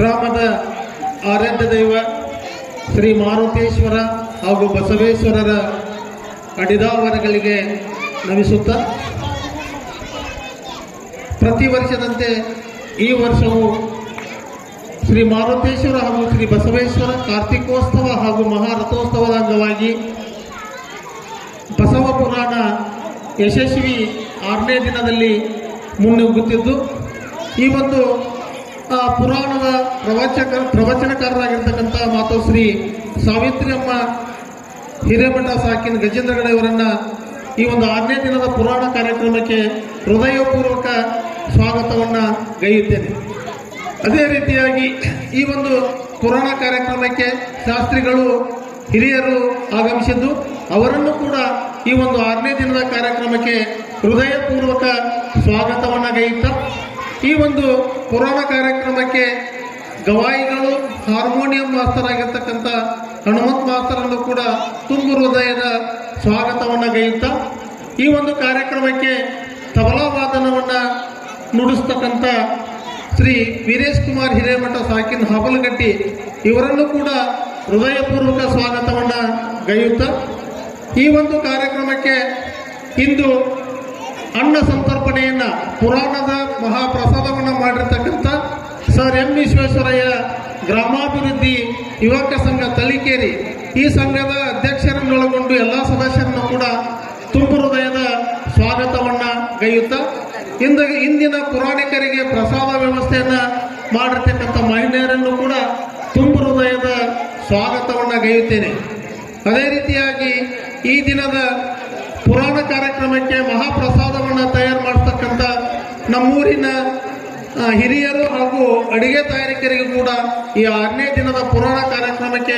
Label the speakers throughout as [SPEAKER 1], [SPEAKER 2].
[SPEAKER 1] ಗ್ರಾಮದ ಆರಾಧ್ಯ ದೈವ ಶ್ರೀ ಮಾರುತೇಶ್ವರ ಹಾಗೂ ಬಸವೇಶ್ವರರ ಅಡಿದಾವರಗಳಿಗೆ ನಮಿಸುತ್ತಾ, ಪ್ರತಿ ವರ್ಷದಂತೆ ಈ ವರ್ಷವೂ ಶ್ರೀ ಮಾರುತೇಶ್ವರ ಹಾಗೂ ಶ್ರೀ ಬಸವೇಶ್ವರ ಕಾರ್ತಿಕೋತ್ಸವ ಹಾಗೂ ಮಹಾರಥೋತ್ಸವದ ಅಂಗವಾಗಿ ಬಸವ ಪುರಾಣ ಯಶಸ್ವಿ 6ನೇ ದಿನದಲ್ಲಿ ಮುನ್ನುಗ್ಗುತ್ತಿದ್ದು, ಈ ಒಂದು ಪುರಾಣದ ಪ್ರವಚನಕಾರರಾಗಿರ್ತಕ್ಕಂಥ ಮಾತು ಶ್ರೀ ಸಾವಿತ್ರಿ ಅಮ್ಮ ಹಿರೇಮಠ ಸಾಕಿನ ಗಜೇಂದ್ರಗಡ ಇವರನ್ನು ಈ ಒಂದು 6ನೇ ದಿನದ ಪುರಾಣ ಕಾರ್ಯಕ್ರಮಕ್ಕೆ ಹೃದಯಪೂರ್ವಕ ಸ್ವಾಗತವನ್ನು ಗೈಯುತ್ತೇನೆ. ಅದೇ ರೀತಿಯಾಗಿ ಈ ಒಂದು ಪುರಾಣ ಕಾರ್ಯಕ್ರಮಕ್ಕೆ ಶಾಸ್ತ್ರಿಗಳು ಹಿರಿಯರು ಆಗಮಿಸಿದ್ದು, ಅವರನ್ನು ಕೂಡ ಈ ಒಂದು 6ನೇ ದಿನದ ಕಾರ್ಯಕ್ರಮಕ್ಕೆ ಹೃದಯಪೂರ್ವಕ ಸ್ವಾಗತವನ್ನು ಗೈಯುತ್ತಾ, ಈ ಒಂದು ಪುರಾಣ ಕಾರ್ಯಕ್ರಮಕ್ಕೆ ಗವಾಯಿಗಳು ಹಾರ್ಮೋನಿಯಂ ಮಾಸ್ತರಾಗಿರ್ತಕ್ಕಂಥ ಹನುಮಂತ ಮಾಸ್ತರನ್ನು ಕೂಡ ತುಂಬು ಹೃದಯದ ಸ್ವಾಗತವನ್ನು ಗೈಯುತ್ತಾ, ಈ ಒಂದು ಕಾರ್ಯಕ್ರಮಕ್ಕೆ ತಬಲಾ ವಾದನವನ್ನು ನುಡಿಸ್ತಕ್ಕಂಥ ಶ್ರೀ ವೀರೇಶ್ ಕುಮಾರ್ ಹಿರೇಮಠ ಸಾಕಿನ್ ಹಾಬಲಗಟ್ಟಿ ಇವರನ್ನು ಕೂಡ ಹೃದಯಪೂರ್ವಕ ಸ್ವಾಗತವನ್ನು ಗೈಯುತ್ತಾ, ಈ ಒಂದು ಕಾರ್ಯಕ್ರಮಕ್ಕೆ ಇಂದು ಅನ್ನ ಸಂತರ್ಪಣೆಯನ್ನು ಪುರಾಣದ ಮಹಾಪ್ರಸಾದವನ್ನು ಮಾಡಿರ್ತಕ್ಕಂಥ ಸರ್ ಎಂ ವಿಶ್ವೇಶ್ವರಯ್ಯ ಗ್ರಾಮಾಭಿವೃದ್ಧಿ ಯುವಕ ಸಂಘ ತಳಿಕೇರಿ ಈ ಸಂಘದ ಅಧ್ಯಕ್ಷರನ್ನೊಳಗೊಂಡು ಎಲ್ಲ ಸದಸ್ಯರನ್ನು ಕೂಡ ತುಂಬು ಹೃದಯದ ಸ್ವಾಗತವನ್ನು ಗೈಯುತ್ತಾ, ಇಂದಿನ ಪುರಾಣಿಕರಿಗೆ ಪ್ರಸಾದ ವ್ಯವಸ್ಥೆಯನ್ನು ಮಾಡಿರ್ತಕ್ಕಂಥ ಮಹಿಳೆಯರನ್ನು ಕೂಡ ತುಂಬು ಹೃದಯದ ಸ್ವಾಗತವನ್ನು ಗೈಯುತ್ತೇನೆ. ಅದೇ ರೀತಿಯಾಗಿ ಈ ದಿನದ ಪುರಾಣ ಕಾರ್ಯಕ್ರಮಕ್ಕೆ ಮಹಾಪ್ರಸಾದವನ್ನು ತಯಾರು ಮಾಡತಕ್ಕಂಥ ನಮ್ಮೂರಿನ ಹಿರಿಯರು ಹಾಗೂ ಅಡಿಗೆ ತಯಾರಿಕರಿಗೂ ಕೂಡ ಈ 6ನೇ ದಿನದ ಪುರಾಣ ಕಾರ್ಯಕ್ರಮಕ್ಕೆ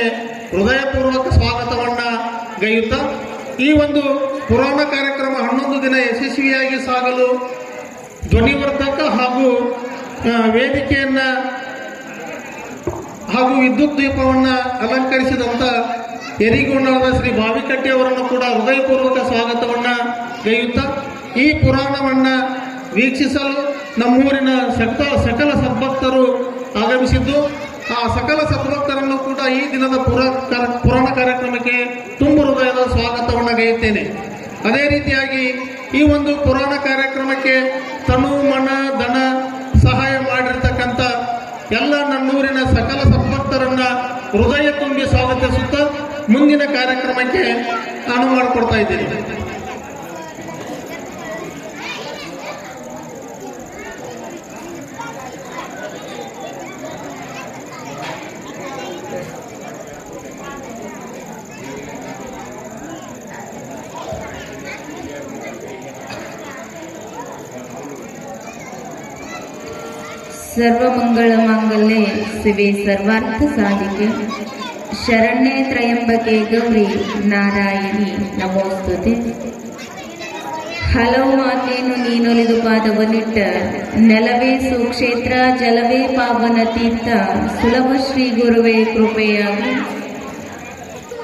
[SPEAKER 1] ಹೃದಯಪೂರ್ವಕ ಸ್ವಾಗತವನ್ನು ಗೈಯುತ್ತಾ, ಈ ಒಂದು ಪುರಾಣ ಕಾರ್ಯಕ್ರಮ 11 ದಿನ ಯಶಸ್ವಿಯಾಗಿ ಸಾಗಲು ಧ್ವನಿವರ್ಧಕ ಹಾಗೂ ವೇದಿಕೆಯನ್ನು ಹಾಗೂ ವಿದ್ಯುತ್ ದೀಪವನ್ನು ಅಲಂಕರಿಸಿದಂಥ ಯರಿಗೊಂಡದ ಶ್ರೀ ಬಾವಿಕಟ್ಟಿ ಅವರನ್ನು ಕೂಡ ಹೃದಯಪೂರ್ವಕ ಸ್ವಾಗತವನ್ನು ಗೈಯುತ್ತಾ, ಈ ಪುರಾಣವನ್ನು ವೀಕ್ಷಿಸಲು ನಮ್ಮೂರಿನ ಸಕಲ ಸದ್ಭಕ್ತರು ಆಗಮಿಸಿದ್ದು, ಆ ಸಕಲ ಸದ್ಭಕ್ತರನ್ನು ಕೂಡ ಈ ದಿನದ ಪುರಾಣ ಕಾರ್ಯಕ್ರಮಕ್ಕೆ ತುಂಬು ಹೃದಯದ ಸ್ವಾಗತವನ್ನು ಗೈಯುತ್ತೇನೆ. ಅದೇ ರೀತಿಯಾಗಿ ಈ ಒಂದು ಪುರಾಣ ಕಾರ್ಯಕ್ರಮಕ್ಕೆ ತನು ಮನ ಧನ ಸಹಾಯ ಮಾಡಿರ್ತಕ್ಕಂಥ ಎಲ್ಲ ನನ್ನೂರಿನ ಸಕಲ ಸದ್ಭಕ್ತರನ್ನ ಹೃದಯ ತುಂಬಿ ಸ್ವಾಗತಿಸುತ್ತಾ ಮುಂದಿನ ಕಾರ್ಯಕ್ರಮಕ್ಕೆ ನಾನು ಮಾಡಿಕೊಡ್ತಾ ಇದ್ದೀನಿ.
[SPEAKER 2] ಸರ್ವಮಂಗಳ ಮಾಂಗಲ್ಯೆ ಶಿವೆ ಸರ್ವಾರ್ಥ ಸಾಧಿಕೆ ಶರಣ್ಯೆ ತ್ರಯಂಬಕೆ ಗೌರಿ ನಾರಾಯಣಿ ನಮೋಸ್ತುತೆ. ಹಲವು ಮಾತೇನು ನೀನೊಲಿದು ಪಾದವನಿಟ್ಟ ನೆಲವೇ ಸುಕ್ಷೇತ್ರ ಜಲವೇ ಪಾವನ ತೀರ್ಥ ಸುಲಭ ಶ್ರೀ ಗುರುವೇ ಕೃಪೆಯಾಗಿ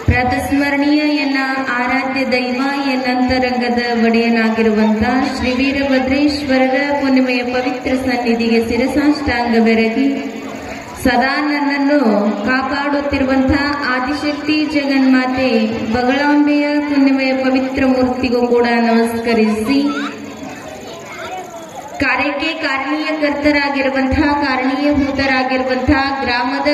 [SPEAKER 2] ಪ್ರಾತಸ್ಮರಣೀಯ ಎನ್ನ ಆರಾಧ್ಯ ದೈವ ಎನ್ನಂತರಂಗದ ಒಡೆಯನಾಗಿರುವಂತ ಶ್ರೀ ವೀರಭದ್ರೇಶ್ವರರ ಪುಣ್ಯಮೆಯ ಪವಿತ್ರ ಸನ್ನಿಧಿಗೆ ಶಿರಸಾಷ್ಟಾಂಗ ಬೆರಗಿ ಸದಾ ನನ್ನನ್ನು ಕಾಪಾಡುತ್ತಿರುವಂತಹ ಆದಿಶಕ್ತಿ ಜಗನ್ಮಾತೆ ಬಗಳಾಂಬೆಯ ಪುಣ್ಯಮೆಯ ಪವಿತ್ರ ಮೂರ್ತಿಗೂ ಕೂಡ ನಮಸ್ಕರಿಸಿ, ಕಾರ್ಯಕ್ಕೆ ಕಾರಣೀಯಕರ್ತರಾಗಿರುವಂತಹ ಕಾರಣೀಯಭೂತರಾಗಿರುವಂತಹ ಗ್ರಾಮದ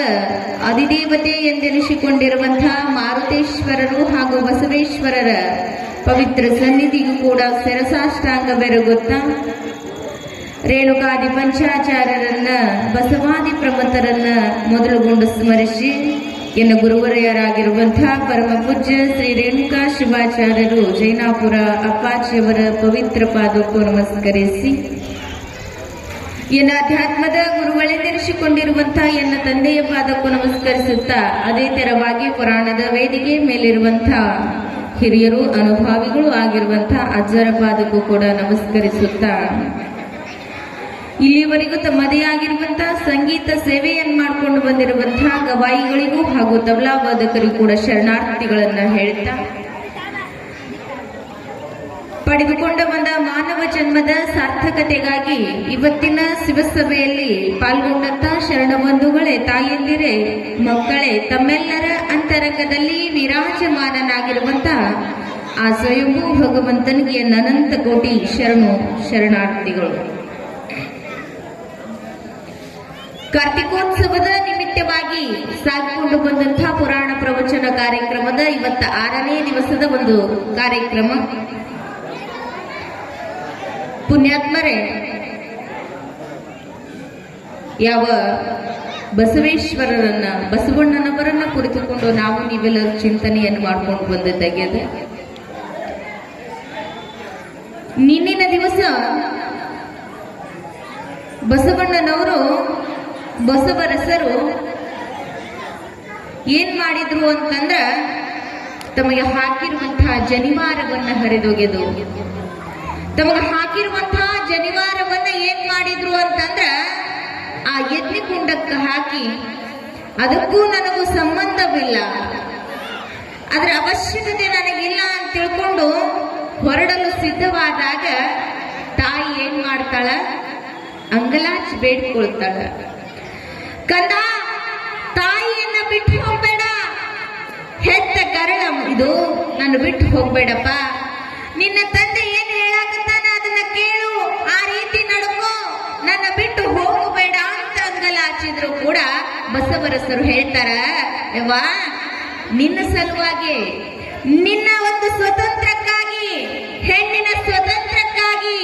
[SPEAKER 2] ಅಧಿದೇವತೆ ಎಂದೆನಿಸಿಕೊಂಡಿರುವಂತಹ ಮಾರುತೇಶ್ವರರು ಹಾಗೂ ಬಸವೇಶ್ವರರ ಪವಿತ್ರ ಸನ್ನಿಧಿಗೂ ಕೂಡ ಶಿರಸಾಷ್ಟಾಂಗ ಬೆರಗುತ್ತಾ, ರೇಣುಕಾದಿ ಪಂಚಾಚಾರ್ಯರನ್ನ ಬಸವಾದಿ ಪ್ರಮಥರನ್ನ ಮೊದಲುಗೊಂಡು ಸ್ಮರಿಸಿ ಎನ್ನ ಗುರುವರೆಯರಾಗಿರುವಂತಹ ಪರಮ ಪೂಜ್ಯ ಶ್ರೀ ರೇಣುಕಾ ಶಿವಾಚಾರ್ಯರು ಜೈನಾಪುರ ಅಪ್ಪಾಜಿಯವರ ಪವಿತ್ರ ಪಾದಕ್ಕೂ ನಮಸ್ಕರಿಸಿ, ಎನ್ನ ಅಧ್ಯಾತ್ಮದ ಗುರುಗಳೆಂದೆನಿಸಿಕೊಂಡಿರುವಂತಹ ಎನ್ನ ತಂದೆಯ ಪಾದಕ್ಕೂ ನಮಸ್ಕರಿಸುತ್ತಾ, ಅದೇ ತೆರವಾಗಿ ಪುರಾಣದ ವೇದಿಕೆ ಮೇಲಿರುವಂತಹ ಹಿರಿಯರು ಅನುಭಾವಿಗಳು ಆಗಿರುವಂತಹ ಅಜ್ಜರ ಪಾದಕ್ಕೂ ಕೂಡ ನಮಸ್ಕರಿಸುತ್ತಾ, ಇಲ್ಲಿವರೆಗೂ ತಮ್ಮದೇ ಆಗಿರುವಂತಹ ಸಂಗೀತ ಸೇವೆಯನ್ನು ಮಾಡಿಕೊಂಡು ಬಂದಿರುವಂತಹ ಗವಾಯಿಗಳಿಗೂ ಹಾಗೂ ತಬಲಾ ವಾದಕರಿಗೂ ಕೂಡ ಶರಣಾರ್ಥಿಗಳನ್ನ ಹೇಳ್ತಾ, ಪಡೆದುಕೊಂಡು ಬಂದ ಮಾನವ ಜನ್ಮದ ಸಾರ್ಥಕತೆಗಾಗಿ ಇವತ್ತಿನ ಶಿವಸಭೆಯಲ್ಲಿ ಪಾಲ್ಗೊಂಡಂತ ಶರಣ ಬಂಧುಗಳೇ, ತಾಯಂದಿರೇ, ಮಕ್ಕಳೇ, ತಮ್ಮೆಲ್ಲರ ಅಂತರಂಗದಲ್ಲಿ ವಿರಾಜಮಾನನಾಗಿರುವಂತ ಆ ಸ್ವಯಂಭೂ ಭಗವಂತನಿಗೆ ಅನಂತ ಕೋಟಿ ಶರಣಾರ್ಥಿಗಳು. ಕಾರ್ತಿಕೋತ್ಸವದ ನಿಮಿತ್ತವಾಗಿ ಸಾಗಿಕೊಂಡು ಬಂದಂತಹ ಪುರಾಣ ಪ್ರವಚನ ಕಾರ್ಯಕ್ರಮದ ಇವತ್ತ 6ನೇ ದಿವಸದ ಒಂದು ಕಾರ್ಯಕ್ರಮ. ಪುಣ್ಯಾತ್ಮರೇ, ಯಾವ ಬಸವಣ್ಣನವರನ್ನ ಕುರಿತುಕೊಂಡು ನಾವು ನೀವೆಲ್ಲರೂ ಚಿಂತನೆಯನ್ನು ಮಾಡ್ಕೊಂಡು ಬಂದದ್ದಾಗ್ಯದ. ನಿನ್ನಿನ ದಿವಸ ಬಸವಣ್ಣನವರು ಬಸವರಸರು ಏನ್ ಮಾಡಿದ್ರು ಅಂತಂದ್ರ ತಮಗೆ ಹಾಕಿರುವಂತಹ ಜನಿವಾರವನ್ನ ಹರಿದೊಗೆದು, ತಮಗೆ ಹಾಕಿರುವಂತಹ ಜನಿವಾರವನ್ನ ಏನ್ ಮಾಡಿದ್ರು ಅಂತಂದ್ರ ಆ ಯಜ್ಞಕುಂಡಕ್ಕೆ ಹಾಕಿ, ಅದಕ್ಕೂ ನನಗೂ ಸಂಬಂಧವಿಲ್ಲ, ಅದರ ಅವಶ್ಯಕತೆ ನನಗಿಲ್ಲ ಅಂತ ತಿಳ್ಕೊಂಡು ಹೊರಡಲು ಸಿದ್ಧವಾದಾಗ ತಾಯಿ ಏನ್ ಮಾಡ್ತಾಳ? ಅಂಗಲಾಚ್ ಬೇಡ್ಕೊಳ್ತಾಳ, ಕಂದ ತಾಯಿಯನ್ನ ಬಿಟ್ಟು ಹೋಗ್ಬೇಡ, ಹೆತ್ತ ಕರಳ ಇದು, ನಾನು ಬಿಟ್ಟು ಹೋಗ್ಬೇಡಪ್ಪ, ನಿನ್ನ ತಂದೆ ಏನ್ ಹೇಳಾಕತ್ತಾನ ಅದನ್ನ ಕೇಳು, ಆ ರೀತಿ ನಡ್ಕೋ, ನನ್ನ ಬಿಟ್ಟು ಹೋಗಬೇಡ ಅಂತ ಅಂಗಲಾಚಿದ್ರು ಕೂಡ ಬಸವರಸರು ಹೇಳ್ತಾರ, ಯವ್ವಾ ನಿನ್ನ ಸಲುವಾಗಿ, ನಿನ್ನ ಒಂದು ಸ್ವತಂತ್ರಕ್ಕಾಗಿ, ಹೆಣ್ಣಿನ ಸ್ವತಂತ್ರಕ್ಕಾಗಿ,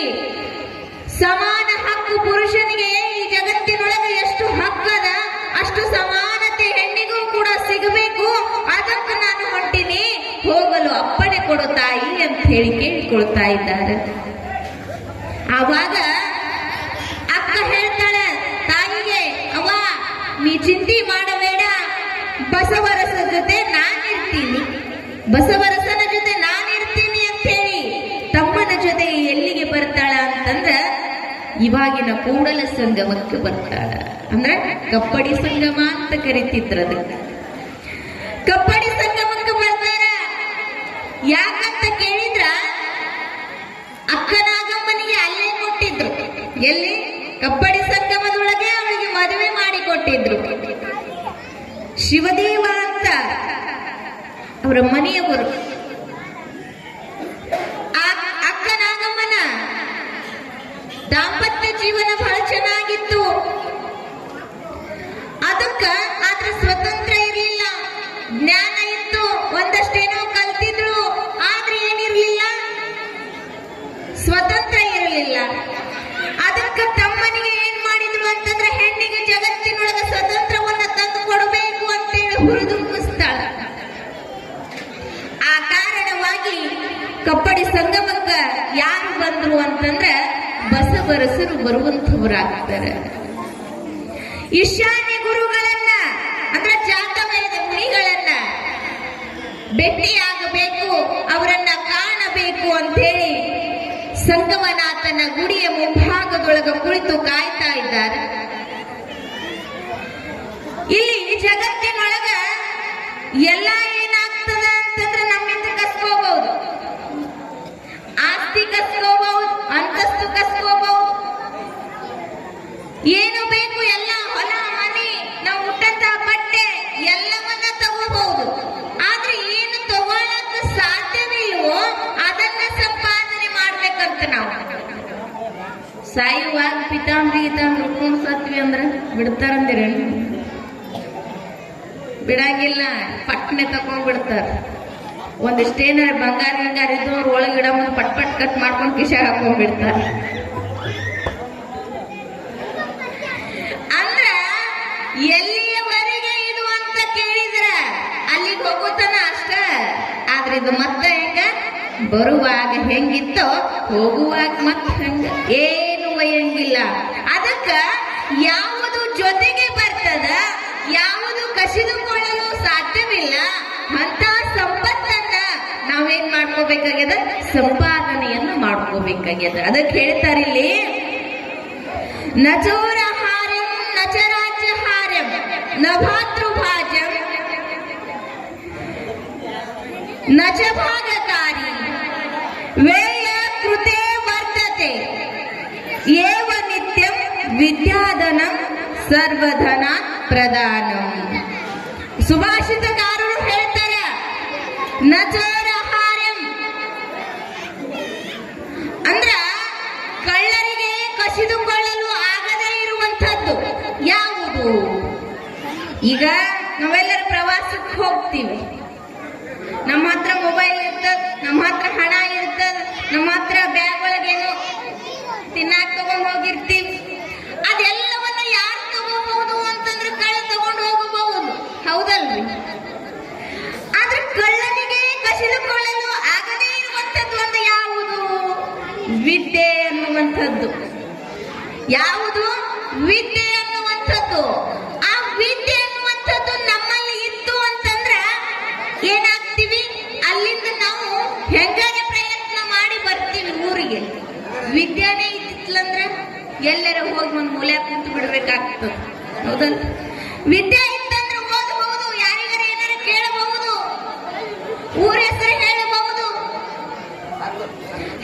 [SPEAKER 2] ಸಮಾನ ಹಕ್ಕು ಪುರುಷನಿಗೆ ಈ ಜಗತ್ತಿನೊಳಗೆ ಎಷ್ಟು ಹಕ್ಕದ ಅಷ್ಟು ಸಮಾನತೆ ಹೆಣ್ಣಿಗೂ ಕೂಡ ಸಿಗಬೇಕು, ಅದಕ್ಕೆ ನಾನು ಹೊಂಟಿನಿ, ಹೋಗಲು ಅಪ್ಪಣೆ ಕೊಡು ತಾಯಿ ಅಂತ ಹೇಳಿ ಕೇಳಿಕೊಳ್ತಾ ಇದ್ದಾರೆ. ಆವಾಗ ಅಕ್ಕ ಹೇಳ್ತಾಳೆ ತಾಯಿಗೆ, ಅವ್ವ ನೀ ಚಿಂತೆ ಮಾಡಬೇಡ, ಬಸವರಸ ಜೊತೆ ನಾನಿರ್ತೀನಿ, ಬಸವರಸನ ಜೊತೆ ನಾನಿರ್ತೀನಿ ಅಂತ ಹೇಳಿ ತಮ್ಮನ ಜೊತೆ ಎಲ್ಲಿಗೆ ಬರ್ತಾಳ ಅಂತಂದ್ರ ಇವಾಗಿನ ಕೂಡಲ ಸಂಗಮಕ್ಕೆ ಬರ್ತಾಳ. ಅಂದ್ರೆ ಕಪ್ಪಡಿ ಸಂಗಮ ಅಂತ ಕರಿತಿದ್ರದ. ಕಪ್ಪಡಿ ಸಂಗಮಕ್ಕೆ ಬರ್ತಾರ. ಯಾಕಂತ ಕೇಳಿದ್ರ ಅಕ್ಕನಾಗಮ್ಮನಿಗೆ ಅಲ್ಲೇ ಕೊಟ್ಟಿದ್ರು. ಎಲ್ಲಿ? ಕಪ್ಪಡಿ ಸಂಗಮದೊಳಗೆ ಅವಳಿಗೆ ಮದುವೆ ಮಾಡಿ ಕೊಟ್ಟಿದ್ರು. ಶಿವದೇವ ಅಂತ ಅವರ ಮನೆಯವರು. ಅಕ್ಕನಾಗಮ್ಮನ ದಾಂಪತ್ಯ ಜೀವನ ಬಹಳ ಚೆನ್ನಾಗಿತ್ತು. ಅದಕ್ಕ ಆದ್ರ ಸ್ವತಂತ್ರ ಇರಲಿಲ್ಲ, ಜ್ಞಾನ ಇತ್ತು, ಒಂದಷ್ಟೇನೋ ಕಲ್ತಿದ್ರು, ಆದ್ರೆ ಏನಿರ್ಲಿಲ್ಲ, ಸ್ವತಂತ್ರ ಇರಲಿಲ್ಲ. ಅದಕ್ಕ ತಮ್ಮನಿಗೆ ಏನ್ ಮಾಡಿದ್ರು ಅಂತಂದ್ರೆ ಹೆಣ್ಣಿಗೆ ಜಗತ್ತಿನೊಳಗ ಸ್ವತಂತ್ರವನ್ನ ತಂದು ಕೊಡಬೇಕು ಅಂತೇಳಿ ಹುರಿದುಂಬಿಸ್ತಾಳ. ಆ ಕಾರಣವಾಗಿ ಕಪ್ಪಡಿ ಸಂಗಮಕ್ಕ ಯಾರು ಬಂದ್ರು ಅಂತಂದ್ರ ಬಸವರಸರು ಬರುವಂತವರಾಗ್ತಾರೆ. ಈಶಾನ್ಯ ಗುರುಗಳನ್ನ ಅಂದ್ರೆ ಜಾತವೇದ ಮುನಿಗಳನ್ನ ಭೇಟಿಯಾಗಬೇಕು, ಅವರನ್ನ ಕಾಣಬೇಕು ಅಂತ ಹೇಳಿ ಸಂಗಮನಾಥನ ಗುಡಿಯ ಮುಂಭಾಗದೊಳಗ ಕುಳಿತು ಕಾಯ್ತಾ ಇದ್ದಾರೆ. ಇಲ್ಲಿ ಜಗತ್ತಿನೊಳಗ ಎಲ್ಲ ಏನಾಗ್ತದ ಅಂತಂದ್ರೆ ನಮ್ಮಿಂದ ಕಸ್ಕೋಬಹುದು, ಆಸ್ತಿ ಕಸ್ಕೋಬಹುದು, ಅಂತಸ್ತು ಕಸ್ಕೋಬಹುದು, ಏನು ಬೇಕು ಎಲ್ಲ, ಹೊಲ ಮನೆ, ನಾವು ಹುಟ್ಟಂತ ಬಟ್ಟೆ ಎಲ್ಲವನ್ನ ತಗೋಬಹುದು. ಆದ್ರೆ ಏನು ತಗೊಳ್ಳಕ್ಕೆ ಸಾಧ್ಯವಿಲ್ವೋ ಅದನ್ನ ಸಂಪಾದನೆ ಮಾಡ್ಬೇಕಂತ ನಾವು. ಸಾಯುವಾಗ ಪಿತಾಂಬ್ರಿ ಉಟ್ಕೊಂಡು ಸತ್ವಿ ಅಂದ್ರೆ ಬಿಡ್ತಾರಂದಿರೇನು? ಬಿಡಂಗಿಲ್ಲ, ಪಟ್ನೆ ತಕೊಂಡ್ ಬಿಡ್ತಾರ. ಒಂದಿಷ್ಟೇನಾರ ಬಂಗಾರ ಗಂಗಾರ ಇದ್ದವ್ರು ಒಳಗಿಡ ಮುಂದೆ ಪಟ್ ಪಟ್ ಕಟ್ ಮಾಡ್ಕೊಂಡು ಕಿಶ ಹಾಕೊಂಡ್ಬಿಡ್ತಾರ. ಅಂದ್ರ ಎಲ್ಲಿಯವರೆಗೆ ಇದು ಅಂತ ಕೇಳಿದ್ರ ಅಲ್ಲಿಗೆ ಹೋಗುತ್ತಾನ ಅಷ್ಟ. ಆದ್ರೆ ಇದು ಮತ್ತೆ ಹೆಂಗ, ಬರುವಾಗ ಹೆಂಗಿತ್ತೋ ಹೋಗುವಾಗ ಮತ್ತೆ ಹಂಗ, ಏನು ಒಯ್ಯಂಗಿಲ್ಲ. ಅದಕ್ಕ ಯಾವುದು ಜೊತೆಗೆ ಬರ್ತದ, ಯಾವುದು ಕಸಿದುಕೊಳ್ಳಲು ಸಾಧ್ಯವಿಲ್ಲ, ಅಂತ ಸಂಪತ್ತನ್ನ ನಾವೇನ್ ಮಾಡ್ಕೋಬೇಕಾಗ್ಯದ, ಸಂಪಾದನೆಯನ್ನು ಮಾಡ್ಕೋಬೇಕಾಗ್ಯದ. ಅದಕ್ಕೆ ಹೇಳ್ತಾರಿಲ್ಲಿ, ನಚೋರ ಹಾರ್ಯಂ ನಚರಾಜ್ಯ ಹಾರ್ಯಂ ನ ಭಾತೃಭಾಜ್ಯಂ ನಚ ಭಾಗಕಾರಿ ವೇಯ ವಿದ್ಯಾಧನಂ ಸರ್ವಧನ ಪ್ರಧಾನಂ. ಸುಭಾಷಿತಕಾರರು ಹೇಳ್ತಾರೆ, ನ ಚೋರಹಾರ್ಯಂ ಅಂದ್ರ ಕಳ್ಳರಿಗೆ ಕಸಿದುಕೊಳ್ಳಲು ಆಗದೇ ಇರುವಂತದ್ದು ಯಾವುದು? ಈಗ ನಾವೆಲ್ಲರೂ ಪ್ರವಾಸಕ್ಕೆ ಹೋಗ್ತೀವಿ, ನಮ್ಮ ಹತ್ರ ಮೊಬೈಲ್ ಇರ್ತದ, ನಮ್ಮ ಹತ್ರ ಹಣ ಇರ್ತದ, ನಮ್ಮ ಹತ್ರ ಬ್ಯಾಗ್ ಒಳಗೇನು ತಿನ್ನಾಕ್ ತಗೊಂಡ್ ಹೋಗಿರ್ತೀವಿ. ಅದೆಲ್ಲವನ್ನ ಯಾರು ತಗೋಬಹುದು ಅಂತಂದ್ರೆ ಕಳ್ಳ ತಗೊಂಡು ಹೋಗಬಹುದು, ಹೌದಲ್ರಿ? ಆದ್ರೆ ಕಳ್ಳನಿಗೆ ಕಸಿದುಕೊಳ್ಳಲು ಆಗದೇ ಇರುವಂತದ್ದು ಒಂದು ಯಾವುದು? ವಿದ್ಯೆ ಅನ್ನುವಂಥದ್ದು. ಯಾವುದು? ವಿದ್ಯೆ ಅನ್ನುವಂಥದ್ದು. ಆ ವಿದ್ಯೆ ಅನ್ನುವಂಥದ್ದು ನಮ್ಮಲ್ಲಿ ಇತ್ತು ಅಂತಂದ್ರ ಏನಾಗ್ತೀವಿ? ಅಲ್ಲಿಂದ ನಾವು ಹೆಂಗಾರೆ ಪ್ರಯತ್ನ ಮಾಡಿ ಬರ್ತೀವಿ ಊರಿಗೆ. ವಿದ್ಯಾನೇ ಇತ್ತಿತ್ತಂದ್ರ ಎಲ್ಲರ ಹೋಗಿ ಒಂದು ಮೂಲೆ ಕುಂತು ಬಿಡ್ಬೇಕಾಗ್ತದೆ, ಹೌದಲ್ಲ? ವಿದ್ಯೆ ಇತ್ತಂದ್ರೆ ಓದಬಹುದು, ಯಾರಿಗಾರ ಏನಾರ ಕೇಳಬಹುದು, ಊರ ಹೆಸರು ಹೇಳಬಹುದು.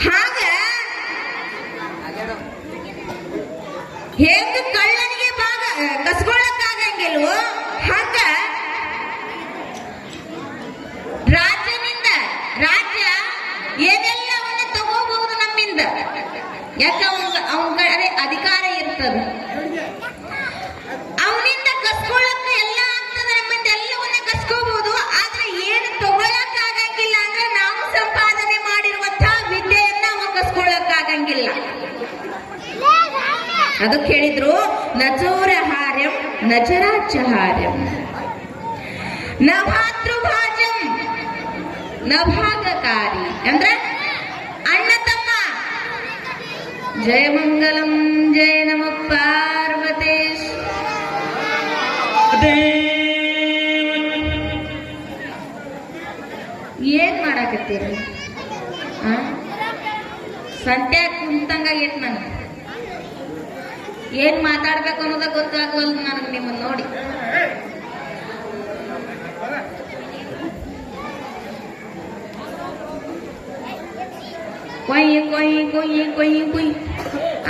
[SPEAKER 2] ಹಾಗ ಹೆಂಗ ಕಳ್ಳನಿಗೆ ಭಾಗ ಕಸ್ಕೊಳ್ಳಕ್ಕಾಗಂಗಿಲ್ವೋ ಹಂಗ ರಾಜ್ಯ ಏನೆಲ್ಲವನ್ನ ತಗೋಬಹುದು ನಮ್ಮಿಂದ. ಯಾಕ ಅವನ ಕಡೆ ಅಧಿಕಾರ ಇರ್ತದೆ, ಅವನಿಂದ ಕಸ್ಕೊಳ್ಳಕ್ಕೆ ಎಲ್ಲ ಆಗ್ತದೆ, ನಮ್ಮಿಂದ ಎಲ್ಲವನ್ನ ಕಸ್ಕೋಬಹುದು. ಆದ್ರೆ ಏನು ತಗೊಳಕ್ ಆಗಂಗಿಲ್ಲ ಅಂದ್ರೆ ನಾವು ಸಂಪಾದನೆ ಮಾಡಿರುವಂತಹ ವಿದ್ಯೆಯನ್ನ ಅವ ಕಸ್ಕೊಳ್ಳಕ್ ಆಗಂಗಿಲ್ಲ. ಅದಕ್ಕೆ ಹೇಳಿದ್ರು ನಚೋರಹಾರ್ಯಂ ನಚರಾಚಹಾರ್ಯಂ ನ ಭಾತೃಭಾಜಂ ನ ಭಾಗಕಾರಿ. ಅಂದ್ರೆ ಅಣ್ಣ ತಮ್ಮ. ಜಯ ಮಂಗಲಂ ಜಯ ನಮ ಪಾರ್ವತೇಶ್. ಏನ್ ಮಾಡಾಕತ್ತೀರಿ? ಸಂತ್ಯಾಗ ಕುಂತಂಗ ಏನ್ ನನಗೆ ಏನ್ ಮಾತಾಡ್ಬೇಕು ಅನ್ನೋದ ಗೊತ್ತಾಗವಲ್ದು ನನಗೆ ನಿಮ್ಮನ್ನ ನೋಡಿ. ಕೊಯ್ ಕೊಯ್ ಕೊಯ್ ಕೊಯ್ ಕೊಯ್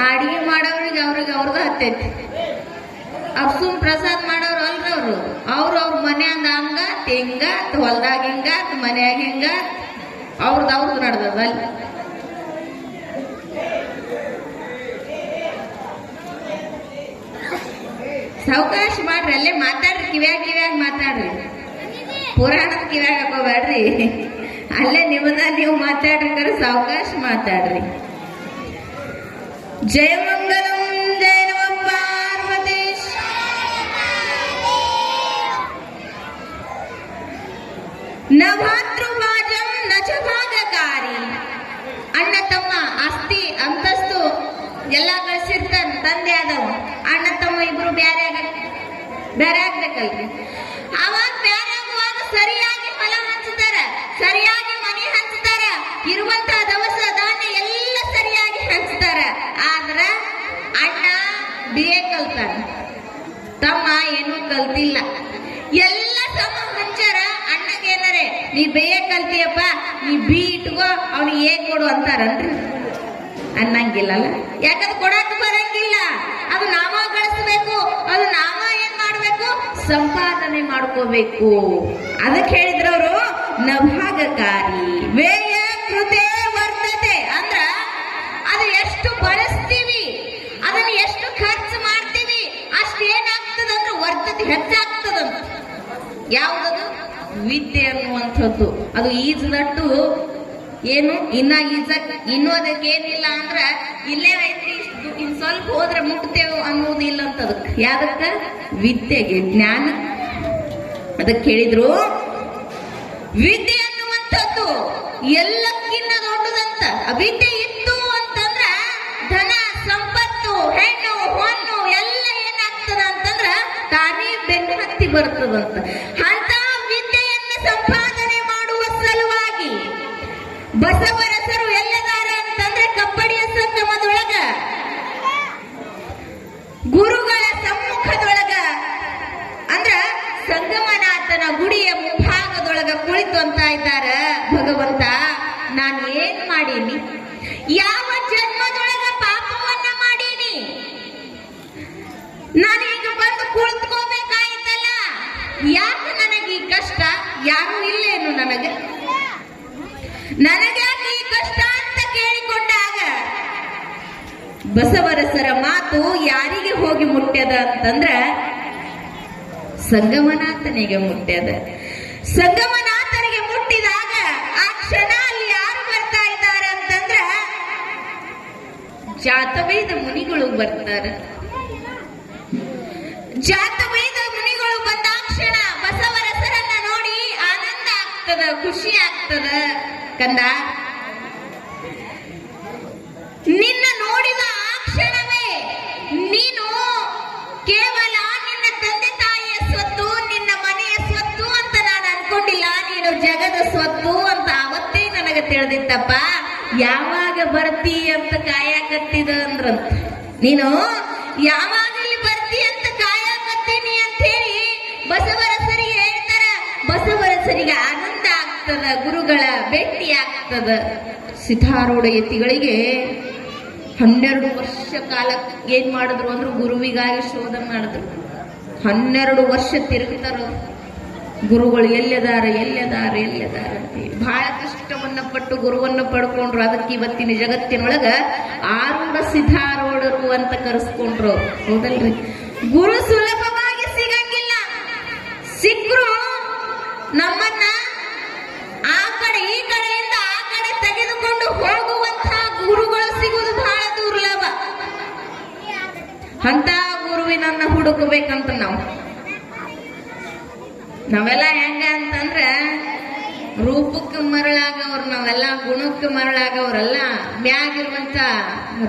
[SPEAKER 2] ಅಡಿಗೆ ಮಾಡೋರಿಗೆ ಅವ್ರದ್ದು ಹತ್ತೈತಿ. ಸುಮ್ ಪ್ರಸಾದ್ ಮಾಡೋರು ಅಲ್ರಿ ಅವ್ರ ಮನ್ಯಾಂದ ಹಂಗ ತೆಂಗ ಹೊಲ್ದಾಗ ಹಿಂಗ ಮನ್ಯಾಗ ಹಿಂಗ ಅವ್ರದ್ದು ನಡ್ದದ ಅಲ್ಲಿ. ಸಾವಕಾಶ ಮಾಡ್ರಿ, ಅಲ್ಲೇ ಮಾತಾಡ್ರಿ, ಕಿವ್ಯಾಗ ಮಾತಾಡ್ರಿ, ಪುರಾಣದ ಕಿವ್ಯಾಗ ಹಾಕೋಬೇಡ್ರಿ. ಅಲ್ಲೇ ನೀವು ಮಾತಾಡ್ರಿ, ಸಾವಕಾಶ ಮಾತಾಡ್ರಿ. ಜಯ ಮಂಗಲಂ ಜಯ ನಮ ಪಾರ್ವತೇಶ್. ನ ಭಾತೃಭಾಜಂ ನ ಚ ಭಾಗಕಾರಿ. ಅಣ್ಣ ತಮ್ಮ ಆಸ್ತಿ ಅಂತಸ್ತು ಎಲ್ಲ ಗಳಿಸಿರ್ತಾನ ತಂದೆ ಆದವ. ಅಣ್ಣ ತಮ್ಮ ಇಬ್ರು ಬೇರೆ ಆಗ್ಬೇಕಲ್ರಿ. ಅವಾಗ ಬೇರೆ ಆಗುವಾಗ ಸರಿಯಾಗಿ ಹೊಲ ಹಂಚ್ತಾರ, ಸರಿಯಾಗಿ ಮನೆ ಹಂಚ್ತಾರ, ಇರುವಂತಹ ದವಸ ಧಾನ್ಯ ಎಲ್ಲ ಸರಿಯಾಗಿ ಹಂಚ್ತಾರ. ಆದ್ರ ಅಣ್ಣ BA ಕಲ್ತಾನ, ತಮ್ಮ ಏನೂ ಕಲ್ತಿಲ್ಲ. ಎಲ್ಲ ಸಮ ಹಂಚಾರ. ಅಣ್ಣಗೇನರೆ ನೀ BA ಕಲ್ತಿಯಪ್ಪ, ನೀ B ಇಟ್ಕೋ, ಅವ್ನಿಗೆ A ಕೊಡು ಅಂತಾರನ್ರಿ? ಅನ್ನಂಗಿಲ್ಲಲ್ಲ. ಯಾಕಂದ್ರೆ ಕೊಡಕ್ ಬರಂಗಿಲ್ಲ. ಅದು ನಾವ ಗಳಿಸ್ಬೇಕು, ಅದು ನಾವ ಏನ್ ಮಾಡ್ಬೇಕು? ಸಂಪಾದನೆ ಮಾಡ್ಕೋಬೇಕು. ಅದಕ್ಕೆ ಹೇಳಿದ್ರವರು ನಭಾಗಕಾರಿ ವೇಯ ಕೃತೆ ವರ್ತತೆ. ಅಂದ್ರ ಅದು ಎಷ್ಟು ಬಳಸ್ತೀವಿ, ಅದನ್ನ ಎಷ್ಟು ಖರ್ಚು ಮಾಡ್ತೀವಿ, ಅಷ್ಟು ಏನಾಗ್ತದಂದ್ರೆ ವರ್ತತೆ ಹೆಚ್ಚಾಗ್ತದಂತ. ಯಾವುದದು? ವಿದ್ಯೆ ಅನ್ನುವಂಥದ್ದು. ಅದು ಈಜದಟ್ಟು ಏನು ಇನ್ನೂ ಅದಕ್ಕೆ ಏನಿಲ್ಲ ಅಂದ್ರ ಇಲ್ಲೇ ಐತ್ರಿ, ಇನ್ ಸ್ವಲ್ಪ ಹೋದ್ರೆ ಮುಟ್ತೇವೆ ಅನ್ನೋದು ಇಲ್ಲ ಅಂತ. ಅದಕ್ಕೆ ಯಾವ್ದಕ್ಕ? ವಿದ್ಯೆಗೆ, ಜ್ಞಾನ. ಅದಕ್ಕೆ ಹೇಳಿದ್ರು ವಿದ್ಯೆ ಅನ್ನುವಂಥದ್ದು ಎಲ್ಲಕ್ಕಿಂತ ದೊಡ್ಡದಂತ. ವಿದ್ಯೆ ಇತ್ತು ಅಂತಂದ್ರ ಧನ ಸಂಪತ್ತು ಹೆಣ್ಣು ಹೊನ್ನು ಎಲ್ಲ ಏನಾಗ್ತದ ಅಂತಂದ್ರ ತಾನೇ ಬೆನ್ನು ಹತ್ತಿ ಬರ್ತದಂತ. ಅಂತ ವಿದ್ಯೆಯನ್ನು ಸಂಪಾದನೆ ಮಾಡುವ ಸಲುವಾಗಿ ಬಸವರಸರು ಎಲ್ಲದಾರ ಅಂತಂದ್ರೆ ಕಪ್ಪಡಿಯ ಸಂಗಮದೊಳಗ ಗುರುಗಳ ಸಮ್ಮುಖದೊಳಗ ಅಂದ್ರ ಸಂಗಮನಾಥನ ಗುಡಿಯ ಮುಂಭಾಗದೊಳಗ ಕುಳಿತು ಅಂತ ಇದ್ದಾರ. ಭಗವಂತ, ನಾನು ಏನ್ ಮಾಡೀನಿ? ಯಾವ ಜನ್ಮದೊಳಗ ಪಾಪವನ್ನ ಮಾಡೀನಿ? ಬಸವರಸರ ಮಾತು ಯಾರಿಗೆ ಹೋಗಿ ಮುಟ್ಟ್ಯದ ಅಂತಂದ್ರ ಸಂಗಮನಾಥನಿಗೆ ಮುಟ್ಟ್ಯದ. ಸಂಗಮನಾಥನಿಗೆ ಮುಟ್ಟಿದಾಗ ಆ ಕ್ಷಣ ಅಲ್ಲಿ ಯಾರು ಬರ್ತಾ ಇದ್ದಾರೆ ಅಂತಂದ್ರ ಜಾತವೇದ ಮುನಿಗಳು ಬರ್ತಾರೆ. ಜಾತವೇದ ಮುನಿಗಳು ಬಂದಾಕ್ಷಣ ಬಸವರಸರನ್ನ ನೋಡಿ ಆನಂದ ಆಗ್ತದ, ಖುಷಿ ಆಗ್ತದ. ಕಂದ, ನಿನ್ನ ನೋಡಿದ ಆ ಕ್ಷಣವೇ ನೀನು ಕೇವಲ ನಿನ್ನ ತಂದೆ ತಾಯಿಯ ಸ್ವತ್ತು, ನಿನ್ನ ಮನೆಯ ಸ್ವತ್ತು ಅಂತ ನಾನು ಅನ್ಕೊಂಡಿಲ್ಲ. ನೀನು ಜಗದ ಸ್ವತ್ತು ಅಂತ ಅವತ್ತೇ ನನಗೆ ತಿಳಿದಿತ್ತಪ್ಪ. ಯಾವಾಗ ಬರ್ತಿ ಅಂತ ಕಾಯಕತ್ತಿದ ಅಂದ್ರಂತ. ನೀನು ಯಾವಾಗ ಇಲ್ಲಿ ಬರ್ತಿ ಅಂತ ಕಾಯಕತ್ತೀನಿ ಅಂತ ಹೇಳಿ ಬಸವರಸರಿಗೆ ಹೇಳ್ತಾರ. ಬಸವರಸರಿಗೆ ಆನಂದ ಆಗ್ತದ, ಗುರುಗಳ ಭೇಟಿ ಆಗ್ತದ. ಸಿದ್ಧಾರೂಢ ಯತಿಗಳಿಗೆ 12 ವರ್ಷ ಕಾಲ ಏನ್ ಮಾಡಿದ್ರು ಅಂದ್ರೆ ಗುರುವಿಗಾಗಿ ಶೋಧ ಮಾಡಿದ್ರು. 12 ವರ್ಷ ತಿರುಗ್ತಾರ ಗುರುಗಳು ಎಲ್ಲದಾರ ಬಹಳ ಕಷ್ಟವನ್ನ ಪಟ್ಟು ಗುರುವನ್ನ ಪಡ್ಕೊಂಡ್ರು. ಅದಕ್ಕೆ ಇವತ್ತಿನ ಜಗತ್ತಿನೊಳಗ ಆರೂಢ ಸಿದ್ಧಾರೂಢರು ಅಂತ ಕರೆಸ್ಕೊಂಡ್ರು. ಹೌದಲ್ರಿ? ಗುರು ಸುಲಭವಾಗಿ ಸಿಗಂಗಿಲ್ಲ. ಸಿಕ್ಕರು ನಮ್ಮನ್ನ ಆ ಕಡೆ ಈ ಕಡೆಯಿಂದ ಆ ಕಡೆ ತೆಗೆದುಕೊಂಡು ಹೋಗುವಂತಹ ಗುರುಗಳು ಸಿಗುವುದು ಬಹಳ ದುರ್ಲಭ. ಅಂತ ಗುರುವಿನನ್ನ ಹುಡುಕಬೇಕಂತ ನಾವೆಲ್ಲ ಹೆಂಗ ಅಂತಂದ್ರ ರೂಪಕ್ಕೆ ಮರಳಾಗವ್ರು ನಾವೆಲ್ಲ, ಗುಣಕ್ಕೆ ಮರಳಾಗವ್ರಲ್ಲ, ಮ್ಯಾಗಿರುವಂತ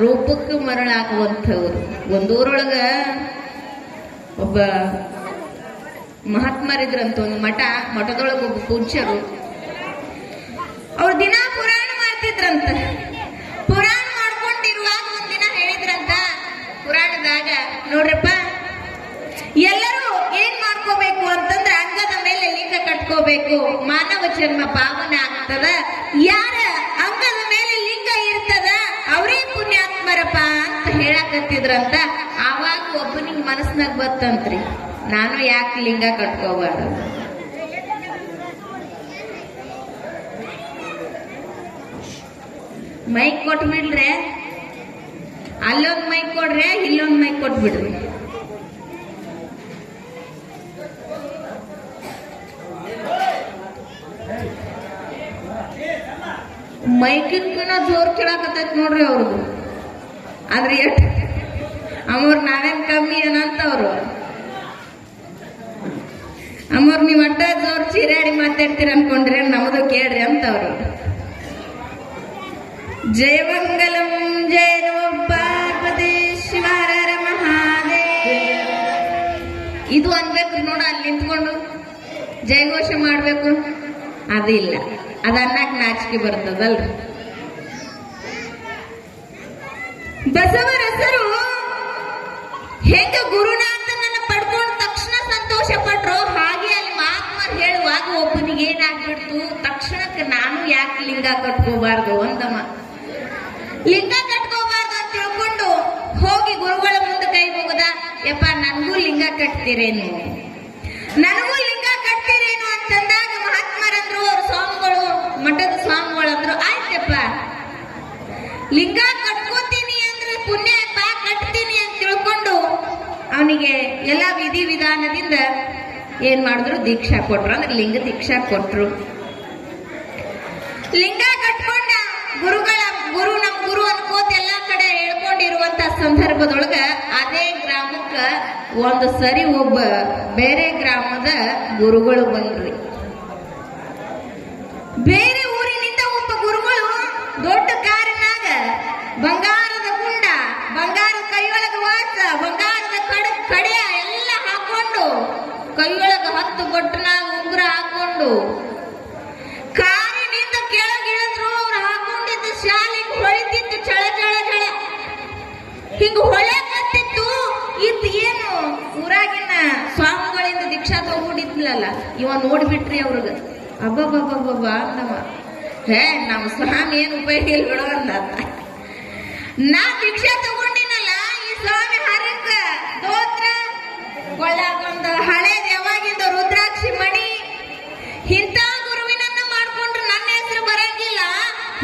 [SPEAKER 2] ರೂಪಕ್ಕೆ ಮರಳಾಗುವಂಥವ್ರು. ಒಂದೂರೊಳಗ ಒಬ್ಬ ಮಹಾತ್ಮರಿದ್ರಂತ, ಒಂದು ಮಠದೊಳಗೆ ಒಬ್ಬ ಪೂಜ್ಯರು. ಅವ್ರು ದಿನ ಪುರಾಣ ಮಾಡ್ತಿದ್ರಂತ. ಪುರಾಣ ಮಾಡ್ಕೊಂಡಿರುವಾಗ ಒಂದಿನ ಹೇಳಿದ್ರಂತ ಪುರಾಣದಾಗ, ನೋಡ್ರಪ್ಪ, ಎಲ್ಲರೂ ಏನ್ ಮಾಡ್ಕೋಬೇಕು ಅಂತಂದ್ರೆ ಅಂಗದ ಮೇಲೆ ಲಿಂಗ ಕಟ್ಕೋಬೇಕು, ಮಾನವ ಜನ್ಮ ಪಾವನ ಆಗ್ತದ. ಯಾರ ಅಂಗದ ಮೇಲೆ ಲಿಂಗ ಇರ್ತದ ಅವರೇ ಪುಣ್ಯಾತ್ಮರಪ್ಪ ಅಂತ ಹೇಳಕತ್ತಿದ್ರಂತ. ಆವಾಗ ಒಬ್ಬನಿಗೆ ಮನಸ್ನಾಗ ಬರ್ತಂತ್ರಿ, ನಾನು ಯಾಕೆ ಲಿಂಗ ಕಟ್ಕೋಬಾರದು? ಮೈಕ್ ಕೊಟ್ಬಿಡ್ರೆ, ಅಲ್ಲೊಂದ್ ಮೈಕ್ ಕೊಡ್ರೆ, ಇಲ್ಲೊಂದ್ ಮೈಕ್ ಕೊಟ್ಬಿಡ್ರಿ. ಮೈಕಿನ ಜೋರ್ ಕೇಳಾಕತ್ತೈತಿ ನೋಡ್ರಿ ಅವ್ರದ್ದು. ಆದ್ರೆ ಎಷ್ಟ್ ಅಮ್ಮವ್ರು ನಾವೇನ್ ಕಮ್ಮಿ ಏನಂತವ್ರು. ಅಮ್ಮವ್ರು ನೀವ್ ಅಡ್ಡ ಜೋರ್ ಚೀರಾಡಿ ಮಾತಾಡ್ತೀರ ಅನ್ಕೊಂಡ್ರಿ, ನಮ್ದು ಕೇಳ್ರಿ ಅಂತವ್ರು. ಜಯಮಂಗಲಂ ಜಯ ನಮೋ ಪಾರ್ವತಿ ಶಿವರ ಮಹಾದೇವ. ಇದು ಅನ್ಬೇಕ್ರಿ ನೋಡ, ಅಲ್ಲಿ ನಿಂತ್ಕೊಂಡು ಜಯಘೋಷ ಮಾಡ್ಬೇಕು. ಅದಿಲ್ಲ, ಅದ ಅನ್ನಕ್ ನಾಚಿಕೆ ಬರ್ತದಲ್ರಿ. ಬಸವರಸರು ಹೆಂಗ ಗುರುನಾಥನನ್ನ ಪಡ್ಕೊಂಡ ತಕ್ಷಣ ಸಂತೋಷ ಪಟ್ರು, ಹಾಗೆ ಅಲ್ಲಿ ಮಹಾತ್ಮರು ಹೇಳುವಾಗ ಒಬ್ಬನಿಗೆ ಏನಾಗ್ಬಿಡ್ತು, ತಕ್ಷಣಕ್ಕೆ ನಾನು ಯಾಕೆ ಲಿಂಗ ಕಟ್ಕೋಬಾರ್ದು ಅಂದಮ್ಮ. ಲಿಂಗ ಕಟ್ಕೋಬಾರ್ದು ಅಂತ ತಿಳ್ಕೊಂಡು ಹೋಗಿ ಗುರುಗಳ ಮುಂದೆ ಕೈ ಮುಗದ, ಯಪ್ಪ ನನಗೂ ಲಿಂಗ ಕಟ್ತೀರೇನು, ನನಗೂ ಲಿಂಗ ಕಟ್ತೀರೇನು ಅಂತಂದಾಗ ಮಹಾತ್ಮರಂದ್ರು, ಅವ್ರ ಸ್ವಾಮಿಗಳು, ಮಠದ ಸ್ವಾಮಿಗಳಂದ್ರು, ಆಯ್ತಪ್ಪ ಲಿಂಗ ಕಟ್ಕೋತೀನಿ ಅಂದ್ರೆ ಪುಣ್ಯ ಬಾ ಕಟ್ತೀನಿ ಅಂತ ತಿಳ್ಕೊಂಡು ಅವನಿಗೆ ಎಲ್ಲ ವಿಧಿ ವಿಧಾನದಿಂದ ಏನ್ ಮಾಡಿದ್ರು, ದೀಕ್ಷಾ ಕೊಟ್ರು. ಅಂದ್ರೆ ಲಿಂಗ ದೀಕ್ಷಾ ಕೊಟ್ರು. ಲಿಂಗ ಕಟ್ಕೊಂಡ ನಮ್ ಗುರು ಅನ್ಕೋತ ಎಲ್ಲಾ ಕಡೆ ಹೇಳ್ಕೊಂಡಿರುವಂತ ಸಂದರ್ಭದೊಳಗ ಅದೇ ಗ್ರಾಮಕ್ಕ ಒಂದು ಸರಿ ಒಬ್ಬ ಬೇರೆ ಗ್ರಾಮದ ಗುರುಗಳು ಬಂದ್ರಿ. ಬೇರೆ ಊರಿನಿಂದ ಒಬ್ಬ ಗುರುಗಳು ದೊಡ್ಡ ಕಾರಿನಾಗ ಬಂಗಾರದ ಗುಂಡ, ಬಂಗಾರದ ಕೈಯೊಳಗ ವಾಚ, ಬಂಗಾರದ ಕಡೆಯ ಎಲ್ಲ ಹಾಕೊಂಡು, ಕೈಯೊಳಗ 10 ಬೊಟ್ಟನಾಗ ಉಂಗುರ ಹಾಕೊಂಡು ಕಾರಿನಿಂದ ಕೆಳಗಿಳಿದ್ರು. ಅವ್ರು ಹಾಕೊಂಡಿದ್ದ ಶಾಲೆಗೆ ಹೊಳಿತಿತ್ತು, ಚಳ ಚಳ ಚಳ ಹಿಂಗ ಹೊಳೆ ಕತ್ತಿತ್ತು. ಇದ್ ಏನು ಊರಾಗಿನ ಸ್ವಾಮಿಗಳಿಂದ ದೀಕ್ಷಾ ತಗೊಂಡಿದ್ಲಲ್ಲ, ಇವ ನೋಡ್ಬಿಟ್ರಿ ಅವ್ರಿಗೆ. ಅಬ್ಬಬ್ಬಬ್ಬಬ್ಬ ಅಂದವ, ಹೇ ನಮ್ಮ ಸ್ವಾಮಿ ಏನು ಉಪಯೋಗ ಇಲ್ಲ ಬಿಡೋ ಅಂದ. ನಾ ದೀಕ್ಷಾ ತಗೊಂಡಿನಲ್ಲ, ಈ ಸ್ವಾಮಿ ಹರಕ ದೋತ್ರ ಕೊಳ್ಳಾಗೊಂದು ಹಳೇದ್ ಯಾವಾಗಿಂದ ರುದ್ರಾಕ್ಷಿ ಮಣಿ, ಇಂಥ ಗುರುವಿನನ್ನ ಮಾಡ್ಕೊಂಡ್ರೆ ನನ್ನ ಹೆಸರು ಬರಂಗಿಲ್ಲ,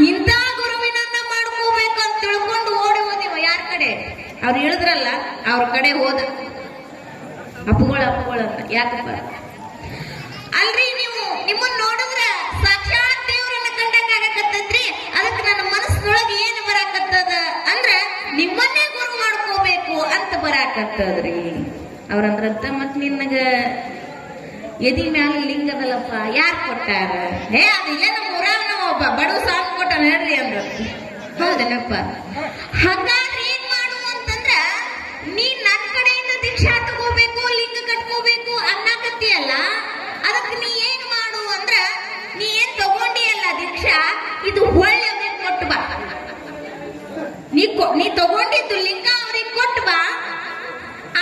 [SPEAKER 2] ಇಂಥ ಗುರುವಿನನ್ನ ಮಾಡ್ಕೋಬೇಕು ಅಂತ ತಿಳ್ಕೊಂಡು ಓಡಿ ಹೋದಿವ. ಯಾರ ಕಡೆ? ಅವ್ರು ಹೇಳಿದ್ರಲ್ಲ ಅವ್ರ ಕಡೆ ಹೋದ ಅಪ್ಪುಗಳು ಅಂತ ಯಾಕಪ್ಪ ಅಲ್ರಿ ನೀವು ನಿಮ್ಮನ್ನ ನೋಡಿದ್ರ ಸಾಕ್ಷಾತ್ ದೇವ್ರನ್ನ ಕಂಡಂಗ ಆಗಕತ್ತದ್ರಿ ಅದಕ್ಕೆ ನನ್ನ ಮನಸ್ಸಿನೊಳಗೆ ಏನು ಬರಾಕತ್ತದ ಅಂದ್ರ ನಿಮ್ಮನ್ನೇ ಗುರು ಮಾಡ್ಕೋಬೇಕು ಅಂತ ಬರಾಕತ್ತದ್ರಿ ಅವ್ರಂದ್ರಂತ ಮತ್ ನಿನ್ನಗ ಎದಿ ಮ್ಯಾಲ ಲಿಂಗದಲ್ಲಪ್ಪ ಯಾರು ಕೊಟ್ಟಾರ ಅದು ಇಲ್ಲೇ ನಮ್ಮ ಊರಾಗ ಒಬ್ಬ ಬಡವ ಸಾಂಗ್ ಕೊಟ್ಟಾನ ಹೇಳ್ರಿ ಅಂದ್ರ ಹೌದನಪ್ಪ ಹಾಗಾದ್ರೆ ಏನ್ ಮಾಡು ಅಂತಂದ್ರ ನೀ ನನ್ ಕಡೆಯಿಂದ ದೀಕ್ಷಾ ತಗೋಬೇಕು ಲಿಂಗ ಕಟ್ಕೋಬೇಕು ಅನ್ನಕತ್ತೀಯಲ್ಲ ಅದಕ್ಕೆ ನೀ ಏನ್ ಮಾಡು ಅಂದ್ರ ನೀ ಏನ್ ತಗೊಂಡಿಯಲ್ಲ ದೀಕ್ಷಾ ಇದು ಒಳ್ಳೆ ಕೊಟ್ಟು ಬಾ ನೀ ತಗೊಂಡಿದ್ದು ಲಿಂಗ ಅವ್ರಿಗೆ ಕೊಟ್ಟು ಬಾ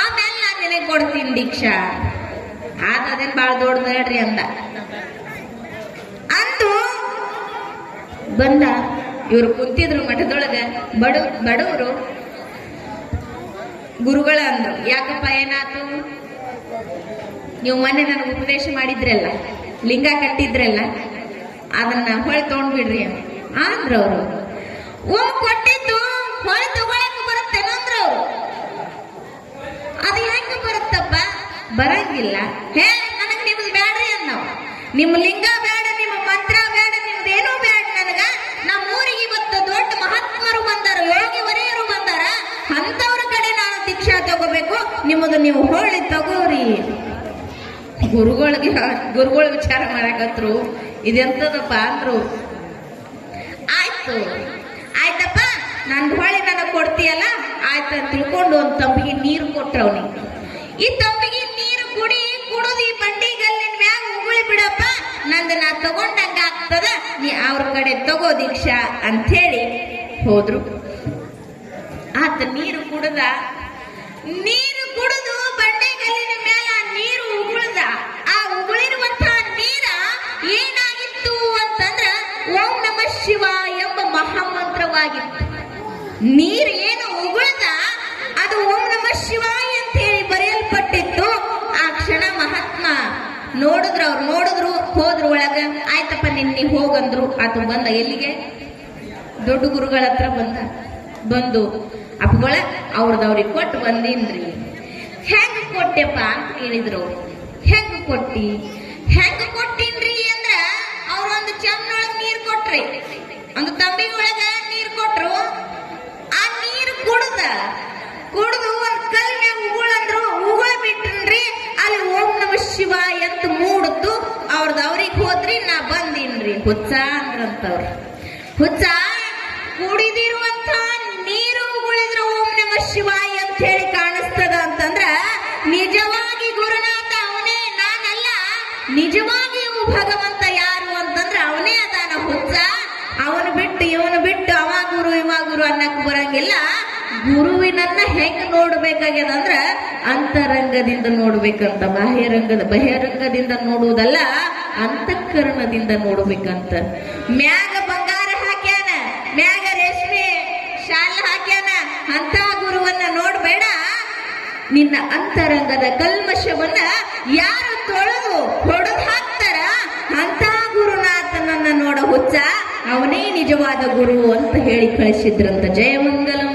[SPEAKER 2] ಆಮೇಲೆ ನಾನು ನಿನಗೆ ಕೊಡ್ತೀನಿ ದೀಕ್ಷಾ ಅದೇನ್ ಬಾಳ ದೊಡ್ಡದ ಹೇಳ್ರಿ ಅಂದ ಅಂದು ಬಂದ ಇವ್ರು ಕುಂತಿದ್ರು ಮಠದೊಳಗ ಬಡವರು ಗುರುಗಳ ಅಂದ್ರು ಯಾಕಪ್ಪ ಏನಾತು ನೀವು ಮೊನ್ನೆ ನನಗೆ ಉಪದೇಶ ಮಾಡಿದ್ರಲ್ಲ ಲಿಂಗ ಕಟ್ಟಿದ್ರಲ್ಲ ಅದನ್ನ ಹೊಳೆ ತಗೊಂಡ್ಬಿಡ್ರಿ ಅಂದ್ರು ಅವರು ಕೊಟ್ಟಿದ್ದು ಹೊಳೆ ತಗೊಳಕ್ ಬರುತ್ತೇನಂದ್ರು ಅವ್ರು ಅದು ಹೆಂಗ ಬರುತ್ತಪ್ಪ ಬರಂಗಿಲ್ಲ ಹೇ ನನಗ್ ನಿಮ್ದು ಬ್ಯಾಡ್ರಿ ಅನ್ನವ್ ನಿಮ್ಮ ಲಿಂಗ ಬೇಡ ನಿಮ್ಮ ಮಂತ್ರ ಬೇಡ ನಿಮ್ದೇನೂ ಬೇಡ ನನಗ ನಮ್ಮೂರಿಗೆ ಇವತ್ತು ದೊಡ್ಡ ಮಹಾತ್ಮರು ಬಂದಾರ ಯೋಗಿ ವರಿಯರು ಬಂದಾರ ಅಂತವ್ರ ಕಡೆ ನಾನು ದೀಕ್ಷಾ ತಗೋಬೇಕು ನಿಮ್ಮದು ನೀವು ಹೊಳ್ಳಿ ತಗೋರಿ ಗುರುಗಳು ವಿಚಾರ ಮಾಡಕತ್ರು ಇದೆಂತದಪ್ಪ ಅಂದ್ರು ಆಯ್ತಪ್ಪ ನಂದು ಹೊಳೆ ನನಗ್ ಕೊಡ್ತೀಯಲ್ಲ ಆಯ್ತ ತಿಳ್ಕೊಂಡು ಒಂದ್ ತಂಬಿಗೆ ನೀರು ಕೊಟ್ರವ್ನಿಗೆ ಈ ತಂಬಿಗೆ ನೀರು ಕುಡುದು ಈ ಬಂಡಿಗಲ್ಲಿನ ಮ್ಯಾಗ ಉಗುಳಿ ಬಿಡಪ್ಪ ನಂದು ನಾ ತಗೊಂಡಂಗ ಆಗ್ತದ ನೀ ಅವ್ರ ಕಡೆ ತಗೋ ದೀಕ್ಷಾ ಅಂತ ಹೇಳಿ ಹೋದ್ರು ಆತ ನೀರು ಕುಡುದು ಬಂಡೆಗಲ್ಲಿನ ಮ್ಯಾಲ ನೀರು ಉಗುಳ್ದ ಆ ಉಗುಳಿರುವಂತಹ ನೀರ ಏನಾಗಿತ್ತು ಅಂತಂದ್ರ ಓಂ ನಮ ಶಿವ ಎಂಬ ಮಹಾಮಂತ್ರವಾಗಿತ್ತು ನೀರು ಏನು ಉಗುಳ್ದ ಅದು ಓಂ ನಮ ಶಿವಾಯ ಅಂತ ಹೇಳಿ ಬರೆಯಲ್ಪಟ್ಟಿತ್ತು ಆ ಕ್ಷಣ ಮಹಾತ್ಮ ನೋಡಿದ್ರು ಹೋದ್ರು ಒಳಗ ಆಯ್ತಪ್ಪ ನಿನ್ನೆ ಹೋಗಂದ್ರು ಆತ ಬಂದ ಎಲ್ಲಿಗೆ ದೊಡ್ಡ ಗುರುಗಳ ಹತ್ರ ಬಂದು ಅಪ್ಪಗಳ ಅವ್ರಿಗೆ ಕೊಟ್ಟು ಬಂದೀನ್ರಿ ಹೆಂಗ ಕೊಟ್ಟೆಪ್ಪ ಅಂತ ಕೇಳಿದ್ರು ಹೆಂಗ ಕೊಟ್ಟಿನ್ರಿ ಅಂದ್ರ ಅವ್ರೊಂದು ಚಮ್ನೊಳಗ ನೀರ್ ಕೊಟ್ರಿ ಒಂದು ತಂಬಿ ಒಳಗ ನೀರ್ ಕೊಟ್ರು ಆ ನೀರು ಕುಡ್ದು ಒಂದ್ ಕಲ್ ಮ್ಯಾಗ ಉಗುಳ ಬಿಟ್ರಿ ಅಲ್ಲಿ ಓಂ ನಮ ಶಿವ ಅಂತ ಮೂಡುತ್ತು ಅವ್ರಿಗೆ ಹೋದ್ರಿ ನಾ ಬಂದೀನ್ರಿ ಹುಚ್ಚ ಅಂದ್ರಂತವ್ರು ಹುಚ್ಚ ಕುಡಿದಿರುವಂತ ನೀರು ಉಗುಳಿದ್ರು ಓಂ ನಮ ಶಿವ ಅಂತ ಹೇಳಿ ಕಾಣಿಸ್ತದ ಅಂತಂದ್ರ ನಿಜವಾಗಿ ಗುರುನಾಥ ಅವನೇ ನಾನಲ್ಲ ನಿಜವಾಗಿಯೂ ಭಗವಂತ ಯಾರು ಅಂತಂದ್ರ ಅವನೇ ಅದಾನ ಹುಚ್ಚ ಅವನು ಬಿಟ್ಟು ಇವನು ಬಿಟ್ಟು ಅವ ಗುರು ಅನ್ನಕ್ ಬರಂಗಿಲ್ಲ ಗುರುವಿನನ್ನ ಹೆಂಗ್ ನೋಡ್ಬೇಕಾಗ್ಯದ ಅಂದ್ರ ಅಂತರಂಗದಿಂದ ನೋಡ್ಬೇಕಂತ ಬಹಿರಂಗದಿಂದ ನೋಡುವುದಲ್ಲ ಅಂತಃಕರಣದಿಂದ ನೋಡ್ಬೇಕಂತ ಮ್ಯಾಗ ಬಂಗಾರ ಹಾಕ್ಯಾನ ಮ್ಯಾಗ ರೇಷ್ಮೆ ಶಾಲ ಹಾಕ್ಯಾನ ಅಂತ ಗುರುವನ್ನ ನೋಡ್ಬೇಡ ನಿನ್ನ ಅಂತರಂಗದ ಕಲ್ಮಶವನ್ನ ಯಾರು ಹೊಡೆದು ಹಾಕ್ತಾರ ಅಂತ ಗುರುನಾಥನನ್ನ ನೋಡ ಹುಚ್ಚ ಅವನೇ ನಿಜವಾದ ಗುರು ಅಂತ ಹೇಳಿ ಕಳಿಸಿದ್ರಂತ ಜಯಮಂಗಲಂ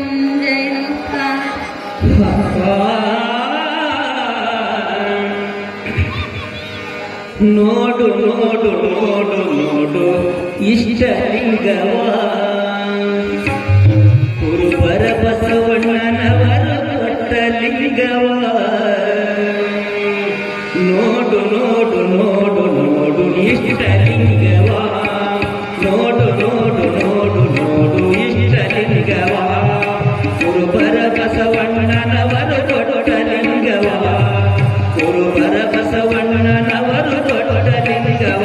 [SPEAKER 3] ನೋಡು ನೋಡು ನೋಡು ನೋಡು ಇಷ್ಟಲಿಂಗವ ಕುರುಬರ ಬಸವಣ್ಣನವರು ಕೊಟ್ಟ ಲಿಂಗವ ನೋಡು ನೋಡು ನೋಡು ನೋಡು ಇಷ್ಟಲಿಂಗವ ನೋಡು ನೋಡು ನೋಡು ನೋಡು ಇಷ್ಟಲಿಂಗವ ಕುರುಬರ ಬಸವಣ್ಣನವರು ಕೊಟ್ಟ ಲಿಂಗವ ಕುರುಬರ ಬಸವಣ್ಣನವರು ಕೊಟ್ಟ ಲಿಂಗವ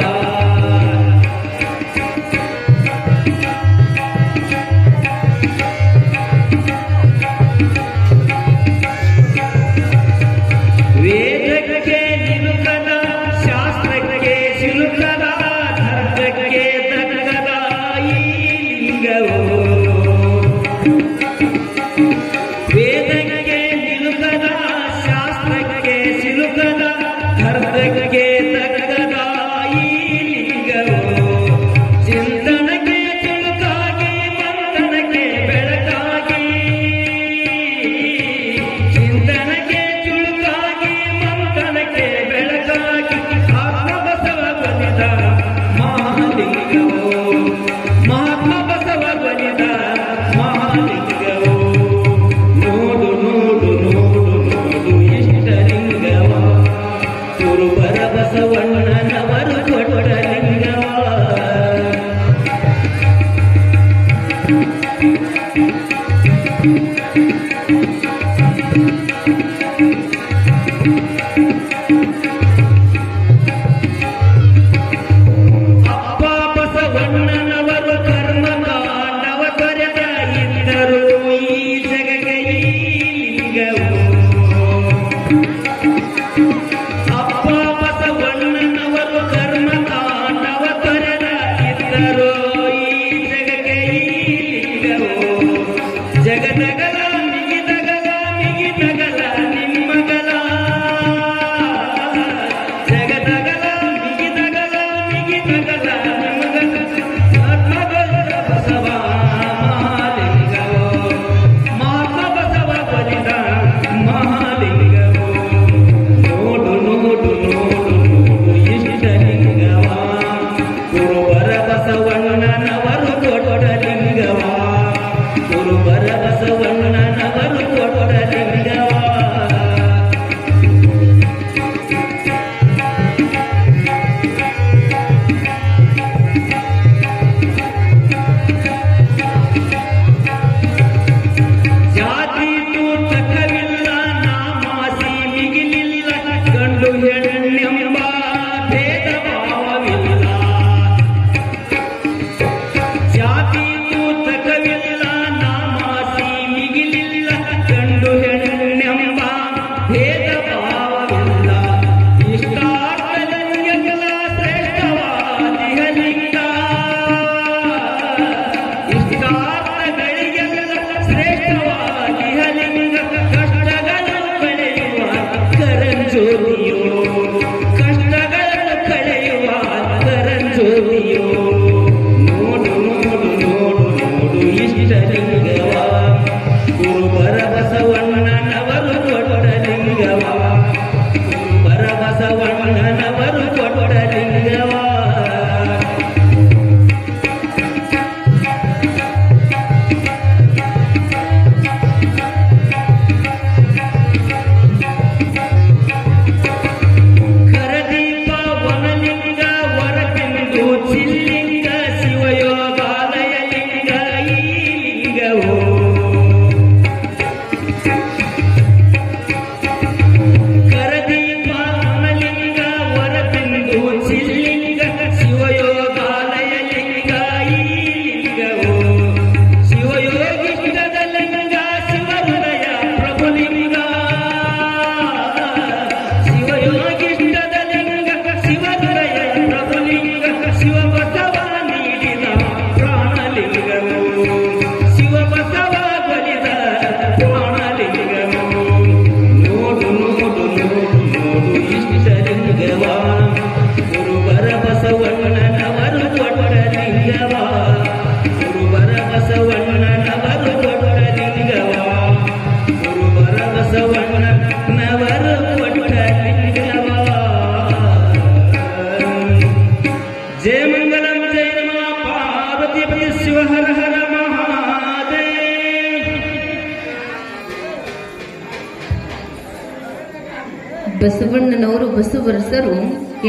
[SPEAKER 2] ಬಸವಣ್ಣನವರು ಬಸವರಸರು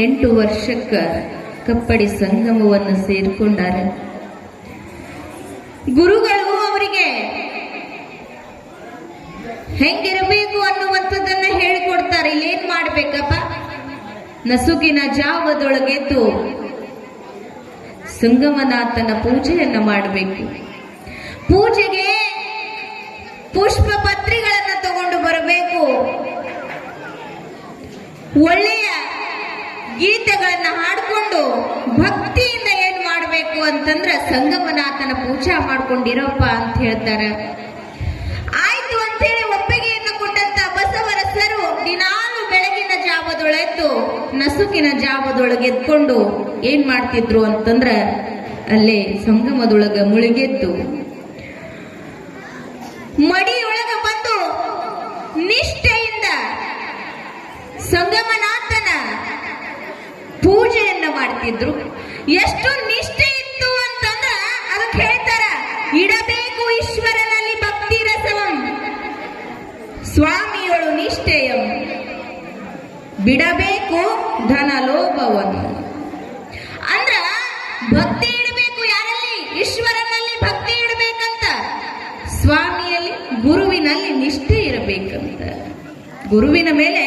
[SPEAKER 2] 8 ವರ್ಷಕ್ಕ ಕಪ್ಪಡಿ ಸಂಗಮವನ್ನು ಸೇರಿಕೊಂಡಾರೆ. ಗುರುಗಳು ಅವರಿಗೆ ಹೆಂಗಿರಬೇಕು ಅನ್ನುವಂಥದ್ದನ್ನ ಹೇಳಿಕೊಡ್ತಾರೆ. ಇಲ್ಲೇನ್ ಮಾಡ್ಬೇಕಪ್ಪ, ನಸುಕಿನ ಜಾವದೊಳಗೆದ್ದು ಸಂಗಮನಾಥನ ಪೂಜೆಯನ್ನ ಮಾಡಬೇಕು. ಪೂಜೆಗೆ ಪುಷ್ಪ ಪತ್ರಿಗಳನ್ನ ತಗೊಂಡು ಬರಬೇಕು. ಒಳ್ಳೆಯ ಗೀತೆಗಳನ್ನ ಹಾಡ್ಕೊಂಡು ಭಕ್ತಿಯಿಂದ ಏನ್ ಮಾಡ್ಬೇಕು ಅಂತಂದ್ರ ಸಂಗಮನಾಥನ ಪೂಜಾ ಮಾಡ್ಕೊಂಡಿರಪ್ಪ ಅಂತ ಹೇಳ್ತಾರೆ. ಆಯ್ತು ಅಂತೇಳಿ ಒಪ್ಪಿಗೆಯನ್ನು ಕೊಟ್ಟಂತ ಬಸವರಸರು ದಿನಾಲು ಬೆಳಗಿನ ಜಾವದೊಳೆದ್ದು ನಸುಕಿನ ಜಾವದೊಳಗೆ ಎದ್ಕೊಂಡು ಏನ್ ಮಾಡ್ತಿದ್ರು ಅಂತಂದ್ರ ಅಲ್ಲೇ ಸಂಗಮದೊಳಗ ಮುಳುಗೆದ್ದು ಮಡಿಯೊಳಗ ಬಂದು ನಿಷ್ಠೆಯಿಂದ ಸಂಗಮನಾಥನ ಪೂಜೆಯನ್ನ ಮಾಡ್ತಿದ್ರು. ಎಷ್ಟು ನಿಷ್ಠೆ ಇತ್ತು ಅಂತಂದ್ರ ಅದಕ್ಕೆ ಹೇಳ್ತಾರ, ಇಡಬೇಕು ಈಶ್ವರನಲ್ಲಿ ಭಕ್ತಿ ರಸವಂ ಸ್ವಾಮಿಯೊಳು ನಿಷ್ಠೆಯಂ, ಬಿಡಬೇಕು ಧನ ಲೋಭವನ್ನು. ಅಂದ್ರ ಭಕ್ತಿ ಇಡಬೇಕು ಯಾರಲ್ಲಿ? ಈಶ್ವರನಲ್ಲಿ ಭಕ್ತಿ ಇಡಬೇಕಂತ, ಸ್ವಾಮಿಯಲ್ಲಿ ಗುರುವಿನಲ್ಲಿ ನಿಷ್ಠೆ ಇರಬೇಕಂತ. ಗುರುವಿನ ಮೇಲೆ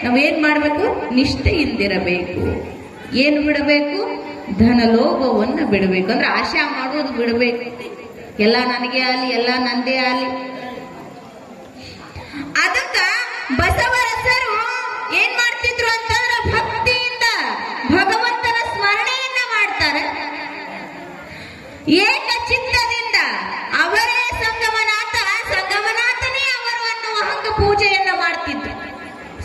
[SPEAKER 2] ನಾವೇನ್ ಮಾಡಬೇಕು? ನಿಷ್ಠೆಯಿಂದಿರಬೇಕು. ಏನು ಬಿಡಬೇಕು? ಧನ ಲೋಭವನ್ನ ಬಿಡಬೇಕು. ಅಂದ್ರೆ ಆಶಾ ಮಾಡೋದು ಬಿಡಬೇಕು. ಎಲ್ಲ ನನಗೆ ಆಗಲಿ, ಎಲ್ಲ ನಂದೇ ಆಗಲಿ. ಅದಕ್ಕ ಬಸವರಸರು ಏನ್ ಮಾಡ್ತಿದ್ರು ಅಂತಂದ್ರೆ ಭಕ್ತಿಯಿಂದ ಭಗವಂತನ ಸ್ಮರಣೆಯನ್ನ ಮಾಡ್ತಾರೆ. ಏಕ ಚಿತ್ತದಿಂದ ಅವರೇ ಸಂಗಮನಾಥ, ಸಂಗಮನಾಥನೇ ಅವರು ಅನ್ನುವ ಹಂಗ ಪೂಜೆಯನ್ನ ಮಾಡ್ತಿದ್ರು.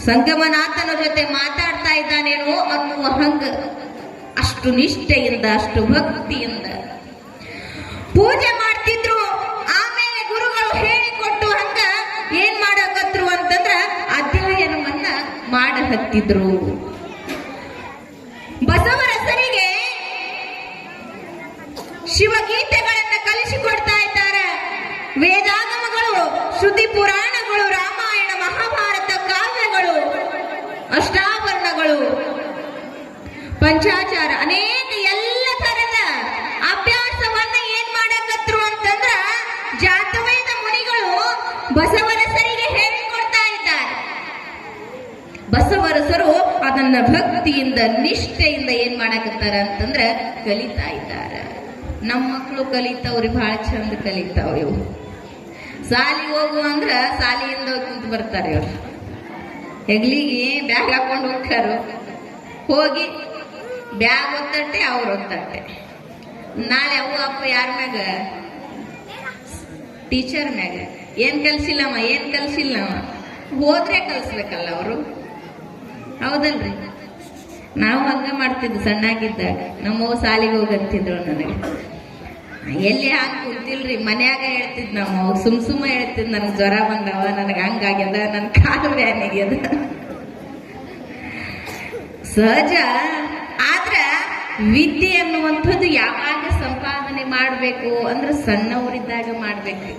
[SPEAKER 2] ಸಂಗಮನಾಥನ ಜೊತೆ ಮಾತಾಡ್ತಾ ಇದ್ದಾನೇನೋ ಅನ್ನುವ ಹಂಗ ಅಷ್ಟು ನಿಷ್ಠೆಯಿಂದ, ಅಷ್ಟು ಭಕ್ತಿಯಿಂದ ಪೂಜೆ ಮಾಡ್ತಿದ್ರು. ಆಮೇಲೆ ಗುರುಗಳು ಹೇಳಿಕೊಟ್ಟು ಹಂಗ ಏನ್ ಮಾಡಕತ್ರು ಅಂತಂದ್ರ ಅಧ್ಯಯನವನ್ನ ಮಾಡ ಹತ್ತಿದ್ರು. ಬಸವರಸರಿಗೆ ಶಿವಗೀತೆಗಳನ್ನ ಕಲಿಸಿಕೊಡ್ತಾ ಇದ್ದಾರೆ. ವೇದಾಗಮಗಳು, ಶ್ರುತಿ ಪುರಾಣಗಳು, ರಾಮಾಯಣ ಮಹಾಭಾರತ ಕಾವ್ಯಗಳು, ಅಷ್ಟಾವರಣಗಳು, ಪಂಚಾಚಾರ, ಅನೇಕ ಎಲ್ಲ ತರದ ಅಭ್ಯಾಸವನ್ನ ಏನ್ ಮಾಡಕತ್ರು ಅಂತಂದ್ರ ಜಾತವೇದ ಮುನಿಗಳು ಬಸವರಸರಿಗೆ ಹೇಳಿಕೊಡ್ತಾ ಇದ್ದಾರೆ. ಬಸವರಸರು ಅದನ್ನ ಭಕ್ತಿಯಿಂದ ನಿಷ್ಠೆಯಿಂದ ಏನ್ ಮಾಡಕತ್ತಾರ ಅಂತಂದ್ರ ಕಲಿತಾ ಇದ್ದಾರೆ. ನಮ್ಮ ಮಕ್ಕಳು ಕಲಿತಾವ್ರಿ, ಬಹಳ ಚಂದ ಕಲಿತಾವ. ಇವು ಸಾಲಿಗೆ ಹೋಗುವ ಅಂದ್ರ ಸಾಲಿಯಿಂದ ಕುಂತು ಬರ್ತಾರೆ. ಇವ್ರು ಹೆಗ್ಲಿಗೆ ಬ್ಯಾಗ್ ಹಾಕೊಂಡು ಹೋಗ್ತಾರ. ಹೋಗಿ ಬ್ಯಾಗ್ ಒತ್ತಟ್ಟೆ, ಅವ್ರು ಒತ್ತಟ್ಟೆ. ನಾಳೆ ಅವು ಅಪ್ಪ ಯಾರ ಮ್ಯಾಗ? ಟೀಚರ್ ಮ್ಯಾಗ. ಏನ್ ಕಲ್ಸಿಲ್ಲಮ್ಮ, ಏನ್ ಕಲ್ಸಿಲ್ಲಮ್ಮ. ಹೋದ್ರೆ ಕಲ್ಸ್ಬೇಕಲ್ಲ ಅವರು, ಹೌದಲ್ರಿ? ನಾವು ಹಂಗ ಮಾಡ್ತಿದ್ವಿ ಸಣ್ಣಾಗಿದ್ದಾಗ. ನಮ್ಮವ್ವ ಸಾಲಿಗೆ ಹೋಗಂತಿದ್ರು ನನಗೆ. ಎಲ್ಲಿ ಹಾಕಿ ಕುಂತಿಲ್ರಿ, ಮನ್ಯಾಗ ಹೇಳ್ತಿದ್ ನಮ್ಮ ಸುಮ್ಮ ಹೇಳ್ತಿದ್, ನನಗೆ ಜ್ವರ ಬಂದವ, ನನಗೆ ಹಂಗಾಗ್ಯದ, ನನ್ನ ಕಾಲು ಬ್ಯಾನಿಗ್ಯದ. ಸಹಜ. ಆದ್ರ ವಿದ್ಯೆ ಅನ್ನುವಂಥದ್ದು ಯಾವಾಗ ಸಂಪಾದನೆ ಮಾಡ್ಬೇಕು ಅಂದ್ರೆ ಸಣ್ಣವರಿದ್ದಾಗ ಮಾಡ್ಬೇಕು.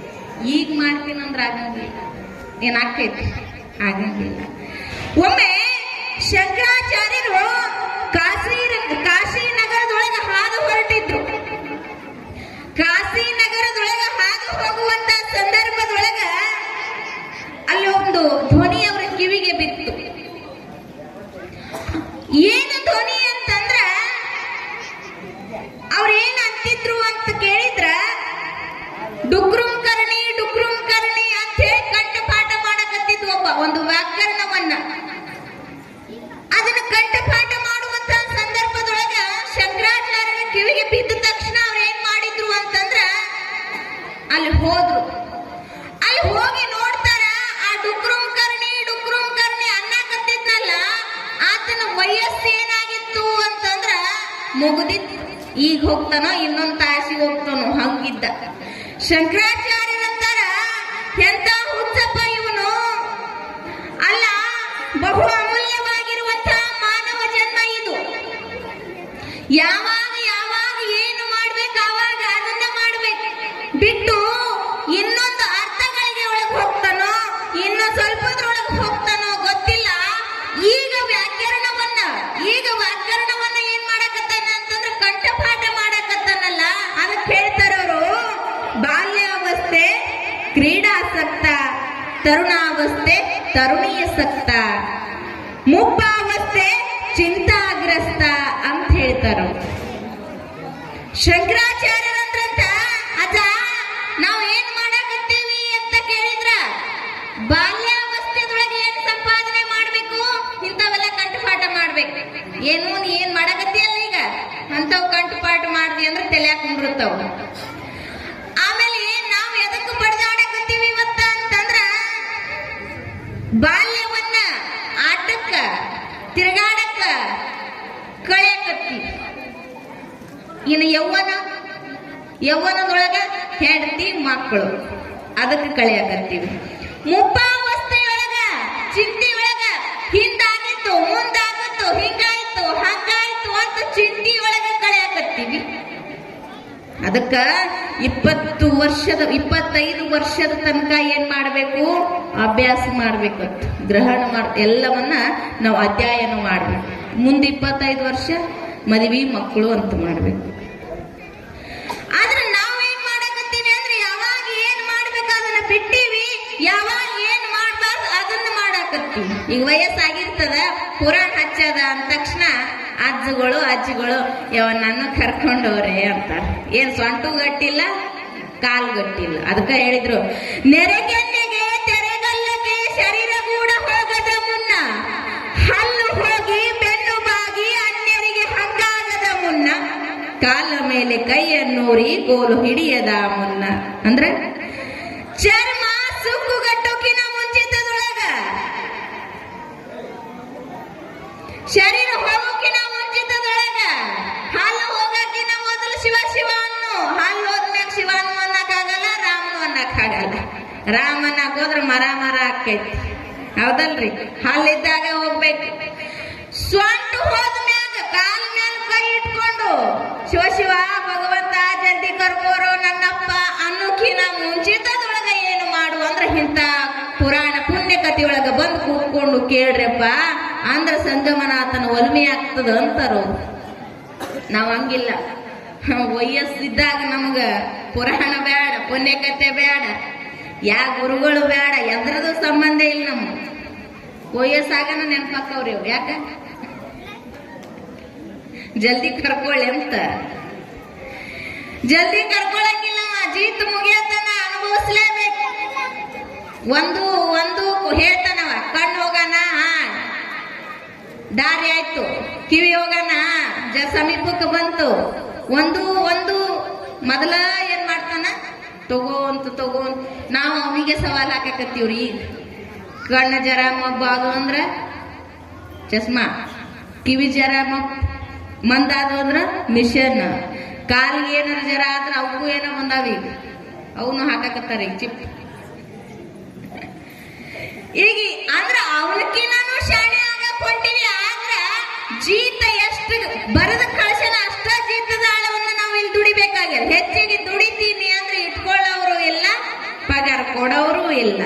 [SPEAKER 2] ಈಗ ಮಾಡ್ತೀನಂದ್ರ ಆಗಂಗಿಲ್ಲ. ಏನಾಗ್ತೈತಿ? ಆಗಂಗಿಲ್ಲ. ಒಮ್ಮೆ ಶಂಕರಾಚಾರ್ಯರು ಕಾಶಿ ನಗರದೊಳಗೆ ಹಾದು ಹೊರಟಿದ್ರು. ಕಾಶಿ ನಗರದೊಳಗ ಹಾದು ಹೋಗುವಂತ ಸಂದರ್ಭದೊಳಗ ಅಲ್ಲಿ ಒಂದು ಧ್ವನಿ ಅವರ ಕಿವಿಗೆ ಬಿತ್ತು. ಏನು ಧ್ವನಿ ಅಂತಂದ್ರ ಅವ್ರೇನ್ ಅಂತಿದ್ರು ಅಂತ ಕೇಳಿದ್ರ, ಡುಕ್ರುಂ ಕರ್ಣಿ ಅಂತ ಹೇಳಿ ಕಂಠಪಾಠ ಮಾಡಕತ್ತಿದ್ವು. ಒಂದು ವ್ಯಾಕರಣವನ್ನ ಅದನ್ನ ಕಂಠಪಾಠ ಮಾಡುವಂತ ಸಂದರ್ಭದೊಳಗ ಶಂಕರಾಚಾರ್ಯರ ಕಿವಿಗೆ ಬಿದ್ದ ತಕ್ಷಣ ಅವ್ರು ಏನ್ ಮಾಡಿದ್ರು ಅಂತಂದ್ರ ಅಲ್ಲಿ ಹೋದ್ರು. ಅಲ್ಲಿ ಹೋಗಿ ನೋಡ್ತಾರ, ಆ ಡುಕ್ರುಂ ಕರ್ಣಿ ಅನ್ನಕತ್ತಿದ್ನಲ್ಲ, ಆತನ ವಯಸ್ಸು ಏನಾಗಿತ್ತು ಅಂತಂದ್ರ ಮುಗುದಿತ್ತು. ಈಗ ಹೋಗ್ತಾನೋ ಇನ್ನೊಂದ್ ತಾಸಿಗೆ ಹೋಗ್ತಾನೋ ಹಂಗಿದ್ದ. ಶಂಕರಾಚಾರ್ಯರಂತಾರ, ಎಂತ ಹುಚ್ಚಪ್ಪ ಇವನು, ಅಲ್ಲ ಬಹು ಅಮೂಲ್ಯವಾಗಿರುವಂತಹ ಮಾನವ ಜನ್ಮ ಇದು. ಯಾವಾಗ ಏನು ಮಾಡ್ಬೇಕು ಅವಾಗ ಅದನ್ನ ಮಾಡ್ಬೇಕು, ಬಿಟ್ಟು ಇನ್ನೊಂದು ಅರ್ಥಗಳಿಗೆ ಒಳಗೆ ಹೋಗ್ತಾನೋ, ಇನ್ನು ಸ್ವಲ್ಪದ್ರೊಳಗೆ ಹೋಗ್ತಾನೋ ಗೊತ್ತಿಲ್ಲ. ಈ ತರುಣಾವಸ್ಥೆ ತರುಣಿಯ ಸಕ್ತ, ಮುಪ್ಪಾವಸ್ಥೆ ಚಿಂತಾಗ್ರಸ್ತ ಅಂತ ಹೇಳ್ತಾರ. ಶಂಕರಾಚಾರ್ಯರಂದ್ರಂತ ಅಜ್ಜ ನಾವ್ ಏನ್ ಮಾಡಾಕತ್ತೀವಿ ಅಂತ ಕೇಳಿದ್ರ, ಬಾಲ್ಯಾವಸ್ಥೆದೊಳಗೆ ಏನ್ ಸಂಪಾದನೆ ಮಾಡ್ಬೇಕು ಇಂಥವೆಲ್ಲ ಕಂಠಪಾಠ ಮಾಡ್ಬೇಕು. ಏನು ನೀ ಏನ್ ಮಾಡಾಕತ್ತೀಯಲ್ಲ ಈಗ ಅಂತವ್ ಕಂಠಪಾಠ ಮಾಡ್ದಿ ಅಂದ್ರೆ ತಲೆಯಾಕ ಕುಂಡಿರ್ತಾವ. ಆಮೇಲೆ ನಾವ್ ಎದಕ್ಕೆ ಬಡ್ದಾಡಕತ್ತೀವಿ ಇವತ್ತ ಅಂತಂದ್ರ ಬಾಲ್ಯವನ್ನ ಆಟಕ್ಕ ತಿರುಗಾಡಕ್ಕ ಕಳೆಯಕತ್ತೀವಿ. ಇನ್ನು ಯೌವನದೊಳಗ ಹೆಂಡತಿ ಮಕ್ಕಳು ಅದಕ್ಕೆ ಕಳೆಯಕತ್ತೀವಿ. ಮುಪ್ಪಾವಸ್ಥೆಯೊಳಗ ಚಿಂತೆಯೊಳಗ ಹಿಂದಾಗಿತ್ತು ಮುಂದಾಗಿತ್ತು ಹಿಂಗಾಯ್ತು ಹಂಗಾಯ್ತು ಅಂತ ಚಿಂತೆಯೊಳಗ ಕಳೆಯಕತ್ತೀವಿ. ಅದಕ್ಕ 25 ವರ್ಷದ ತನಕ ಏನ್ ಮಾಡ್ಬೇಕು, ಅಭ್ಯಾಸ ಮಾಡ್ಬೇಕು, ಗ್ರಹಣ ಎಲ್ಲವನ್ನ ನಾವು ಅಧ್ಯಯನ ಮಾಡ್ಬೇಕು. ಮುಂದೆ 25 ವರ್ಷ ಮದುವೆ ಮಕ್ಕಳು ಅಂತ ಮಾಡ್ಬೇಕು. ಆದ್ರೆ ನಾವೇನ್ ಮಾಡಕತ್ತೀವಿ ಅಂದ್ರೆ ಯಾವಾಗ ಏನ್ ಮಾಡ್ಬೇಕು ಅದನ್ನ ಬಿಟ್ಟಿವಿ, ಯಾವಾಗ ಏನ್ ಮಾಡ್ಬಾರ್ದು ಅದನ್ನ ಮಾಡಾಕತ್ತೀವಿ. ಈಗ ವಯಸ್ಸಾಗಿರ್ತದ ಪುರಾಣ ಹಚ್ಚದ ಅಂದ ತಕ್ಷಣ ಅಜ್ಜಿಗಳು ನನ್ನ ಕರ್ಕೊಂಡವ್ರೆ ಅಂತಾರ. ಏನ್ ಸೊಂಟು ಗಟ್ಟಿಲ್ಲ ಕಾಲ್ ಗಟ್ಟಿಲ್ಲ. ಅದಕ್ಕ ಹೇಳಿದ್ರು, ನೆರೆಗೆನ್ನೆಗೆ ತೆರೆಗಲ್ಲಕ್ಕೆ ಶರೀರ ಕೂಡ ಹೋಗದ ಮುನ್ನ, ಹಲ್ಲು ಹೋಗಿ ಬೆನ್ನು ಬಾಗಿ ಅನ್ಯರಿಗೆ ಹಂಗಾಗದ ಮುನ್ನ, ಕಾಲ ಮೇಲೆ ಕೈಯನ್ನೂರಿ ಗೋಲು ಹಿಡಿಯದ ಮುನ್ನ. ಅಂದ್ರೆ ಚರ್ಮ ಸುಕ್ಕುಗಟ್ಟುಕಿನ ಮುಂಚಿತದೊಳಗ, ಶರೀರ ಹೋಗೋಕಿನ ಮುಂಚಿತದೊಳಗ, ಹಾಲು ಹೋಗಕ್ಕಿನ ಮೊದಲು ಶಿವ ಶಿವ ಅನ್ನು, ಹಾಲು ಹೋದ್ಮ್ಯಾಗ ಶಿವ ಅನ್ನು ಅನ್ನಕ್ಕಾಗಲ್ಲ, ರಾಮನು ಅನ್ನಕ್ಕಾಗಲ್ಲ. ರಾಮನ್ನ ಹೋದ್ರೆ ಮರ ಆಕೈತಿ, ಹೌದಲ್ರಿ? ಹಾಲಿದ್ದಾಗ ಹೋಗ್ಬೇಕು. ಸ್ವಂಟು ಹೋದ್ಮ್ಯಾಗ ಕಾಲ ಮ್ಯಾಲ ಕೈ ಇಟ್ಕೊಂಡು ಶಿವ ಶಿವ ಭಗವಂತ ಜಲ್ದಿ ಕರ್ಕೋರೋ ನನ್ನಪ್ಪ ಅನ್ನೋಕಿನ ಮುಂಚಿತದೊಳಗ ಏನು ಮಾಡು ಅಂದ್ರೆ ಇಂಥ ಪುರಾಣ ಪುಣ್ಯ ಕಥೆಯೊಳಗ ಬಂದು ಕೂತ್ಕೊಂಡು ಕೇಳ್ರಪ್ಪ ಅಂದ್ರ ಸಂಗಮನಾಥನ ಒಲ್ಮೆ ಆಗ್ತದ ಅಂತಾರೋ. ನಾವ್ ಹಂಗಿಲ್ಲ. ವಯಸ್ಸಿದ್ದಾಗ ನಮ್ಗ ಪುರಾಣ ಬೇಡ, ಪುಣ್ಯ ಕಥೆ ಬೇಡ, ಯಾ ಗುರುಗಳು ಬೇಡ, ಎದ್ರದ್ದು ಸಂಬಂಧ ಇಲ್ಲ. ನಮ್ಗೆ ವಯಸ್ಸಾಗನ ನೆನ್ಪಾಕವ್ರಿ ಅವ್. ಯಾಕ ಜಲ್ದಿ ಕರ್ಕೊಳ್ಳಿ ಅಂತ. ಜಲ್ದಿ ಕರ್ಕೊಳಂಗಿಲ್ಲ. ಜೀತ್ ಮುಗಿಯತನ ಅನುಭವಿಸ್ಲೇಬೇಕು. ಒಂದು ಹೇಳ್ತಾನವ, ಕಣ್ಣು ಹೋಗಣ ದಾರಿ ಆಯ್ತು, ಕಿವಿ ಹೋಗಣ ಸಮೀಪಕ್ಕೆ ಬಂತು. ಒಂದು ಮೊದಲ ಏನ್ ಮಾಡ್ತಾನ, ತಗೋ ನಾವು ಅವನಿಗೆ ಸವಾಲ್ ಹಾಕಕತ್ತೀವ್ರಿ. ಕಣ್ಣ ಜರ ಮಬ್ಬಾದು ಅಂದ್ರ ಚಸ್ಮಾ, ಕಿವಿ ಜರ ಮಂದಾದು ಅಂದ್ರ ಮಿಷನ್, ಕಾಲಿಗೆ ಏನಾರ ಜರ ಆದ್ರ ಅವಕ್ಕೂ ಏನೋ ಬಂದಾವಿ, ಅವನು ಹಾಕಕತ್ತಾರ ಈಗ ಚಿಪ್. ಈಗ ಅಂದ್ರ ಅವನಕಿನೂ ಶಾಣೆ ಆಗಕ್ ಹೊಂಟಿವಿ. ಆದ್ರ ಜೀತ ಎಷ್ಟು ಬರದ ಕಳ್ಸನ ಅಷ್ಟ ಜೀತದ ಆಳವನ್ನ ನಾವು ಇಲ್ಲಿ ದುಡಿಬೇಕಾಗ್ಯದ. ಹೆಚ್ಚಿಗೆ ದುಡಿತೀನಿ ಅಂದ್ರೆ ಇಟ್ಕೊಳ್ಳೋರು ಇಲ್ಲ, ಪಗಾರ ಕೊಡೋರು ಇಲ್ಲ.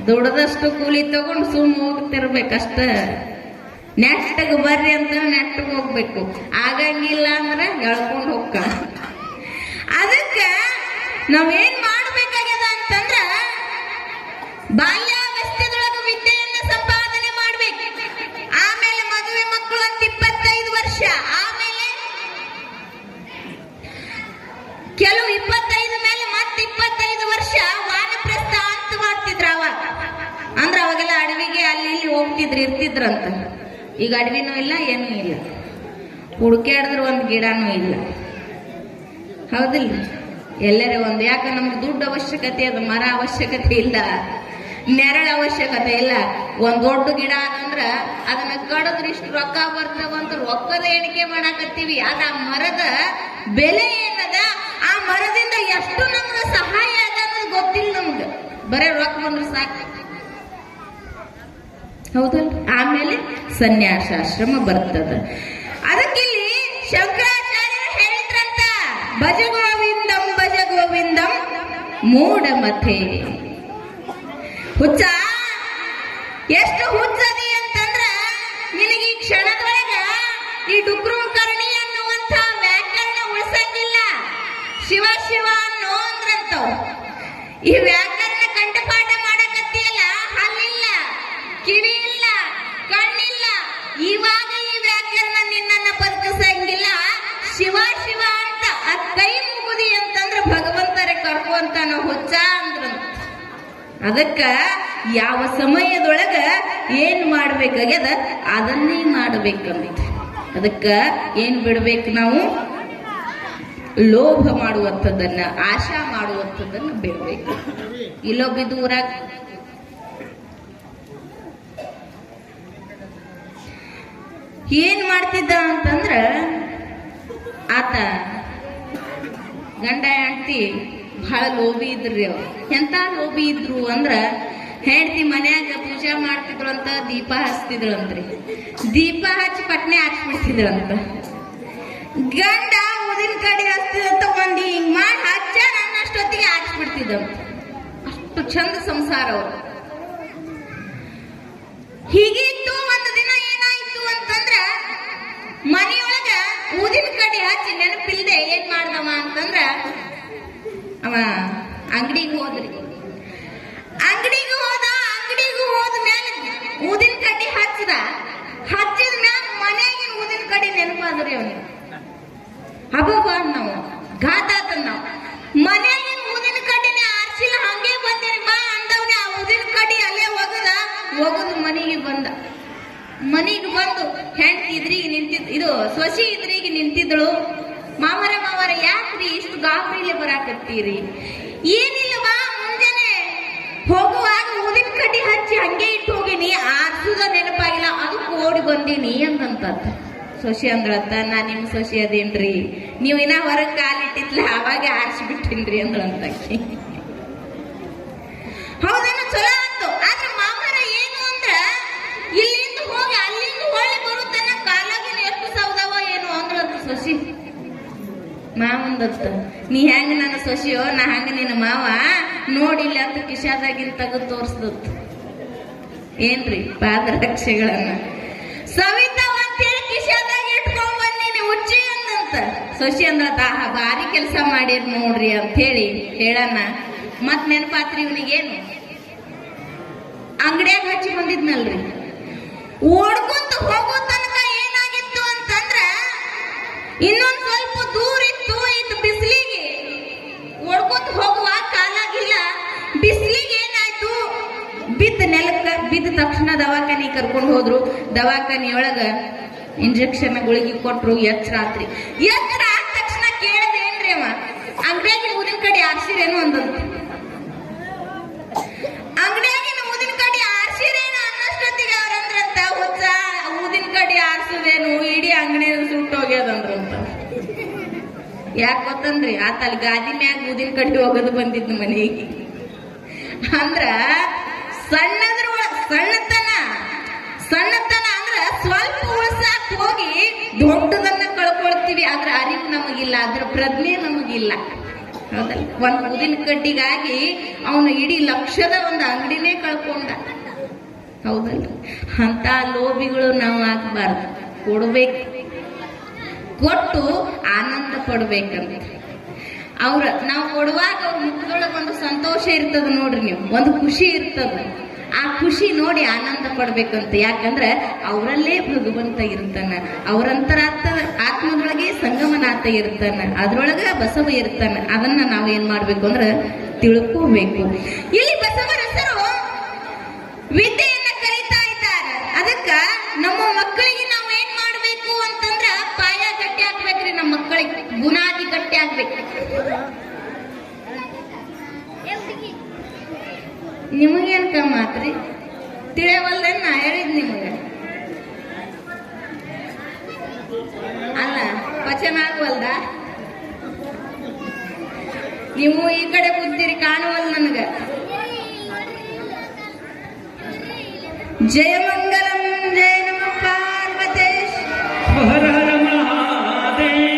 [SPEAKER 2] ದುಡದಷ್ಟು ಕೂಲಿ ತಗೊಂಡು ಸುಮ್ಮ ಹೋಗ್ತಿರ್ಬೇಕಷ್ಟ. ನೆಟ್ಟಗೆ ಬರ್ರಿ ಅಂತ ನೆಟ್ಟಗೆ ಹೋಗ್ಬೇಕು. ಆಗಂಗಿಲ್ಲ ಅಂದ್ರೆ ಎಳ್ಕೊಂಡು ಹೋಗ್ಕ. ಅದಕ್ಕ ನಾವೇನ್ ಮಾಡ್ಬೇಕಾಗ್ಯದ ಅಂತಂದ್ರ ಬಾಲ್ಯಾವಸ್ಥೆದೊಳಗ ವಿದ್ಯೆಯನ್ನ ಸಂಪಾದನೆ ಮಾಡ್ಬೇಕು. ಆಮೇಲೆ ಮದುವೆ ಮಕ್ಕಳು ಅಂತ 25 ವರ್ಷ, ಆಮೇಲೆ ಕೆಲವು 25 ಮೇಲೆ ಮತ್ತೆ 25 ವರ್ಷ ವಾನಪ್ರಸ್ಥ ಅಂತ ಮಾಡ್ತಿದ್ರ. ಅವಾಗ ಅಂದ್ರ ಅವಾಗೆಲ್ಲ ಅಡವಿಗೆ ಅಲ್ಲಿ ಇಲ್ಲಿ ಇರ್ತಿದ್ರಂತ. ಈಗ ಅಡವಿನೂ ಇಲ್ಲ, ಏನೂ ಇಲ್ಲ, ಹುಡುಕ್ಯಾಡಿದ್ರೆ ಒಂದು ಗಿಡನೂ ಇಲ್ಲ, ಹೌದಿಲ್ಲ? ಎಲ್ಲರೇ ಒಂದು. ಯಾಕೆ ನಮ್ಗೆ ದುಡ್ಡು ಅವಶ್ಯಕತೆ ಅದ, ಮರ ಅವಶ್ಯಕತೆ ಇಲ್ಲ, ನೆರಳ ಅವಶ್ಯಕತೆ ಇಲ್ಲ. ಒಂದ್ ದೊಡ್ಡ ಗಿಡ ಅದಂದ್ರ ಅದನ್ನ ಕಡದ್ರೆ ಇಷ್ಟು ರೊಕ್ಕ ಬರ್ತಾವಂತ ರೊಕ್ಕದ ಎಣಿಕೆ ಮಾಡಾಕತ್ತೀವಿ. ಆಗ ಆ ಮರದ ಬೆಲೆ ಏನದ, ಆ ಮರದಿಂದ ಎಷ್ಟು ನಮ್ಗೆ ಸಹಾಯ ಅದ ಅನ್ನೋದು ಗೊತ್ತಿಲ್ಲ ನಮ್ಗೆ. ಬರೇ ರೊಕ್ಕ ಬಂದ್ರೆ ಸಾಕು, ಹೌದಲ್ಲ? ಆಮೇಲೆ ಸನ್ಯಾಸಾಶ್ರಮ ಬರ್ತದ. ಅದಕ್ಕಿಲ್ಲಿ ಶಂಕರಾಚಾರ್ಯರು ಹೇಳಿದ್ರಂತ, ಭಜ ಗೋವಿಂದಂ ಮೂಢಮತೆ. ಹುಚ್ಚ, ಎಷ್ಟು ಹುಚ್ಚದಿ ಅಂತಂದ್ರ ನಿನಗೆ ಈ ಕ್ಷಣದೊಳಗ ಈ ಡುಕ್ರುಕರ್ಣಿ ಅನ್ನುವಂಥ ವ್ಯಾಕರಣ ಉಳಿಸಂಗಿಲ್ಲ. ಶಿವ ಶಿವ ಅನ್ನೋ ಅಂದ್ರಂತವ್. ಈ ವ್ಯಾಕರಣ ಕಂಠಪಾಠ ಮಾಡಕತ್ತಿಯಲ್ಲ, ಅದಕ್ಕ ಯಾವ ಸಮಯದೊಳಗ ಏನ್ ಮಾಡ್ಬೇಕಾಗ್ಯದ ಅದನ್ನೇ ಮಾಡ್ಬೇಕಂತ. ಅದಕ್ಕ ಏನ್ ಬಿಡ್ಬೇಕು ನಾವು? ಲೋಭ ಮಾಡುವಂಥದ್ದನ್ನ, ಆಶಾ ಮಾಡುವಂಥದ್ದನ್ನ ಬಿಡ್ಬೇಕು. ಇಲ್ಲೊಬ್ಬಿದ್ದು ಊರಾಗ ಏನ್ ಮಾಡ್ತಿದ್ದ ಅಂತಂದ್ರ, ಆತ ಗಂಡ ಹೆಂಡತಿ ಬಹಳ ಲೋಭಿ ಇದ್ರಿ. ಅವ್ರು ಎಂತ ಲೋಭಿ ಇದ್ರು ಅಂದ್ರ, ಹೆಂಡತಿ ಮನ್ಯಾಗ ಪೂಜಾ ಮಾಡ್ತಿದ್ರಂತ, ದೀಪ ಹಚ್ತಿದ್ರಂತ್ರಿ. ದೀಪ ಹಚ್ಚಿ ಪಟ್ನೆ ಹಚ್ಬಿಡ್ತಿದ್ರಂತ. ಗಂಡ ಊದಿನ ಕಡೆ ಹಚ್ತಿದಂತ ಒಂದ್ ಹಿಂಗ್ ಮಾಡಿ ಹಚ್ಚ ನನ್ನಷ್ಟೊತ್ತಿಗೆ ಹಚ್ಬಿಡ್ತಿದ್ದಂತ. ಅಷ್ಟು ಚಂದ ಸಂಸಾರ ಅವ್ರು. ಹೀಗಿತ್ತು. ಒಂದು ದಿನ ಏನಾಯ್ತು ಅಂತಂದ್ರ, ಮನೆಯೊಳಗ ಊದಿನ ಕಡೆ ಹಚ್ಚಿ ನೆನಪಿಲ್ದೆ ಏನ್ ಮಾಡ್ದವ ಅಂತಂದ್ರ, ಅವ ಅಂಗಡಿಗೆ ಹೋದ್ರಿ. ಅಂಗಡಿಗೆ ಹೋದ ಮ್ಯಾಲ ಊದಿನ ಕಡ್ಡಿ ಹಚ್ಚಿದ ಮ್ಯಾಲ ಮನೆಯಾಗಿನ ಊದಿನ ಕಡ್ಡಿ ನೆನಪಾದ್ರಿ ಅವನಿಗೆ. ಹಬ್ಬ ನಾವು ಘಾತ ಆತ. ನಾವು ಮನೆಯಾಗಿನ ಊದಿನ ಕಡ್ಡಿನೇ ಆರ್ಸಿಲ್ಲ, ಹಂಗೆ ಬಂದೇನೆ ಬಾ ಅಂದವ್ನೆ. ಆ ಊದಿನ ಕಡ್ಡಿ ಅಲ್ಲೇ ಒಗದು ಮನೆಗೆ ಬಂದ. ಮನೆಗೆ ಬಂದು ಹೆಂಡತಿ ಇದ್ರಿಗೆ ಇದು ಸೊಸಿ ಇದ್ರಿಗೆ ನಿಂತಿದ್ದಳು. ಮಾವರ ಯಾಕ್ರಿ ಇಷ್ಟು ಗಾಬರಿಲೆ ಬರಾಕತ್ತೀರಿ? ಏನಿಲ್ಲವಾ, ಮುಂಜಾನೆ ಹೋಗುವಾಗ ಊದಿನ ಕಡ್ಡಿ ಹಚ್ಚಿ ಹಂಗೆ ಇಟ್ಟು ಹೋಗಿನಿ, ಆರ್ಸುದ ನೆನಪಾಗಿಲ್ಲ, ಅದಕ್ಕೆ ಓಡಿ ಬಂದೀನಿ ಅಂತಂತ. ಸೊಸಿ ಅಂದ್ರತ್ತ, ನಾ ನಿಮ್ ಸೊಸಿ ಅದೇನ್ರಿ, ನೀವು ಇನ್ನ ಹೊರಗೆ ಕಾಲಿಟ್ಟಿತ್ಲ ಅವಾಗ ಆರ್ಸಿಬಿಟ್ಟಿನ್ರಿ ಅಂದ್ರಂತಕ್ಕಿ. ಹೌದೇನು? ಚಲೋ ಆಯ್ತು. ಆದ್ರೆ ಮಾಮರ ಏನು ಅಂದ್ರ, ಇಲ್ಲಿಂದ ಹೋಗಿ ಅಲ್ಲಿಂದ ಹೊಳ್ಳಿ ಬರುತ್ತನ್ನ ಕಾಲಾಗಿನ ಎಷ್ಟು ಸೌದವ ಏನು ಅಂದ್ರಂತ ಸೊಸಿ. ಮಾವಂದತ್ತ, ನೀ ಹೆಂಗ ನನ್ನ ಸೊಸಿಯೋ, ನಾ ಹಂಗ ನಿನ್ನ ಮಾವ ನೋಡಿಲ್ಲ ಅಂತ ಕಿಶಾದಾಗಿನ ತೆಗೆದು ತೋರ್ಸ್ದತ್. ಏನ್ರಿ? ಪಾದರಕ್ಷೆಗಳನ್ನ ಸವಿತಾವ ಅಂತೇಳಿ ಕಿಶಾದಾಗ ಇಟ್ಕೊಂಡ್ ಬಂದೀನಿ ಹುಚ್ಚಿ ಅಂದಂತ. ಸೊಸಿ ಅಂದ್ರತ, ಭಾರಿ ಕೆಲಸ ಮಾಡಿರ್ ನೋಡ್ರಿ ಅಂತ ಹೇಳಿ ಹೇಳಣ್ಣ. ಮತ್ ನೆನಪಾತ್ರಿ ಇವನಿಗೇನು? ಅಂಗಡಿಯಾಗ ಹಚ್ಚಿ ಬಂದಿದ್ನಲ್ರಿ. ಓಡ್ಕೊಂತ ಹೋಗೋ ತನಕ ಏನಾಗಿತ್ತು ಅಂತಂದ್ರ, ಇನ್ನೊಂದ್ ಸ್ವಲ್ಪ ದೂರ ಇತ್ತು ಬಿಸಿಲಿಗೆ. ಓಡ್ಕೊಂತ ಹೋಗುವಾಗ ಕಾಲಾಗಿಲ್ಲ, ಬಿಸಿಲಿಗೆ ಏನಾಯ್ತು, ಬಿದ್ದ ತಕ್ಷಣ ದವಾಖಾನಿ ಕರ್ಕೊಂಡು ಹೋದ್ರು. ದವಾಖಾನಿಯೊಳಗ ಇಂಜೆಕ್ಷನ್ ಗುಳಿಗೆ ಕೊಟ್ರು. ಎಚ್ಚರ ಆದ ತಕ್ಷಣ ಕೇಳದೆ ಏನ್ರಿ ಅವ, ಅಂಗಡಿಯಾಗಿನ ಊದಿನ ಕಡೆ ಆರ್ಸಿರೇನು ಅಂದಂತ. ಅಂಗಡಿಯಾಗಿನ ಊದಿನ ಕಡೆ ಆರ್ಸಿರೇನು ಅನ್ನಷ್ಟೊತ್ತಿಗೆ ಅವ್ರಂದ್ರಂತ, ಹುಚ್ಚ ಊದಿನ ಕಡೆ ಆರ್ಸದೇನು, ಇಡೀ ಅಂಗಡಿ ಸುಟ್ಟೋಗ್ಯದಂದ್ರಂತ. ಯಾಕೆ ಗೊತ್ತಂದ್ರಿ, ಆತ ಅಲ್ಲಿ ಗಾದಿ ಮ್ಯಾಗ ಊದಿನ ಕಡ್ಡಿ ಹೋಗೋದು ಬಂದಿದ್ದು ಮನೆಗೆ. ಅಂದ್ರ ಸಣ್ಣತನ ಅಂದ್ರ ಸ್ವಲ್ಪ ಉಳ್ಸಾಕ್ ಹೋಗಿ ದೊಡ್ಡದನ್ನ ಕಳ್ಕೊಳ್ತೀವಿ. ಅದ್ರ ಅರಿವು ನಮಗಿಲ್ಲ, ಅದ್ರ ಪ್ರಜ್ಞೆ ನಮಗಿಲ್ಲ. ಹೌದಲ್ಲ? ಒಂದ್ ಊದಿನ ಕಡ್ಡಿಗಾಗಿ ಅವನು ಇಡೀ ಲಕ್ಷದ ಒಂದು ಅಂಗಡಿನೇ ಕಳ್ಕೊಂಡ. ಹೌದಲ್ಲ? ಅಂತ ಲೋಭಿಗಳು ನಾವು ಆಗ್ಬಾರ್ದು. ಕೊಡ್ಬೇಕು, ಕೊಟ್ಟು ಆನಂದ ಪಡ್ಬೇಕಂತ. ನಾವು ಕೊಡುವಾಗ ಅವ್ರ ಮುಖದೊಳಗೆ ಒಂದು ಸಂತೋಷ ಇರ್ತದ ನೋಡ್ರಿ, ನೀವು ಒಂದು ಖುಷಿ ಇರ್ತದ. ಆ ಖುಷಿ ನೋಡಿ ಆನಂದ ಪಡ್ಬೇಕಂತ. ಯಾಕಂದ್ರೆ ಅವರಲ್ಲೇ ಭಗವಂತ ಇರ್ತಾನ, ಆತ್ಮದೊಳಗೆ ಸಂಗಮನಾಥ ಇರ್ತಾನ, ಅದ್ರೊಳಗ ಬಸವ ಇರ್ತಾನ. ಅದನ್ನ ನಾವು ಏನ್ ಮಾಡ್ಬೇಕು ಅಂದ್ರೆ ತಿಳ್ಕೋಬೇಕು. ಇಲ್ಲಿ ಬಸವರ ಹೆಸರು ವಿದ್ಯೆಯನ್ನ ಕಲಿತಾ ಇದ್ದಾರೆ. ಅದಕ್ಕ ನಮ್ಮ ಮಕ್ಕಳಿಗೆ ನಾವು ಏನ್ ಮಾಡ್ಬೇಕು ಅಂತಂದ್ರ ಪಾಯ ಗಟ್ಟಿ ಹಾಕ್ಬೇಕ್ರಿ. ನಮ್ಮ ಮಕ್ಕಳಿಗೆ ಬುನಾದಿ ಗಟ್ಟಿ ಹಾಕ್ಬೇಕು. ನಿಮಗೇನ್ ಕಮ್ಮ ಆತ್ರಿ? ತಿಳಿಯವಲ್ದೇನ್ ನಾ ಹೇಳಿದ್ ನಿಮಗ? ಅಲ್ಲ, ಪಚನ ಆಗುವಲ್ದ? ನೀವು ಈ ಕಡೆ ಕೂತೀರಿ, ಕಾಣುವಲ್ ನನಗ. ಜಯ ಮಂಗಲಂ, ಜಯ ನಮ ಪಾರ್ವತೇಶ್.
[SPEAKER 3] ಹರ ಹರ ಮಹಾದೇವ.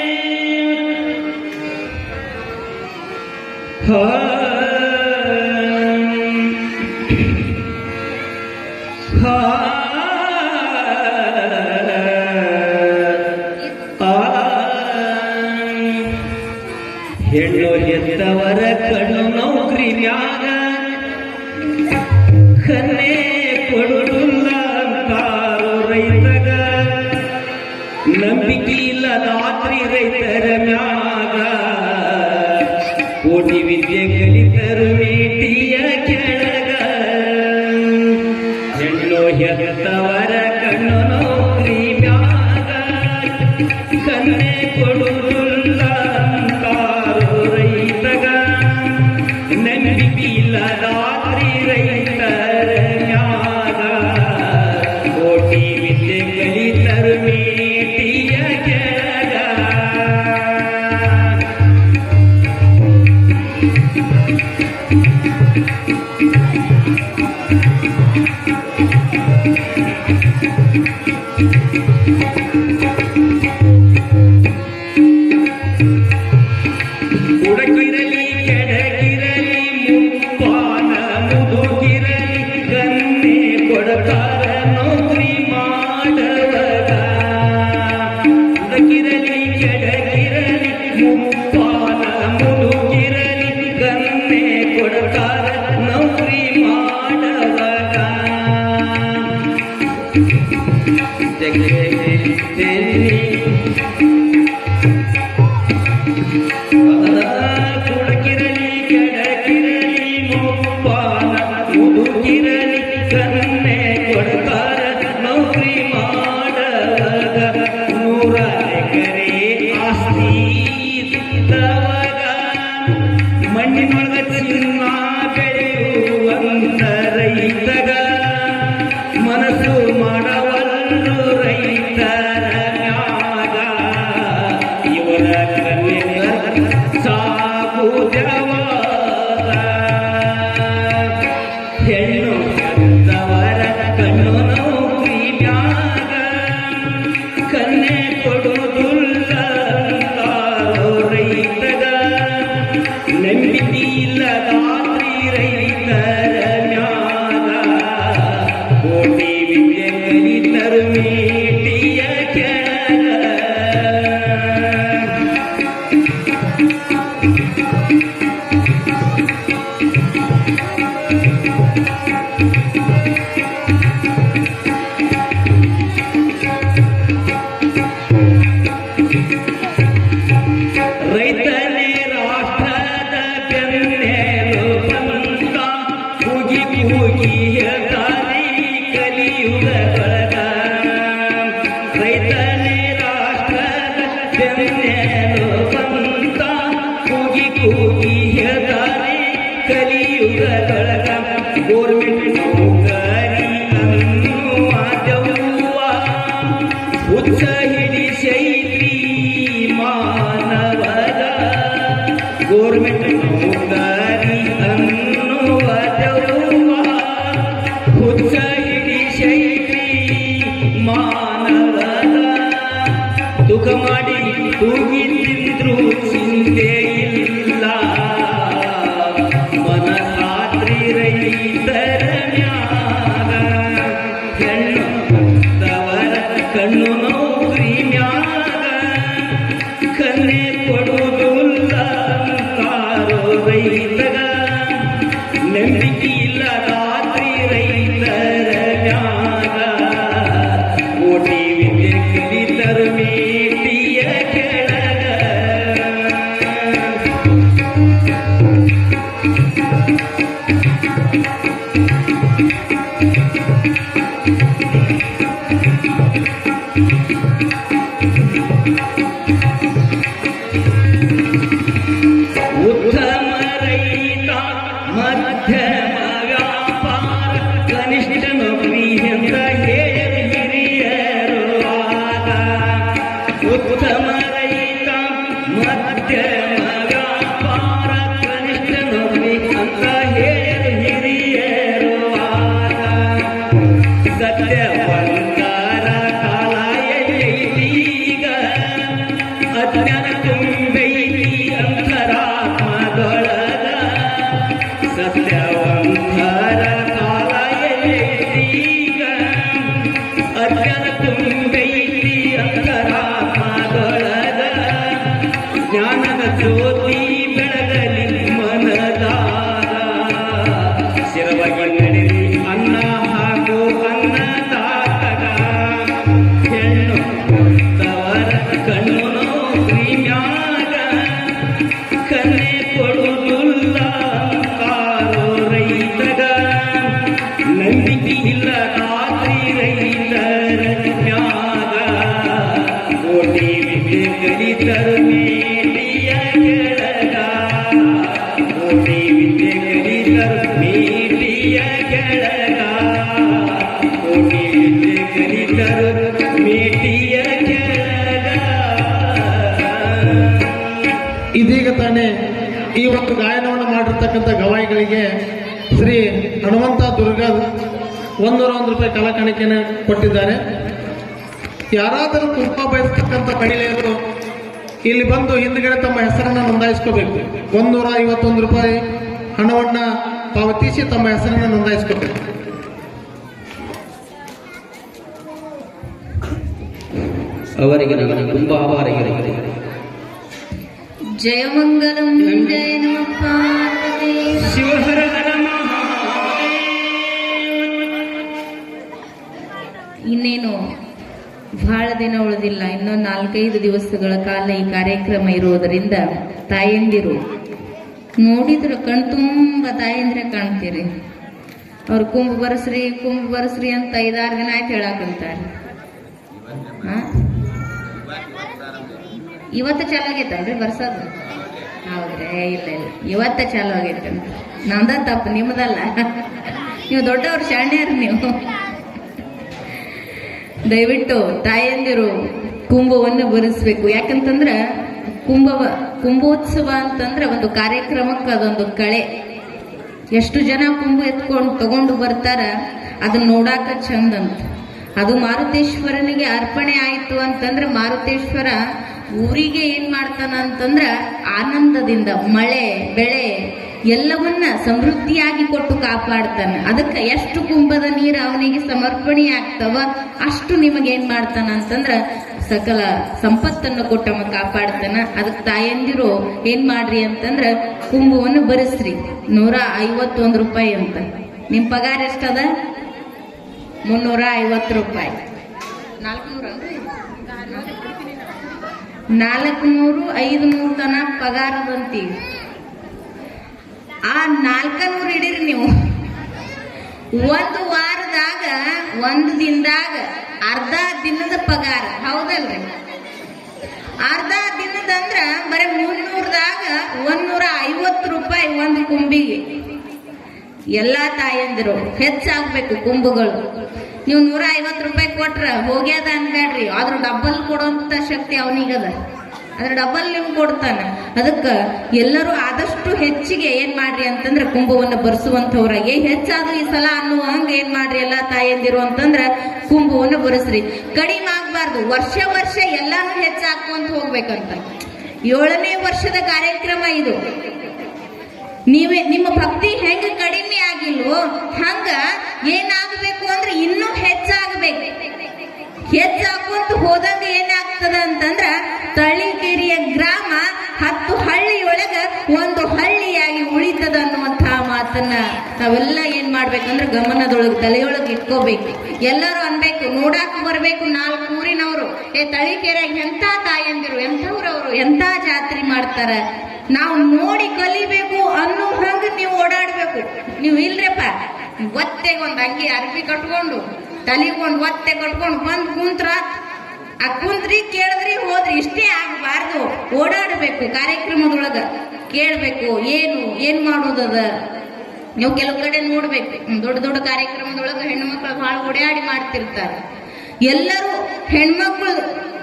[SPEAKER 3] ಹೆಣ್ಣು ಹೆತ್ತವರ ಕಣ್ಣು ನೌಕರಿ ಮ್ಯಾಗ ಕನ್ನೆ ಕೊಡುಲ್ಲ ಅಂತಾರೋ ರೈತಗ. ನಂಬಿಕೆ ಇಲ್ಲ ರಾತ್ರಿ ರೈತರ ಮ್ಯಾಗ. ಕೋಟಿ ವಿದ್ಯೆ ಕಲಿತರು ಮೇಟಿಯ ಕೆಳಗ. ಹೆತ್ತವರ ಕಣ್ಣು ನೌಕರಿ ಮ್ಯಾಗ ಕನ್ನೆ ಕೊಡುವುದಿಲ್ಲ ಅಂತಾರು ರೈತಗ ನಂಬಿಕಿಲ್ಲ ರಾತ್ರಿ ರೈತರ ಮ್ಯಾಗ ಕೋಟಿ ವಿದ್ಯೆ ಕಲಿತರು ಮೇಟಿಯ ಕೆಳಗ ಉಡಕಿರಲಿ ಕೆಡಕಿರಲಿ ಮುಪ್ಪಾನ ಮುದುಕಿರಲಿ ಕನ್ನೆ ಕೊಡತಾರ ನೌಕರಿ ಮಾಡವಗ ಉಡಕಿರಲಿ ಕೆಡಕಿರಲಿ ಮುಪ್ಪಾನ ಮುದುಕಿರಲಿ ಕನ್ನೆ ಕೊಡತಾರ ನೌಕರಿ ಮಾಡವಗ ಕುಡಕಿರಲಿ ಕೆಡಕಿರಲಿ ಮುಪ್ಪಾನ ಮುದುಕಿರಲಿ ಕನ್ನೆ ಕೊಡ್ತಾರ ನೌಕರಿ ಮಾಡವಗ 100 ಎಕರೆ ಆಸ್ತಿ ಇದ್ದವಗ ಮಣ್ಣಿನೊಳಗ ಚಿನ್ನ ಬೆಳೆಯುವಂತ ರೈತಗ ಮನಸ್ಸು ಮಾಡವಲ್ಲು ರೈತರ ಮ್ಯಾಗ ಇವರ ಕನ್ನೆ ಸಾಗುದವಾದ ಹೆಣ್ಣು ಹೆತ್ತವರ ಕಣ್ಣು ನೌಕರಿ ಮ್ಯಾಗ ಕನ್ನೆ ಕೊಡುವುದಿಲ್ಲ ಅಂತಾರೋ ರೈತಗ ನಂಬಿಕೆ ಇಲ್ಲದಾದ್ರಿ ರೈತರ ಮ್ಯಾಗ ಕೋಟಿ ವಿದ್ಯೆ ಕಲಿತರು ಮೇಟಿಯ ಕೆಳಗ ರೈತನೇ ರಾಷ್ಟ್ರದ ಬೆನ್ನೆಲು ಬಂತ ಕೂಗಿ ಕೂಗಿ ಹೇಳ್ತಾನೆ ಕಲಿಯುಗದೊಳಗ ರೈತನೇ ರಾಷ್ಟ್ರದ ಬೆನ್ನೆಲು ಬಂತ ಕೂಗಿ ಕೂಗಿ ಹೇಳ್ತಾನೆ ಕಲಿಯುಗದೊಳಗ ಗೋರ್ಮೆಂಟ್ ನೌಕರಿ ಅನ್ನುವ ಹುಚ್ಚ ಹಿಡಿಸೈತಿ ಮಾನವದ ಗೋರ್ಮೆಂಟ್ ನೌಕರಿ ಅನ್ನುವ ಹುಚ್ಚ ಹಿಡಿಸೈತಿ ಮಾನವದ ದುಃಖ ಮಾಡಿ ತೂಗಿ ತಿಂದ್ರು ಚಿಂತೆ ಇಲ್ಲ ಮನಸಾತ್ರಿ ರೈತರ ಮ್ಯಾಗ ಹೆಣ್ಣು ಹೆತ್ತವರ ಕಣ್ಣು ನೌಕರಿ ಮ್ಯಾಗ ಕನ್ನೆ ಕೊಡುವುದಿಲ್ಲ ಅಂತಾರೋ ರೈತಗ ನಂಬಿಕೆ ಇಲ್ಲ ರಾತ್ರಿ ರೈತರ ಮ್ಯಾಗ ಕೋಟಿ ವಿದ್ಯೆ ಕಲಿತರು ಮೇಟಿಯ ಕೆಳಗ ಉತ್ತಮ ರೈತ ಮಧ್ಯಮ ವ್ಯಾಪಾರ ಕನಿಷ್ಠ ನೌಕರಿ ಅಂತ ಹೇಳಿ ಹಿರಿಯರು ಆಗ ಉತ್ತಮ ರೈತ ಮಧ್ಯಮ ವ್ಯಾಪಾರ ಕನಿಷ್ಠ ನೌಕರಿ ಅಂತ ಹೇಳಿ ಹಿರಿಯರು ಆಗ ಸತ್ಯವಂತರ ಕಾಲ ಎಲ್ಲೈತೀಗ ಅಜ್ಞಾನ ತುಂಬೈತಿ ಅಂತರಾತ್ಮದೊಳಗ ಸತ್ಯವಂತರ ಕಾಲ ಎಲ್ಲೈತೀಗ ಅಜ್ಞಾನ ತುಂಬೈತಿ ಅಂತರಾತ್ಮದೊಳಗ ಜ್ಞಾನದ ಜ್ಯೋತಿ ಬೆಳಗಲಿ ಮನದಾರ ಶಿರವಾಗಿ ನಡೆದಿ ಅನ್ನ ಹಾಗೂ ಅನ್ನದಾತಗ ಹೆಣ್ಣು ಹೆತ್ತವರ ಕಣ್ಣು ನೌಕರಿ ಮ್ಯಾಗ ಕನ್ನೆ ಕೊಡುವುದಿಲ್ಲ ಅಂತಾರೋ ರೈತಗ ನಂಬಿಕೆ ಇಲ್ಲ ರಾತ್ರಿ ಕಲಿತರು ಮೇಟಿಯ ಕೆಳಗ ಕೋಟಿ ವಿದ್ಯೆ ಕಲಿತರು ಮೇಟಿಯ ಕೆಳಗ ಕೋಟಿ ವಿದ್ಯೆ ಕಲಿತರು ಮೇಟಿಯ ಕೆಳಗ.
[SPEAKER 1] ಇದೀಗ ತಾನೇ ಈ ಒಂದು ಗಾಯನವನ್ನು ಮಾಡಿರ್ತಕ್ಕಂಥ ಗವಾಯಿಗಳಿಗೆ ಶ್ರೀ ಹನುಮಂತ ದುರ್ಗ 101 ರೂಪಾಯಿ ಕಲಾ ಕಾಣಿಕೆಯನ್ನು ಕೊಟ್ಟಿದ್ದಾರೆ. ಯಾರಾದರೂ ಕುಂಕುಮ ಬಯಸ್ತಕ್ಕಂಥ ಮಹಿಳೆಯರು ಇಲ್ಲಿ ಬಂದು ಹಿಂದ್ಗಡೆ ತಮ್ಮ ಹೆಸರನ್ನು ನೋಂದಾಯಿಸ್ಕೋಬೇಕು. 151 ರೂಪಾಯಿ ಹಣವನ್ನು ಪಾವತಿಸಿ ತಮ್ಮ ಹೆಸರನ್ನು ನೋಂದಾಯಿಸ್ಕೋಬೇಕು.
[SPEAKER 3] ಅವರಿಗೆ ನಾನು ತುಂಬಾ ಆಭಾರಿಯಾಗಿರುತ್ತೇನೆ.
[SPEAKER 2] ಜಯಮಂಗಲಂ ಜಯ ನಮಃ ಪಾರ್ವತಿ
[SPEAKER 3] ಶಿವಹರ ಹರ
[SPEAKER 2] ಇನ್ನೇನು ಬಹಳ ದಿನ ಉಳಿದಿಲ್ಲ. ಇನ್ನೊಂದು 4-5 ದಿವಸಗಳ ಕಾಲ ಈ ಕಾರ್ಯಕ್ರಮ ಇರುವುದರಿಂದ ತಾಯಂದಿರು ನೋಡಿದ್ರೆ ಕಣ್ತುಂಬ ತಾಯಂದಿರ ಕಾಣ್ತೀರಿ. ಅವ್ರು ಕುಂಭ ಬರ್ಸ್ರಿ ಅಂತ 5-6 ದಿನ ಆಯ್ತು ಹೇಳಾಕಂತಾರೆ. ಇವತ್ತು ಚಾಲು ಆಗೈತಲ್ರಿ ಬರ್ಸೋದು? ಹೌದ್ರಿ, ಇಲ್ಲ ಇವತ್ತ ಚಾಲು ಆಗೈತೆ. ನಂದ ತಪ್ಪು, ನಿಮ್ಮದಲ್ಲ. ನೀವು ದೊಡ್ಡವ್ರು, ಶಾಣ್ಯರು ನೀವು. ದಯವಿಟ್ಟು ತಾಯಂದಿರು ಕುಂಭವನ್ನು ಬರೆಸ್ಬೇಕು. ಯಾಕಂತಂದ್ರೆ ಕುಂಭೋತ್ಸವ ಅಂತಂದ್ರೆ ಒಂದು ಕಾರ್ಯಕ್ರಮಕ್ಕೆ ಅದೊಂದು ಕಳೆ. ಎಷ್ಟು ಜನ ಕುಂಭ ತಗೊಂಡು ಬರ್ತಾರ, ಅದನ್ನ ನೋಡಾಕ ಚಂದ ಅಂತ. ಅದು ಮಾರುತೇಶ್ವರನಿಗೆ ಅರ್ಪಣೆ ಆಯಿತು ಅಂತಂದ್ರೆ ಮಾರುತೇಶ್ವರ ಊರಿಗೆ ಏನ್ ಮಾಡ್ತಾನ ಅಂತಂದ್ರ ಆನಂದದಿಂದ ಮಳೆ ಬೆಳೆ ಎಲ್ಲವನ್ನ ಸಮೃದ್ಧಿಯಾಗಿ ಕೊಟ್ಟು ಕಾಪಾಡ್ತಾನೆ. ಅದಕ್ಕೆ ಎಷ್ಟು ಕುಂಭದ ನೀರು ಅವನಿಗೆ ಸಮರ್ಪಣೆ ಆಗ್ತವ ಅಷ್ಟು ನಿಮಗೇನ್ ಮಾಡ್ತಾನ ಅಂತಂದ್ರ ಸಕಲ ಸಂಪತ್ತನ್ನು ಕೊಟ್ಟು ಅವ ಕಾಪಾಡ್ತಾನ. ಅದಕ್ಕೆ ತಾಯಂದಿರು ಏನ್ ಮಾಡ್ರಿ ಅಂತಂದ್ರ ಕುಂಭವನ್ನು ಬರೆಸ್ರಿ. 151 ರೂಪಾಯಿ ಅಂತ. ನಿಮ್ ಪಗಾರ ಎಷ್ಟದ? 350 ರೂಪಾಯಿ. 400-500 ತನ ಪಗಾರದಂತೀವಿ. ಆ 400 ಹಿಡೀರಿ ನೀವು. ಒಂದು ವಾರದಾಗ, ಒಂದು ದಿನದಾಗ ಅರ್ಧ ದಿನದ ಪಗಾರ. ಹೌದಲ್ರಿ? ಅರ್ಧ ದಿನದಂದ್ರ ಬರೀ 300ದಾಗ 150 ರೂಪಾಯಿ ಒಂದು ಕುಂಬಿಗೆ. ಎಲ್ಲಾ ತಾಯಂದಿರು ಹೆಚ್ಚಾಗ್ಬೇಕು ಕುಂಭಗಳು. ನೀವು 150 ರೂಪಾಯಿ ಕೊಟ್ರ ಹೋಗ್ಯಾದ ಅನ್ಬೇಡ್ರಿ. ಆದ್ರೂ ಡಬ್ಬಲ್ ಕೊಡುವಂತ ಶಕ್ತಿ ಅವನಿಗದ. ಅದ್ರ ಡಬ್ಬಲ್ ನಿಮ್ಗೆ ಕೊಡ್ತಾನೆ. ಅದಕ್ಕೆ ಎಲ್ಲರೂ ಆದಷ್ಟು ಹೆಚ್ಚಿಗೆ ಏನ್ ಮಾಡ್ರಿ ಅಂತಂದ್ರೆ ಕುಂಭವನ್ನು ಬರ್ಸುವಂತವ್ರಾಗೆ ಹೆಚ್ಚಾದ್ರೂ ಈ ಸಲ ಅನ್ನುವ ಹಂಗ ಏನ್ ಮಾಡ್ರಿ ಎಲ್ಲಾ ತಾಯಂದಿರು ಅಂತಂದ್ರ ಕುಂಭವನ್ನು ಬರೆಸ್ರಿ. ಕಡಿಮೆ ಆಗ್ಬಾರ್ದು. ವರ್ಷ ಎಲ್ಲಾನು ಹೆಚ್ಚಾಕೊಂತ ಹೋಗ್ಬೇಕಂತ. 7ನೇ ವರ್ಷದ ಕಾರ್ಯಕ್ರಮ ಇದು. ನೀವೇ ನಿಮ್ಮ ಭಕ್ತಿ ಹೆಂಗ ಕಡಿಮೆ ಆಗಿಲ್ವೋ ಹಂಗ ಏನಾಗಬೇಕು ಅಂದ್ರೆ ಇನ್ನೂ ಹೆಚ್ಚಾಗಬೇಕು. ಹೆಚ್ಚಾಕೊಂತ ಹೋದಂಗ ಏನಾಗ್ತದ ಅಂತಂದ್ರ ತಳಿಕೆರೆಯ ಗ್ರಾಮ 10 ಹಳ್ಳಿಯೊಳಗ ಒಂದು ಹಳ್ಳಿಯಾಗಿ ಉಳಿತದ ಅನ್ನುವಂತಹ ಮಾತನ್ನ ನಾವೆಲ್ಲ ಏನ್ ಮಾಡ್ಬೇಕಂದ್ರೆ ಗಮನದೊಳಗೆ ತಲೆಯೊಳಗೆ ಇಟ್ಕೋಬೇಕು. ಎಲ್ಲರೂ ಅನ್ಬೇಕು, ನೋಡಾಕ ಬರ್ಬೇಕು 4 ಊರಿನವರು, ತಳಿಕೆರೆಯಾಗ ಎಂತ ತಾಯಂದಿರು, ಎಂಥವ್ರವ್ರು ಎಂತ ಜಾತ್ರೆ ಮಾಡ್ತಾರ, ನಾವು ನೋಡಿ ಕಲಿಬೇಕು ಅನ್ನೋ ಹಂಗ ನೀವು ಓಡಾಡ್ಬೇಕು. ನೀವು ಇಲ್ರಪ್ಪ ಒತ್ತೆಗೊಂದು ಅಂಗಿ ಅರ್ಬಿ ಕಟ್ಕೊಂಡು ತಲೆಗೊಂದು ಒತ್ತೆ ಕಟ್ಕೊಂಡು ಬಂದು ಕುಂತ್ರ ಆ ಕುಂತ್ರಿ ಕೇಳಿದ್ರಿ ಹೋದ್ರಿ ಇಷ್ಟೇ ಆಗಬಾರ್ದು. ಓಡಾಡಬೇಕು. ಕಾರ್ಯಕ್ರಮದೊಳಗ ಕೇಳ್ಬೇಕು ಏನ್ ಮಾಡೋದದ. ನೀವು ಕೆಲವು ಕಡೆ ನೋಡ್ಬೇಕು, ದೊಡ್ಡ ಕಾರ್ಯಕ್ರಮದೊಳಗ ಹೆಣ್ಣು ಮಕ್ಕಳು ಬಹಳ ಓಡಾಡಿ ಮಾಡ್ತಿರ್ತಾರೆ. ಎಲ್ಲರೂ ಹೆಣ್ಮಕ್ಳು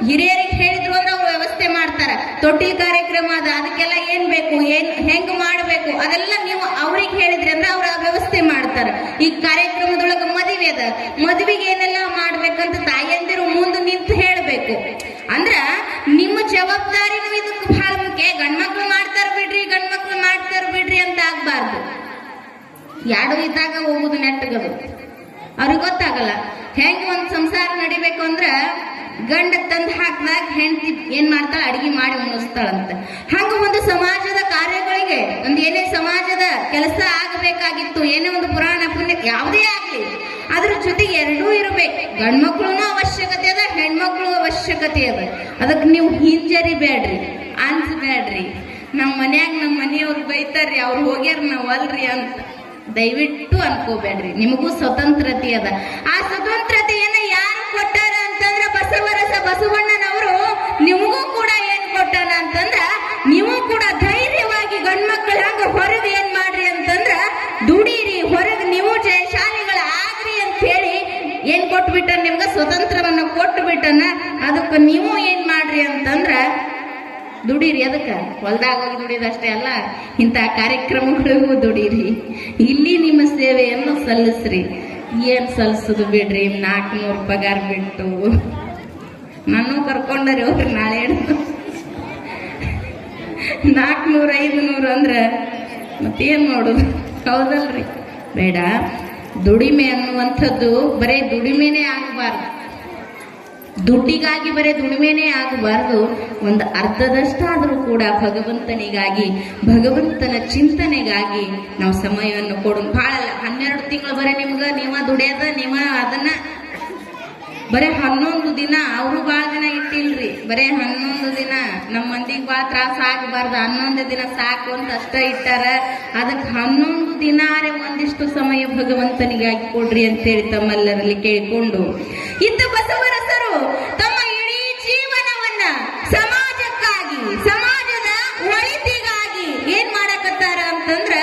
[SPEAKER 2] ಹಿರಿಯರಿಗೆ ಹೇಳಿದ್ರು ಅಂದ್ರೆ ಅವ್ರು ವ್ಯವಸ್ಥೆ ಮಾಡ್ತಾರ. ತೊಟ್ಟಿಲ್ ಕಾರ್ಯಕ್ರಮ ಅದ, ಅದಕ್ಕೆಲ್ಲ ಏನ್ ಬೇಕು, ಹೆಂಗ್ ಮಾಡ್ಬೇಕು ಅದೆಲ್ಲ ನೀವು ಅವ್ರಿಗೆ ಹೇಳಿದ್ರಿ ಅಂದ್ರೆ ಅವ್ರ ವ್ಯವಸ್ಥೆ ಮಾಡ್ತಾರ. ಈ ಕಾರ್ಯಕ್ರಮದೊಳಗ ಮದುವೆ ಅದ, ಮದುವೆಗೆ ಏನೆಲ್ಲ ಮಾಡ್ಬೇಕಂತ ತಾಯಂದಿರು ಮುಂದೆ ನಿಂತು ಹೇಳ್ಬೇಕು. ಅಂದ್ರ ನಿಮ್ಮ ಜವಾಬ್ದಾರಿನೂ ಇದಕ್ಕೆ ಬಹಳ ಮುಖ್ಯ. ಗಂಡ್ಮಕ್ಳು ಮಾಡ್ತಾರ ಬಿಡ್ರಿ ಅಂತ ಆಗ್ಬಾರ್ದು. ಯಾಡು ಇದ್ದಾಗ ಹೋಗುದು ನೆಟ್ಟಗದು. ಅವ್ರಿಗೆ ಗೊತ್ತಾಗಲ್ಲ ಹೆಂಗ್ ಒಂದ್ ಸಂಸಾರ ನಡಿಬೇಕು ಅಂದ್ರ ಗಂಡ ತಂದು ಹಾಕಿದಾಗ ಹೆಂಡತಿ ಏನ್ ಮಾಡ್ತಾಳ, ಅಡಿಗೆ ಮಾಡಿ ಉಣಿಸ್ತಾಳಂತ. ಹಂಗ ಒಂದು ಸಮಾಜದ ಕಾರ್ಯಗಳಿಗೆ ಒಂದು ಏನೇ ಸಮಾಜದ ಕೆಲಸ ಆಗಬೇಕಾಗಿತ್ತು, ಏನೇ ಒಂದು ಪುರಾಣ ಪುಣ್ಯ ಯಾವುದೇ ಆಗ್ಲಿ, ಅದ್ರ ಜೊತೆಗೆ ಎರಡೂ ಇರಬೇಕು. ಗಂಡ್ಮಕ್ಳು ಅವಶ್ಯಕತೆ ಅದ, ಹೆಣ್ಮಕ್ಳು ಅವಶ್ಯಕತೆ ಅದ. ಅದಕ್ಕೆ ನೀವು ಹಿಂಜರಿಬೇಡ್ರಿ, ಅನ್ಸ್ಬೇಡ್ರಿ. ನಮ್ಮ ಮನೆಯವ್ರು ಬೈತಾರ್ರಿ, ಅವ್ರು ಹೋಗ್ಯಾರ ನಾವ್ ಅಲ್ರಿ ಅಂತ ದಯವಿಟ್ಟು ಅನ್ಕೋಬೇಡ್ರಿ. ನಿಮಗೂ ಸ್ವತಂತ್ರತೆ ಅದ. ಆ ಸ್ವತಂತ್ರತೆಯನ್ನ ಯಾರು ಕೊಟ್ಟಾರ ಅಂತಂದ್ರೆ ಬಸವಣ್ಣನವರು ನಿಮಗೂ ಕೂಡ ಏನ್ ಕೊಟ್ಬಿಟ್ಟ ನಿಮ್ಗೆ ಸ್ವತಂತ್ರವನ್ನ ಕೊಟ್ಟು ಬಿಟ್ಟನ. ಅದಕ್ಕೆ ನೀವು ಏನ್ ಮಾಡ್ರಿ ಅಂತಂದ್ರ ದುಡೀರಿ. ಅದಕ್ಕೆ ಹೊಲ್ದಾಗ ಹೋಗಿ ದುಡಿಯೋದಷ್ಟೇ ಅಲ್ಲ, ಇಂಥ ಕಾರ್ಯಕ್ರಮಗಳಿಗೂ ದುಡೀರಿ, ಇಲ್ಲಿ ನಿಮ್ಮ ಸೇವೆಯನ್ನು ಸಲ್ಲಿಸ್ರಿ. ಏನ್ ಸಲ್ಲಿಸೋದು ಬಿಡ್ರಿ, 400 ಪಗಾರ ಬಿಟ್ಟು ನಾನು ಕರ್ಕೊಂಡರಿ ಹೋಗ್ರಿ ನಾಳೆ 400 500 ಅಂದ್ರೆ ಮತ್ತೇನ್ ಮಾಡೋದು, ಹೌದಲ್ರಿ? ಬೇಡ. ದುಡಿಮೆ ಅನ್ನುವಂಥದ್ದು ಬರೇ ದುಡಿಮೆನೇ ಆಗಬಾರ್ದು, ದುಡ್ಡಿಗಾಗಿ ಬರೇ ದುಡಿಮೆನೇ ಆಗಬಾರ್ದು. ಒಂದು ಅರ್ಧದಷ್ಟಾದರೂ ಕೂಡ ಭಗವಂತನಿಗಾಗಿ, ಭಗವಂತನ ಚಿಂತನೆಗಾಗಿ ನಾವು ಸಮಯವನ್ನು ಕೊಡು. ಭಾಳ ಅಲ್ಲ, 12 ತಿಂಗಳು ಬರೀ ನಿಮ್ಗೆ ನೀವ ದುಡಿಯೋದ, ನೀವ ಅದನ್ನ ಬರೇ 11 ದಿನ. ಅವರು ಭಾಳ ದಿನ ಇಟ್ಟಿಲ್ರಿ, ಬರೇ 11 ದಿನ. ನಮ್ಮ ಮಂದಿಗೆ ಭಾಳ ತ್ರಾಸ ಆಗಬಾರ್ದು, 11 ದಿನ ಸಾಕು ಅಂತ ಅಷ್ಟ ಇಟ್ಟಾರ. ಅದಕ್ಕೆ 11 ದಿನಾರೇ ಒಂದಿಷ್ಟು ಸಮಯ ಭಗವಂತನಿಗಾಗಿ ಕೊಡ್ರಿ ಅಂತೇಳಿ ತಮ್ಮೆಲ್ಲರಲ್ಲಿ ಕೇಳಿಕೊಂಡು ಇದ್ದ ಬಸವರಸರು ತಮ್ಮ ಇಡೀ ಜೀವನವನ್ನ ಸಮಾಜಕ್ಕಾಗಿ, ಸಮಾಜದ ಒಳಿತಿಗಾಗಿ ಏನ್ ಮಾಡಕತ್ತಾರ ಅಂತಂದ್ರ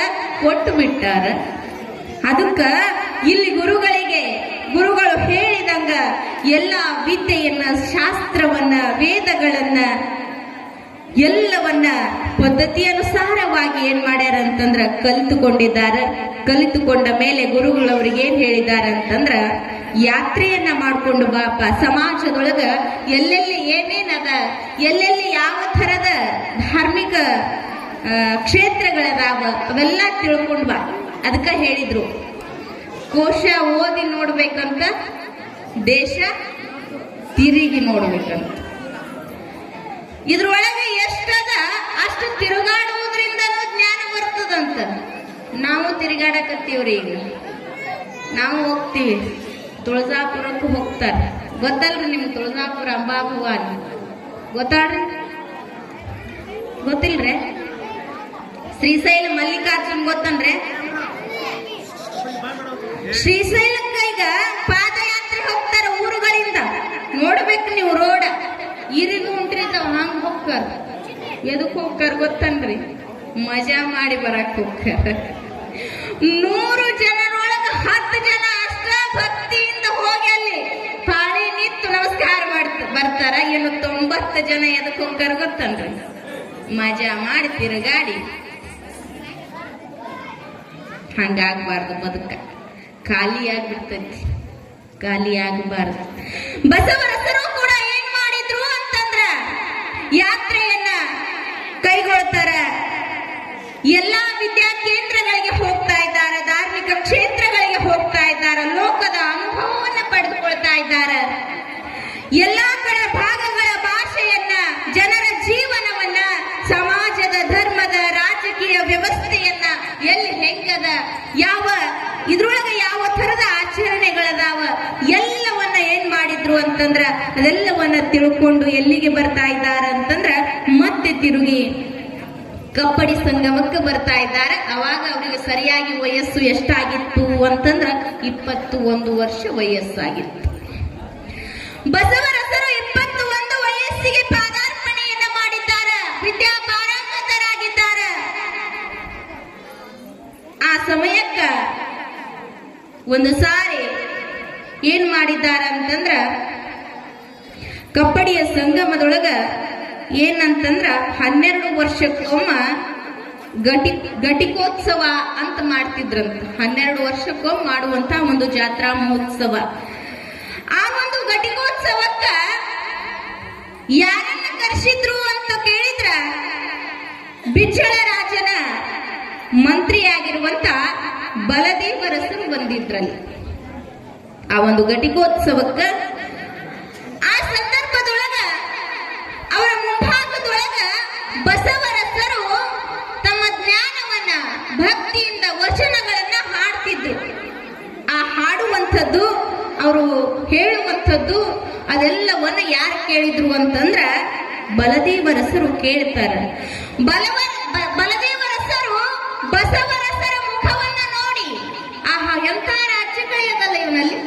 [SPEAKER 2] ಕೊಟ್ಟು ಬಿಟ್ಟಾರ. ಅದಕ್ಕ ಇಲ್ಲಿ ಗುರುಗಳು ಹೇಳಿದಂಗ ಎಲ್ಲ ವಿದ್ಯೆಯನ್ನ, ಶಾಸ್ತ್ರವನ್ನ, ವೇದಗಳನ್ನ ಎಲ್ಲವನ್ನ ಪದ್ಧತಿ ಅನುಸಾರವಾಗಿ ಏನ್ ಮಾಡ್ಯಾರ ಅಂತಂದ್ರ ಕಲಿತುಕೊಂಡಿದ್ದಾರೆ. ಕಲಿತುಕೊಂಡ ಮೇಲೆ ಗುರುಗಳು ಅವ್ರಿಗೆ ಏನ್ ಹೇಳಿದ್ದಾರೆ ಅಂತಂದ್ರ, ಯಾತ್ರೆಯನ್ನ ಮಾಡ್ಕೊಂಡು ಬಾಪ, ಸಮಾಜದೊಳಗ ಎಲ್ಲೆಲ್ಲಿ ಏನೇನದ, ಎಲ್ಲೆಲ್ಲಿ ಯಾವ ಥರದ ಧಾರ್ಮಿಕ ಕ್ಷೇತ್ರಗಳದಾವ ಅವೆಲ್ಲ ತಿಳ್ಕೊಂಡ್ ಬಾ. ಅದಕ್ಕ ಹೇಳಿದ್ರು, ಕೋಶ ಓದಿ ನೋಡ್ಬೇಕಂತ, ದೇಶ ತಿರುಗಿ ನೋಡ್ಬೇಕಂತ. ಇದ್ರೊಳಗೆ ಎಷ್ಟದ ಅಷ್ಟು ತಿರುಗಾಡುವುದ್ರಿಂದನೂ ಜ್ಞಾನ ಬರ್ತದಂತ. ನಾವು ತಿರುಗಾಡಕತ್ತೀವ್ರಿ, ಈಗ ನಾವು ಹೋಗ್ತೀವಿ, ತುಳಜಾಪುರಕ್ಕೂ ಹೋಗ್ತಾರ. ಗೊತ್ತಲ್ರಿ ನಿಮ್ಗೆ ತುಳಜಾಪುರ ಅಂಬಾಭವಾನಿ ಗೊತ್ತಾಳ್ರಿ? ಗೊತ್ತಿಲ್ರಿ? ಶ್ರೀಶೈಲ ಮಲ್ಲಿಕಾರ್ಜುನ್ ಗೊತ್ತನ್ರಿ? ಶ್ರೀಶೈಲಕ್ಕ ಈಗ ಪಾದಯಾತ್ರೆ ಹೋಗ್ತಾರ ಊರುಗಳಿಂದ. ನೋಡ್ಬೇಕು ನೀವು, ರೋಡ ಇರಿಗೂ ಉಂಟ್ರಿತಾವ, ಹಂಗ ಹೋಗ್ತಾರ. ಎದಕ್ ಹೋಗ್ತಾರ ಗೊತ್ತನ್ರಿ? ಮಜಾ ಮಾಡಿ ಬರಕ್ ಹೋಗ್ತಾರ. 100 ಜನರೊಳಗ 10 ಜನ ಅಷ್ಟ ಭಕ್ತಿಯಿಂದ ಹೋಗಿ ಅಲ್ಲಿ ಪಾಳಿ ನಿಂತು ನಮಸ್ಕಾರ ಬರ್ತಾರ. ಇನ್ನು 90 ಜನ ಎದಕ್ ಹೋಗ್ತಾರ ಗೊತ್ತನ್ರಿ? ಮಜಾ ಮಾಡಿ ತಿರುಗಾಡಿ. ಹಂಗಾಗ್ಬಾರ್ದು, ಬದುಕ ಖಾಲಿ ಆಗ್ಬಿಡ್ತೈತಿ, ಖಾಲಿ ಆಗಬಾರ್ದು. ಬಸವರಸರು ಕೂಡ ಏನ್ ಮಾಡಿದ್ರು ಅಂತಂದ್ರ ಯಾತ್ರೆಯನ್ನ ಕೈಗೊಳ್ತಾರ. ಎಲ್ಲಾ ವಿದ್ಯಾ ಕೇಂದ್ರಗಳಿಗೆ ಹೋಗ್ತಾ ಇದ್ದಾರೆ, ಧಾರ್ಮಿಕ ಕ್ಷೇತ್ರಗಳಿಗೆ ಹೋಗ್ತಾ ಇದ್ದಾರೆ, ಲೋಕದ ಅನುಭವವನ್ನ ಪಡೆದುಕೊಳ್ತಾ ಇದ್ದಾರೆ. ಎಲ್ಲಾ ಕಡೆ ಭಾಗಗಳ ಭಾಷೆಯನ್ನ, ಜನರ ಜೀವನವನ್ನ, ಸಮಾಜದ, ಧರ್ಮದ, ರಾಜಕೀಯ ವ್ಯವಸ್ಥೆಯನ್ನ ಎಲ್ಲಿ ಹೆಂಗದ, ಯಾವ ಇದ್ರೊಳಗೆ ಯಾವ ಥರದ ಆಚರಣೆಗಳದಾವ ಎಲ್ಲವನ್ನ ಏನ್ ಮಾಡಿದ್ರು ಅಂತಂದ್ರ ಅದೆಲ್ಲವನ್ನ ತಿಳ್ಕೊಂಡು ಎಲ್ಲಿಗೆ ಬರ್ತಾ ಇದ್ದಾರೆ ಅಂತಂದ್ರ ಮತ್ತೆ ತಿರುಗಿ ಕಪ್ಪಡಿ ಸಂಗಮಕ್ಕೆ ಬರ್ತಾ ಇದ್ದಾರೆ. ಅವಾಗ ಅವರಿಗೆ ಸರಿಯಾಗಿ ವಯಸ್ಸು ಎಷ್ಟಾಗಿತ್ತು ಅಂತಂದ್ರ 21 ವರ್ಷ ವಯಸ್ಸಾಗಿತ್ತು. ಬಸವರಸರು 21 ವಯಸ್ಸಿಗೆ ಪಾದಾರ್ಪಣೆಯನ್ನ ಮಾಡಿದ್ದಾರೆ, ವಿದ್ಯಾಪಾರಂಗತರಾಗಿದ್ದಾರೆ. ಆ ಸಮಯಕ್ಕ ಒಂದು ಸಾರಿ ಏನ್ ಮಾಡಿದ್ದಾರೆ ಅಂತಂದ್ರ ಕಪ್ಪಡಿಯ ಸಂಗಮದೊಳಗ ಏನಂತಂದ್ರ 12 ವರ್ಷಕ್ಕೊಮ್ಮ ಘಟಿಕೋತ್ಸವ ಅಂತ ಮಾಡ್ತಿದ್ರಂತ. 12 ವರ್ಷಕ್ಕೊಮ್ಮೆ ಮಾಡುವಂತ ಒಂದು ಜಾತ್ರಾ ಮಹೋತ್ಸವ. ಆ ಒಂದು ಘಟಿಕೋತ್ಸವಕ್ಕ ಯಾರನ್ನ ಕರೆಸಿದ್ರು ಅಂತ ಕೇಳಿದ್ರ ಬಿಚ್ಚಳ ರಾಜನ ಮಂತ್ರಿಯಾಗಿರುವಂತ ಬಲದೇವರಸರು ಬಂದಿದ್ರಲ್ಲಿ ಆ ಒಂದು ಘಟಿಕೋತ್ಸವಕ್ಕ. ಆ ಸಂದರ್ಭದೊಳಗ ಅವರ ಮುಂಭಾಗದೊಳಗ ಬಸವರಸರು ತಮ್ಮ ಜ್ಞಾನವನ್ನ, ಭಕ್ತಿಯಿಂದ ವಚನಗಳನ್ನ ಹಾಡ್ತಿದ್ರು. ಆ ಹಾಡುವಂಥದ್ದು, ಅವರು ಹೇಳುವಂಥದ್ದು ಅದೆಲ್ಲವನ್ನ ಯಾರು ಕೇಳಿದ್ರು ಅಂತಂದ್ರ ಬಲದೇವರಸರು ಕೇಳ್ತಾರ. ಬಲದೇವರಸರು ಬಸವರಸರ ಮುಖವನ್ನ ನೋಡಿ, ಆಹಾ ಎಂತ ರಾಜ್ಯಗಳದಲ್ಲ ಇವನಲ್ಲಿ,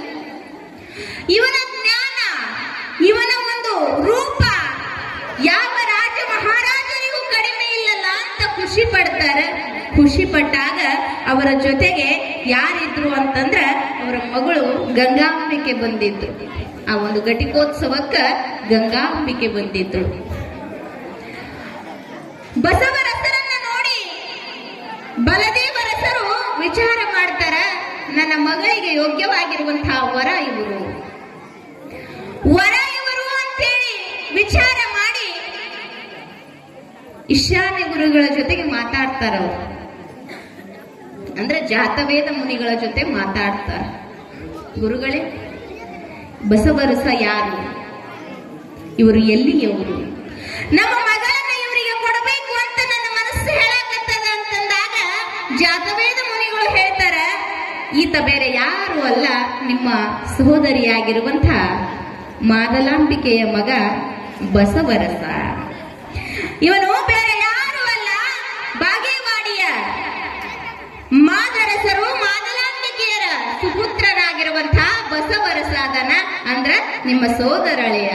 [SPEAKER 2] ಇವನ ಜ್ಞಾನ, ಇವನ ಒಂದು ರೂಪ ಯಾವ ರಾಜ ಮಹಾರಾಜರಿಗೂ ಕಡಿಮೆ ಇಲ್ಲಲ್ಲ ಅಂತ ಖುಷಿ ಪಡ್ತಾರೆ. ಖುಷಿ ಪಟ್ಟಾಗ ಅವರ ಜೊತೆಗೆ ಯಾರಿದ್ರು ಅಂತಂದ್ರ ಅವರ ಮಗಳು ಗಂಗಾಂಬಿಕೆ ಬಂದಿದ್ರು. ಆ ಒಂದು ಘಟಿಕೋತ್ಸವಕ್ಕ ಗಂಗಾಂಬಿಕೆ ಬಂದಿದ್ರು. ಬಸವರಸರನ್ನ ನೋಡಿ ಬಲದೇವರಸರು ವಿಚಾರ ಮಾಡ್ತಾರ, ನನ್ನ ಮಗಳಿಗೆ ಯೋಗ್ಯವಾಗಿರುವಂತಹ ವರ ಇವರು ಅಂತೇಳಿ ವಿಚಾರ ಮಾಡಿ ಈಶಾನ್ಯ ಗುರುಗಳ ಜೊತೆಗೆ ಮಾತಾಡ್ತಾರ. ಅವರು ಅಂದ್ರೆ ಜಾತವೇದ ಮುನಿಗಳ ಜೊತೆ ಮಾತಾಡ್ತಾರ. ಗುರುಗಳೇ, ಬಸವರಸ ಯಾರು? ಇವರು ಎಲ್ಲಿಯವರು? ನಮ್ಮ ಮಗಳನ್ನ ಇವರಿಗೆ ಕೊಡಬೇಕು ಅಂತ ನನ್ನ ಮನಸ್ಸು ಹೇಳಕತ್ತದ ಅಂತಂದಾಗ ಜಾತವೇದ ಮುನಿಗಳು ಹೇಳ್ತಾರ, ಈತ ಬೇರೆ ಯಾರು ಅಲ್ಲ, ನಿಮ್ಮ ಸಹೋದರಿಯಾಗಿರುವಂತಹ ಮಾದಲಾಂಬಿಕೆಯ ಮಗ ಬಸವರಸ. ಇವನು ಬೇರೆ ಯಾರು ಅಲ್ಲ, ಬಾಗೇವಾಡಿಯ ಮಾದರಸರು ಮಾದಲಾಂಬಿಕೆಯರ ಸುಪುತ್ರನಾಗಿರುವಂತಹ ಬಸವರಸ ಅದನ. ಅಂದ್ರ ನಿಮ್ಮ ಸೋದರಳೆಯ,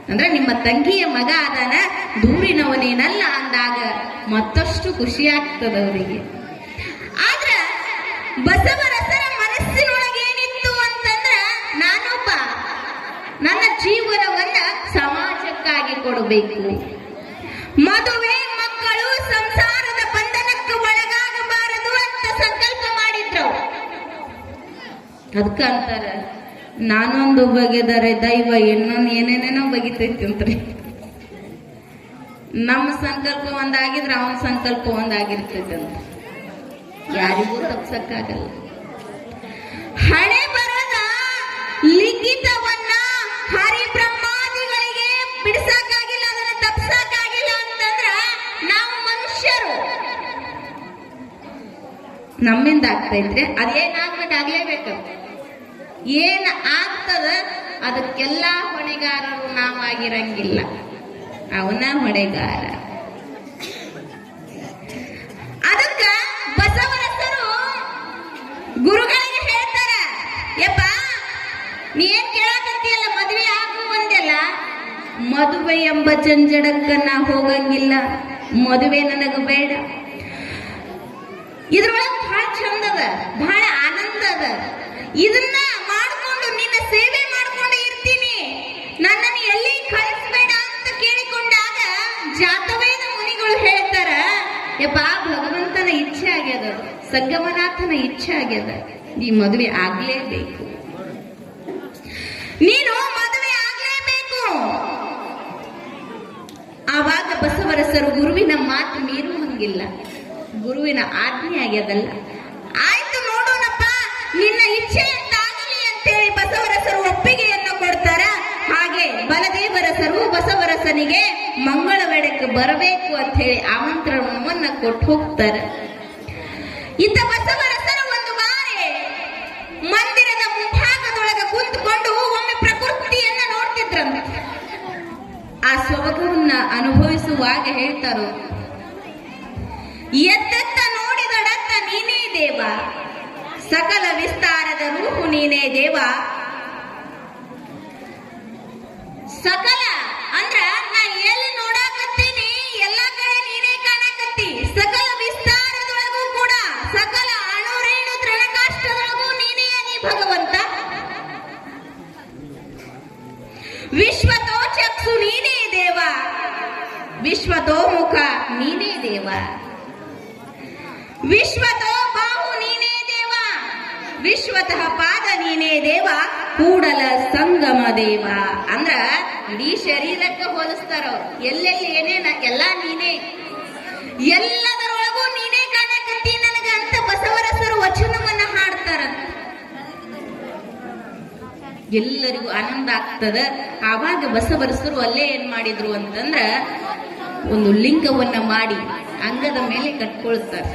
[SPEAKER 2] ಅಂದ್ರ ನಿಮ್ಮ ತಂಗಿಯ ಮಗ ಅದನ, ದೂರಿನವನೇನಲ್ಲ ಅಂದಾಗ ಮತ್ತಷ್ಟು ಖುಷಿ ಆಗ್ತದ ಅವರಿಗೆ. ಆದ್ರ ಬಸವರಸರ ಮನಸ್ಸಿನೊಳಗೆ ಏನಿತ್ತು ಅಂತಂದ್ರ, ನಾನೊಬ್ಬ ನನ್ನ ಜೀವನವನ್ನ ಸಮಾಜಕ್ಕಾಗಿ ಕೊಡಬೇಕು, ಮದುವೆ ಮಕ್ಕಳು ಸಂಸಾರದ ಬಂಧನಕ್ಕೆ ಒಳಗಾಗಬಾರದು ಅಂತ ಸಂಕಲ್ಪ ಮಾಡಿದ್ರು. ಅದಕ್ಕ ಅಂತಾರ, ನಾನೊಂದು ಬಗೆದರೆ ದೈವ ಇನ್ನೊಂದು ಏನೇನೇನೋ ಬಗೆತೈತಿ ಅಂತ್ರಿ. ನಮ್ಮ ಸಂಕಲ್ಪ ಒಂದಾಗಿದ್ರೆ ಅವನ ಸಂಕಲ್ಪ ಒಂದಾಗಿರ್ತೈತೆ ಅಂತ ಯಾರಿಗೂ ತಪ್ಸಕ್ಕಾಗಲ್ಲ. ಹಣೆ ಬರದ ಲಿಖಿತವನ್ನ ಹರಿಬ್ರಹ್ಮಾದಿಗಳಿಗೆ ಬಿಡಿಸಕ್ಕಾಗಿಲ್ಲ, ಅದನ್ನ ತಪ್ಸಕ್ಕಾಗಿಲ್ಲ ಅಂತಂದ್ರ ನಾವು ಮನುಷ್ಯರು. ನಮ್ಮಿಂದ ಆಗ್ತೈತ್ರಿ, ಅದೇನಾಗ್ಬೇಕಾಗ್ಲೇಬೇಕು. ಏನ್ ಆಗ್ತದ ಅದಕ್ಕೆಲ್ಲ ಹೊಣೆಗಾರರು ನಾವಾಗಿರಂಗಿಲ್ಲ, ಅವನ ಹೊಣೆಗಾರ. ಅದಕ್ಕ ಬಸವರಸರು ಗುರುಗಳಿಗೆ ಹೇಳ್ತಾರ, ಯಪ್ಪ ನೀ ಏನ್ ಕೇಳಕಂತಿಯಲ್ಲ, ಮದುವೆ ಆಗು ಅಂದೆಲ್ಲ, ಮದುವೆ ಎಂಬ ಜಂಜಡಕ್ಕ ನಾ ಹೋಗಂಗಿಲ್ಲ, ಮದುವೆ ನನಗ ಬೇಡ. ಇದ್ರೊಳಗೆ ಬಹಳ ಚಂದ ಅದ, ಬಹಳ ಆನಂದ ಅದ. ಇದನ್ನ ಮಾಡ್ಕೊಂಡು ನಿನ್ನ ಸೇವೆ ಮಾಡ್ಕೊಂಡು ಇರ್ತೀನಿ, ನನ್ನನ್ನು ಎಲ್ಲಿ ಕಳಿಸ್ಬೇಡ ಅಂತ ಕೇಳಿಕೊಂಡಾಗ ಜಾತವೇದ ಮುನಿಗಳು ಹೇಳ್ತಾರ, ಯಪ್ಪ ಭಗವಂತನ ಇಚ್ಛೆ ಆಗ್ಯದ, ಸಂಗಮನಾಥನ ಇಚ್ಛೆ ಆಗ್ಯದ, ಈ ಮದುವೆ ಆಗ್ಲೇಬೇಕು, ನೀನು ಮದುವೆ ಆಗ್ಲೇಬೇಕು. ಆವಾಗ ಬಸವರಸರು ಗುರುವಿನ ಮಾತು ಮೀರುವಂಗಿಲ್ಲ, ಗುರುವಿನ ಆಜ್ಞೆ ಆಗ್ಯದಲ್ಲ, ಆಯ್ತು ನೋಡೋಣಪ್ಪ ನಿನ್ನ ಇಚ್ಛೆ ಅಂತಾಗಲಿ ಅಂತೇಳಿ ಬಸವರಸರು ಒಪ್ಪಿಗೆಯನ್ನು ಕೊಡ್ತಾರ. ಹಾಗೆ ಬಲದೇವರಸರು ಬಸವರಸನಿಗೆ ಮಂಗಳವೇಡಕ್ಕೆ ಬರಬೇಕು ಅಂತ ಹೇಳಿ ಆಮಂತ್ರಣವನ್ನ ಕೊಟ್ಟು ಹೋಗ್ತಾರೆ. ಇತ್ತ ಬಸವರಸರು ಒಂದು ಬಾರಿ ಮಂದಿರದ ಮುಂಭಾಗದೊಳಗೆ ಕುಂತ್ಕೊಂಡು ಒಮ್ಮೆ ಪ್ರಕೃತಿಯನ್ನ ನೋಡ್ತಿದ್ರಂತೆ. ಆ ಸೊಬಗವನ್ನ ಅನುಭವಿಸುವಾಗ ಹೇಳ್ತಾರೋ, ಎತ್ತೆತ್ತ ನೋಡಿದಡತ್ತ ನೀನೇ ದೇವ, ಸಕಲ ವಿಸ್ತಾರದ ರೂಪು ನೀನೇ ದೇವ. ಸಕಲ ಅಂದ್ರ ನಾ ಎಲ್ಲಿ ನೋಡಾಕತ್ತೀನಿ ಎಲ್ಲಾ ಕಡೆ ನೀನೇ ಕಾಣಕತ್ತಿ, ಸಕಲ ವಿಸ್ತಾರದೊಳಗೂ ಕೂಡ ಸಕಲ ಅಣುರೇಣು ತೃಣಕಾಷ್ಟದೊಳಗೂ ನೀನೇ ಅದಿ ಭಗವಂತ. ವಿಶ್ವತೋ ಚಕ್ಷು ನೀನೇ ದೇವ, ವಿಶ್ವತೋ ಮುಖ ನೀನೇ ದೇವ, ವಿಶ್ವತೋ ಬಾಹು ನೀನೇ ದೇವ, ವಿಶ್ವತಃ ಪಾದ ನೀನೇ ದೇವ, ಕೂಡಲ ಸಂಗಮ ದೇವ. ಅಂದ್ರ ಇಡೀ ಶರೀರಕ್ಕೆ ಹೋಲಿಸ್ತಾರ, ಎಲ್ಲೆಲ್ಲಿ ಏನೇನ ಎಲ್ಲಾ ನೀನೇ, ಎಲ್ಲದರೊಳಗೂ ನೀನೇ ಕಾಣಕತ್ತಿ ನನಗ ಅಂತ ಬಸವರಸರು ವಚನವನ್ನ ಹಾಡ್ತಾರ. ಎಲ್ಲರಿಗೂ ಆನಂದ ಆಗ್ತದ. ಆವಾಗ ಬಸವರಸರು ಅಲ್ಲೇ ಏನ್ ಮಾಡಿದ್ರು ಅಂತಂದ್ರ ಒಂದು ಲಿಂಗವನ್ನ ಮಾಡಿ ಅಂಗದ ಮೇಲೆ ಕಟ್ಕೊಳ್ತಾರೆ.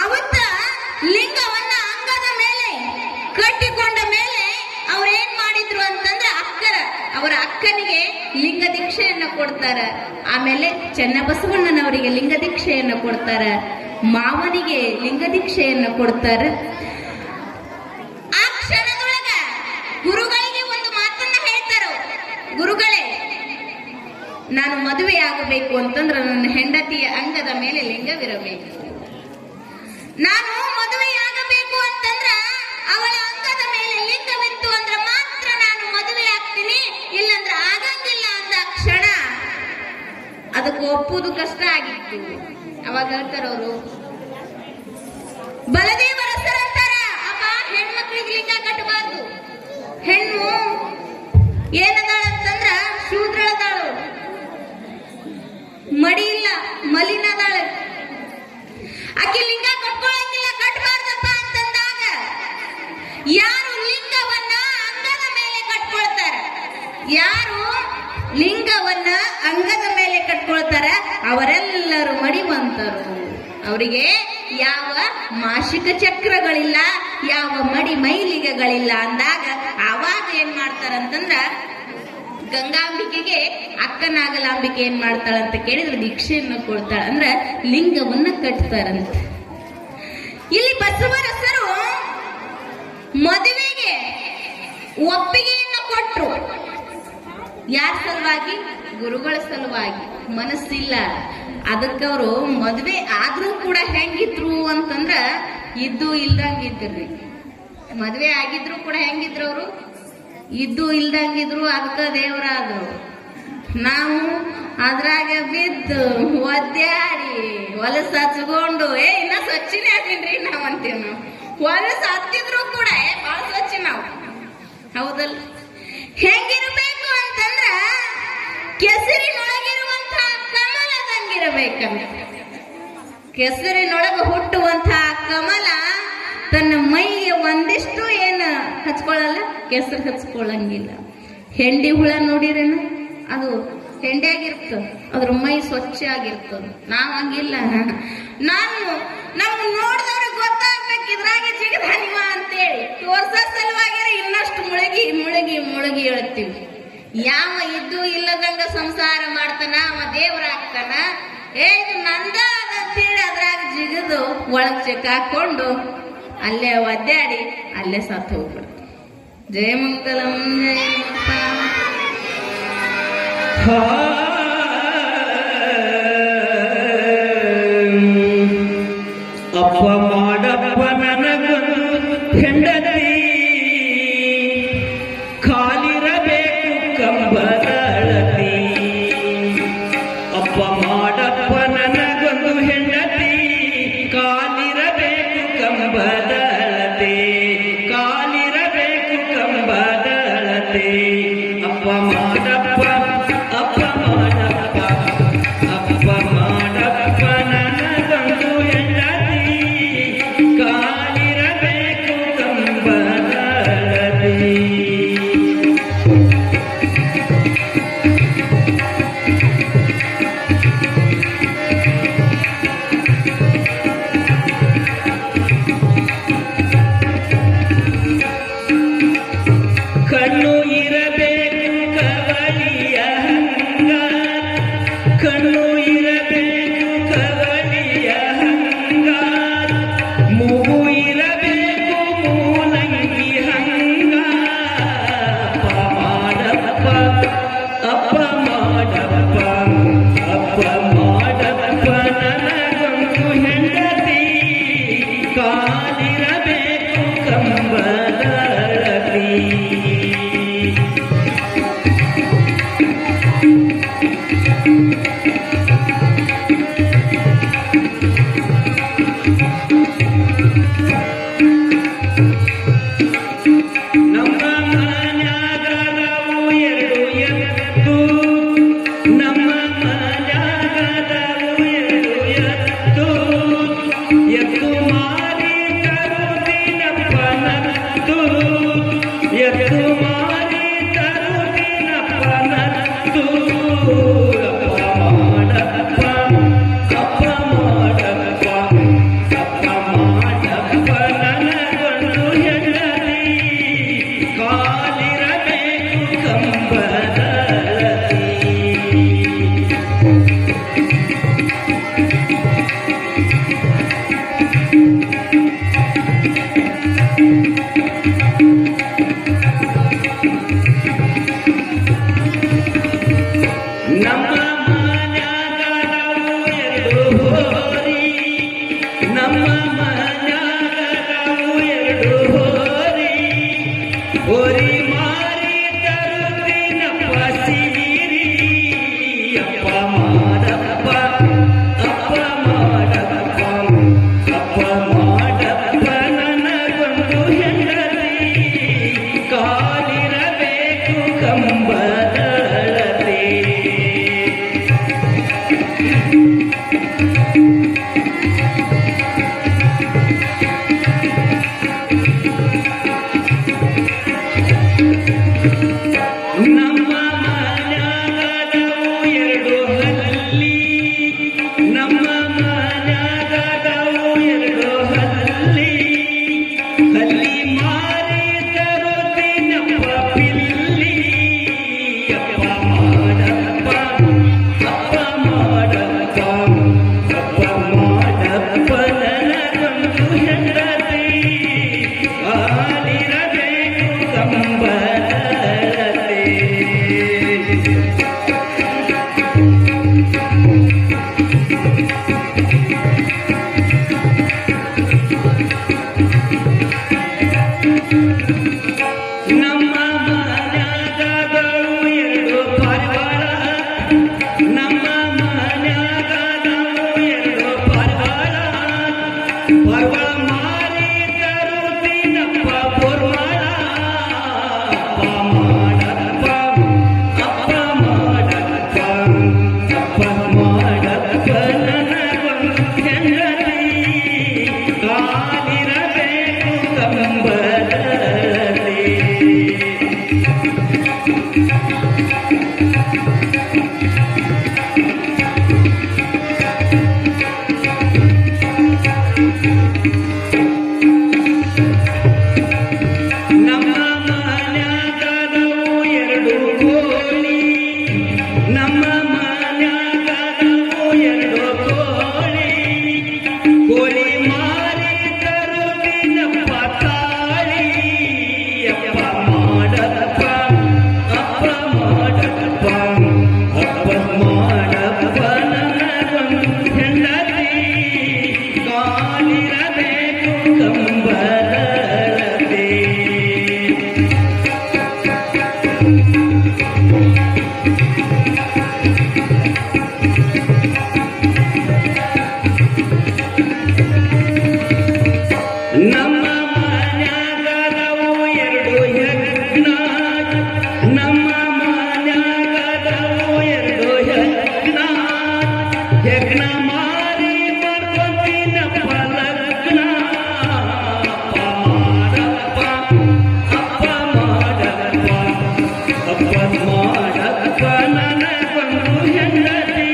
[SPEAKER 2] ಅವತ್ತ ಲಿಂಗವನ್ನ ಅಂಗದ ಮೇಲೆ ಕಟ್ಟಿಕೊಂಡ ಮೇಲೆ ಅವ್ರೇನ್ ಮಾಡಿದ್ರು ಅಂತಂದ್ರೆ ಅವರ ಅಕ್ಕನಿಗೆ ಲಿಂಗ ದೀಕ್ಷೆಯನ್ನ ಕೊಡ್ತಾರ. ಆಮೇಲೆ ಚನ್ನಬಸವಣ್ಣನವರಿಗೆ ಲಿಂಗ ದೀಕ್ಷೆಯನ್ನ ಕೊಡ್ತಾರ, ಮಾವನಿಗೆ ಲಿಂಗ ದೀಕ್ಷೆಯನ್ನ ಕೊಡ್ತಾರ. ಆ ಕ್ಷಣದೊಳಗ ಗುರುಗಳಿಗೆ ಒಂದು ಮಾತನ್ನ ಹೇಳ್ತಾರ, ಗುರುಗಳೇ ನಾನು ಮದುವೆ ಆಗಬೇಕು ಅಂತಂದ್ರೆ ನನ್ನ ಹೆಂಡತಿಯ ಅಂಗದ ಮೇಲೆ ಲಿಂಗವಿರಬೇಕು. ನಾನು ಮದುವೆಯಾಗಬೇಕು ಅಂತಂದ್ರ ಅವಳ ಅಂಗದ ಮೇಲೆ ಲಿಂಗವಿತ್ತು ಅಂದ್ರೆ ಮಾತ್ರ ನಾನು ಮದುವೆ ಆಗ್ತೀನಿ, ಇಲ್ಲಂದ್ರೆ ಆಗಂಗಿಲ್ಲ ಅಂದ ಕ್ಷಣ ಅದಕ್ಕೆ ಒಪ್ಪುದು ಕಷ್ಟ ಆಗಿತ್ತು. ಅವಾಗ ಹೇಳ್ತಾರ ಅವರು, ಬಲದೇವರಸರಂತಾರ, ಅಪ್ಪ ಹೆಣ್ಮಕ್ಳಿಗೆ ಲಿಂಗ ಕಟ್ಟಬಾರ್ದು. ಹೆಣ್ಣು ಏನದಾಳ ಅಂತಂದ್ರ ಶೂದ್ರಳದಾಳು, ಮಡಿ ಇಲ್ಲ, ಮಲಿನದಾಳ. ಆಕೆ ಲಿಂಗ ಕಟ್ಕೊಳಂಗಿಲ್ಲ, ಕಟ್ಟಬಾರ್ದಪ್ಪ ಅಂತಂದಾಗ ಯಾರು ಲಿಂಗವನ್ನ ಅಂಗದ ಮೇಲೆ ಕಟ್ಕೊಳ್ತಾರ, ಯಾರು ಲಿಂಗವನ್ನ ಅಂಗದ ಮೇಲೆ ಕಟ್ಕೊಳ್ತಾರ ಅವರೆಲ್ಲರೂ ಮಡಿವಂತರು. ಅವರಿಗೆ ಯಾವ ಮಾಸಿಕ ಚಕ್ರಗಳಿಲ್ಲ, ಯಾವ ಮಡಿ ಮೈಲಿಗೆಗಳಿಲ್ಲ ಅಂದಾಗ ಆವಾಗ ಏನ್ ಮಾಡ್ತಾರಂತಂದ್ರ ಗಂಗಾಂಬಿಕೆಗೆ ಅಕ್ಕನಾಗಲಾಂಬಿಕೆ ಏನ್ ಮಾಡ್ತಾಳಂತ ಕೇಳಿದ್ರೆ ದೀಕ್ಷೆಯನ್ನು ಕೊಡ್ತಾಳ, ಅಂದ್ರ ಲಿಂಗವನ್ನ ಕಟ್ತಾರಂತ. ಇಲ್ಲಿ ಬಸವರಸರು ಮದುವೆಗೆ ಒಪ್ಪಿಗೆಯನ್ನು ಕೊಟ್ರು. ಯಾರ ಸಲುವಾಗಿ? ಗುರುಗಳ ಸಲುವಾಗಿ. ಮನಸ್ಸಿಲ್ಲ ಅದಕ್ಕೆ ಅವರು ಮದುವೆ ಆದ್ರೂ ಕೂಡ ಹೆಂಗಿದ್ರು ಅಂತಂದ್ರ ಇದ್ದು ಇಲ್ದಂಗಿದ್ರಿ. ಮದುವೆ ಆಗಿದ್ರು ಕೂಡ ಹೆಂಗಿದ್ರು ಅವರು? ಇದ್ದು ಇಲ್ದಂಗಿದ್ರು. ಅದಕ್ಕೆ ದೇವರಾದ್ರು. ನಾವು ಅದ್ರಾಗ ಬಿದ್ದು ಒದ್ದಾಡಿ ಹೊಲಸ ಹಚ್ಕೊಂಡು ಇನ್ನ ಸ್ವಚ್ಛನೇ ಅದೀನ್ರಿ ನಾವ್ ಅಂತೀವಿ. ನಾವು ಹೊಲಸ ಹತ್ತಿದ್ರು ಕೂಡ ಬಹಳ ಸ್ವಚ್ಛ ನಾವು, ಹೌದಲ್ಲ? ಹೆಂಗಿರ್ಬೇಕು ಅಂತಂದ್ರ ಕೆಸರಿನೊಳಗಿರುವಂತಹ ಕಮಲದಂಗಿರಬೇಕಂತ. ಕೆಸರಿನೊಳಗ ಹುಟ್ಟುವಂತಹ ಕಮಲ ತನ್ನ ಮೈಗೆ ಒಂದಿಷ್ಟು ಏನು ಹಚ್ಕೊಳ್ಳಲ್ಲ, ಕೆಸರು ಹಚ್ಕೊಳ್ಳಂಗಿಲ್ಲ. ಹೆಂಡಿ ಹುಳ ನೋಡಿರೇನು? ಅದು ಹೆಂಡಿಯಾಗಿರ್ತದ, ಅದ್ರ ಮೈ ಸ್ವಚ್ಛ ಆಗಿರ್ತದ. ನಾವ್ ಹಂಗಿಲ್ಲ. ನಮ್ಗೆ ನೋಡಿದವ್ರಿಗೆ ಗೊತ್ತಾಗ್ಬೇಕು ಇದ್ರಾಗೆ ಜಿಗದಾನಿವ ಅಂತೇಳಿ ತೋರ್ಸ ಸಲುವಾಗಿ ಇನ್ನಷ್ಟು ಮುಳುಗಿ ಮುಳುಗಿ ಮುಳುಗಿ ಹೇಳ್ತೀವಿ. ಯಾವ ಇದ್ದು ಇಲ್ಲದಂಗ ಸಂಸಾರ ಮಾಡ್ತಾನ ಅವ ದೇವರ ಆಗ್ತಾನ. ಇದು ನಂದ ಅಂತೇಳಿ ಅದ್ರಾಗ ಜಿಗಿದು ಒಳಗ್ ಚೆಕ್ ಹಾಕೊಂಡು ಅಲ್ಲೇ ಒದ್ದಾಡಿ ಅಲ್ಲೇ ಸತ್ತು ಹೋಗ್ಬಿಡ್ತು. ಜಯಮಂಗಲಂ
[SPEAKER 3] ಅಪ್ಪ ಮಾಡಪ್ಪ ನನಗೊಂದು ಹೆಂಡತಿ, ಕಾಲಿರಬೇಕು ಕಂಬದಳತಿ. ಅಪ್ಪ ಮಾಡಪ್ಪ ನನಗೊಂದು ಹೆಂಡತಿ, ಕಾಲಿರಬೇಕು ಕಂಬದಳತಿ, ಕಾಲಿರಬೇಕು ಕಂಬದಳತಿ. ಅಪ್ಪ ಮಾಡಪ್ಪ, ಅಪ್ಪ ಮಾಡಪ್ಪ, ಅಪ್ಪ ಮಾಡಪ್ಪ ನನಗೊಂದು ಹೆಂಡತಿ, ಕಾಲಿರಬೇಕು ಕಂಬದಳತಿ. ಕಣ್ಣು ಇರಬೇಕು ಕವಲಿಯ ಹಂಗ, ಕಣ್ಣು ಇರಬೇಕು ಕವಲಿಯ ಹಂಗ, ಮೂಗು ಇರಬೇಕು ಮೂಲಂಗಿ ಹಂಗ. ಅಪ್ಪ ಮಾಡಪ್ಪ, ಅಪ್ಪ ಮಾಡಪ್ಪ, ಅಪ್ಪ ಮಾಡಪ್ಪ ನನಗೊಂದು ಹೆಂಡತಿ, ಕಾಲಿರಬೇಕು ಕಂಬದಳತಿ. ನಮ್ಮ ಮನ್ಯಾಗದವು ಎರಡು ಎತ್ತು, ನಮ್ಮ ಮನ್ಯಾಗದವು ಎರಡು ಎತ್ತು, ಎತ್ತು ಮಾರಿ ತರುತ್ತಿನಪ್ಪ ನತ್ತು, ಎತ್ತು ಮಾರಿ ತರುತ್ತಿನಪ್ಪ ನತ್ತು. ಅಪ್ಪ ಮಾಡಪ್ಪ, ಅಪ್ಪ ಮಾಡಪ್ಪ, ಅಪ್ಪ ಮಾಡಪ್ಪ ನನಗೊಂದು ಹೆಂಡತಿ, ಕಾಲಿರಬೇಕು ಕಂಬದಳತಿ. ನಮ್ಮ ಮನ್ಯಾಗದವು ಎರಡು ಹೋರಿ, ನಮ್ಮ ಹೋರಿ ಮಾರಿ ತರುತ್ತಿನಪ್ಪ ಸಿಗಿರಿ ಅಪ್ಪ ಮಾಡಪ್ಪ ಅಪ್ಪ ಮಾಡಪ್ಪ ಅಪ್ಪ ಮಾಡಪ್ಪ ನನಗೊಂದು ಹೆಂಡತಿ ಕಾಲಿರಬೇಕು ಕಂಬದಳತೆ ನಮ್ಮ ಮನ್ಯಾಗದವು ಎರಡು ಹಲ್ಲಿ ನಮ್ಮ ಮನ್ಯಾಗದವು ಎರಡು ಹಲ್ಲಿ ಹಲ್ಲಿ ಮಾರಿ ತರುತ್ತಿನಪ್ಪ ಪಿಲ್ಲಿ ಅಪ್ಪ ಮಾಡಪ್ಪ ಅಪ್ಪ ಮಾಡಪ್ಪ ಅಪ್ಪ ಮಾಡಪ್ಪ ನನಗೊಂದು ಹೆಂಡತಿ ಕಾಲಿರಬೇಕು ಕಂಬದಳತೆ ನಮ್ಮ ಮನ್ಯಾಗದವು ಎರಡು ಪಾರಿವಾಳ ನಮ್ಮ ಮನ್ಯಾಗದವು ಎರಡು ಪಾರಿವಾಳ ಪಾರಿವಾಳ ಮಾರಿ ತರುತ್ತಿನಪ್ಪ ಬೋರ್ವಾಳ ಅಪ್ಪ ಮಾಡಪ್ಪ ಅಪ್ಪ ಮಾಡಪ್ಪ ಅಪ್ಪ ಮಾಡಪ್ಪ ನನಗೊಂದು ಹೆಂಡತಿ ಕಾಲಿರಬೇಕು ಕಂಬದಳತೆ ನಮ್ಮ ಮನ್ಯಾಗದವು ಎರಡು ಕೋಳಿ ನಮ್ಮ ಮನ್ಯಾಗದವು ಎರಡು ಕೋಳಿ ಕೋಳಿ ಮಾರಿ ತರುತ್ತಿನಪ್ಪ ತಾಳಿ ಅಪ್ಪ ಮಾಡಪ್ಪ ಅಪ್ಪ ಮಾಡಪ್ಪ ಅಪ್ಪ ಮಾಡಪ್ಪ ನನಗೊಂದು ಹೆಂಡತಿ ಕಾಲಿರಬೇಕು ಕಂಬದಳತೆ ನಮ್ಮ ಮನ್ಯಾಗದವು ಎರಡು ಯಜ್ಞ ನಮ್ಮ ಮನ್ಯಾಗದವು ಎರಡು ಯಜ್ಞ ಯಜ್ಞ ಮಾರಿ ಮಾಡ್ಕೊಂತಿನಪ್ಪ ಲಗ್ನ ಅಪ್ಪ ಮಾಡಪ್ಪ ಅಪ್ಪ ಮಾಡಪ್ಪ ಅಪ್ಪ ಮಾಡಪ್ಪ ನನಗೊಂದು ಹೆಂಡತಿ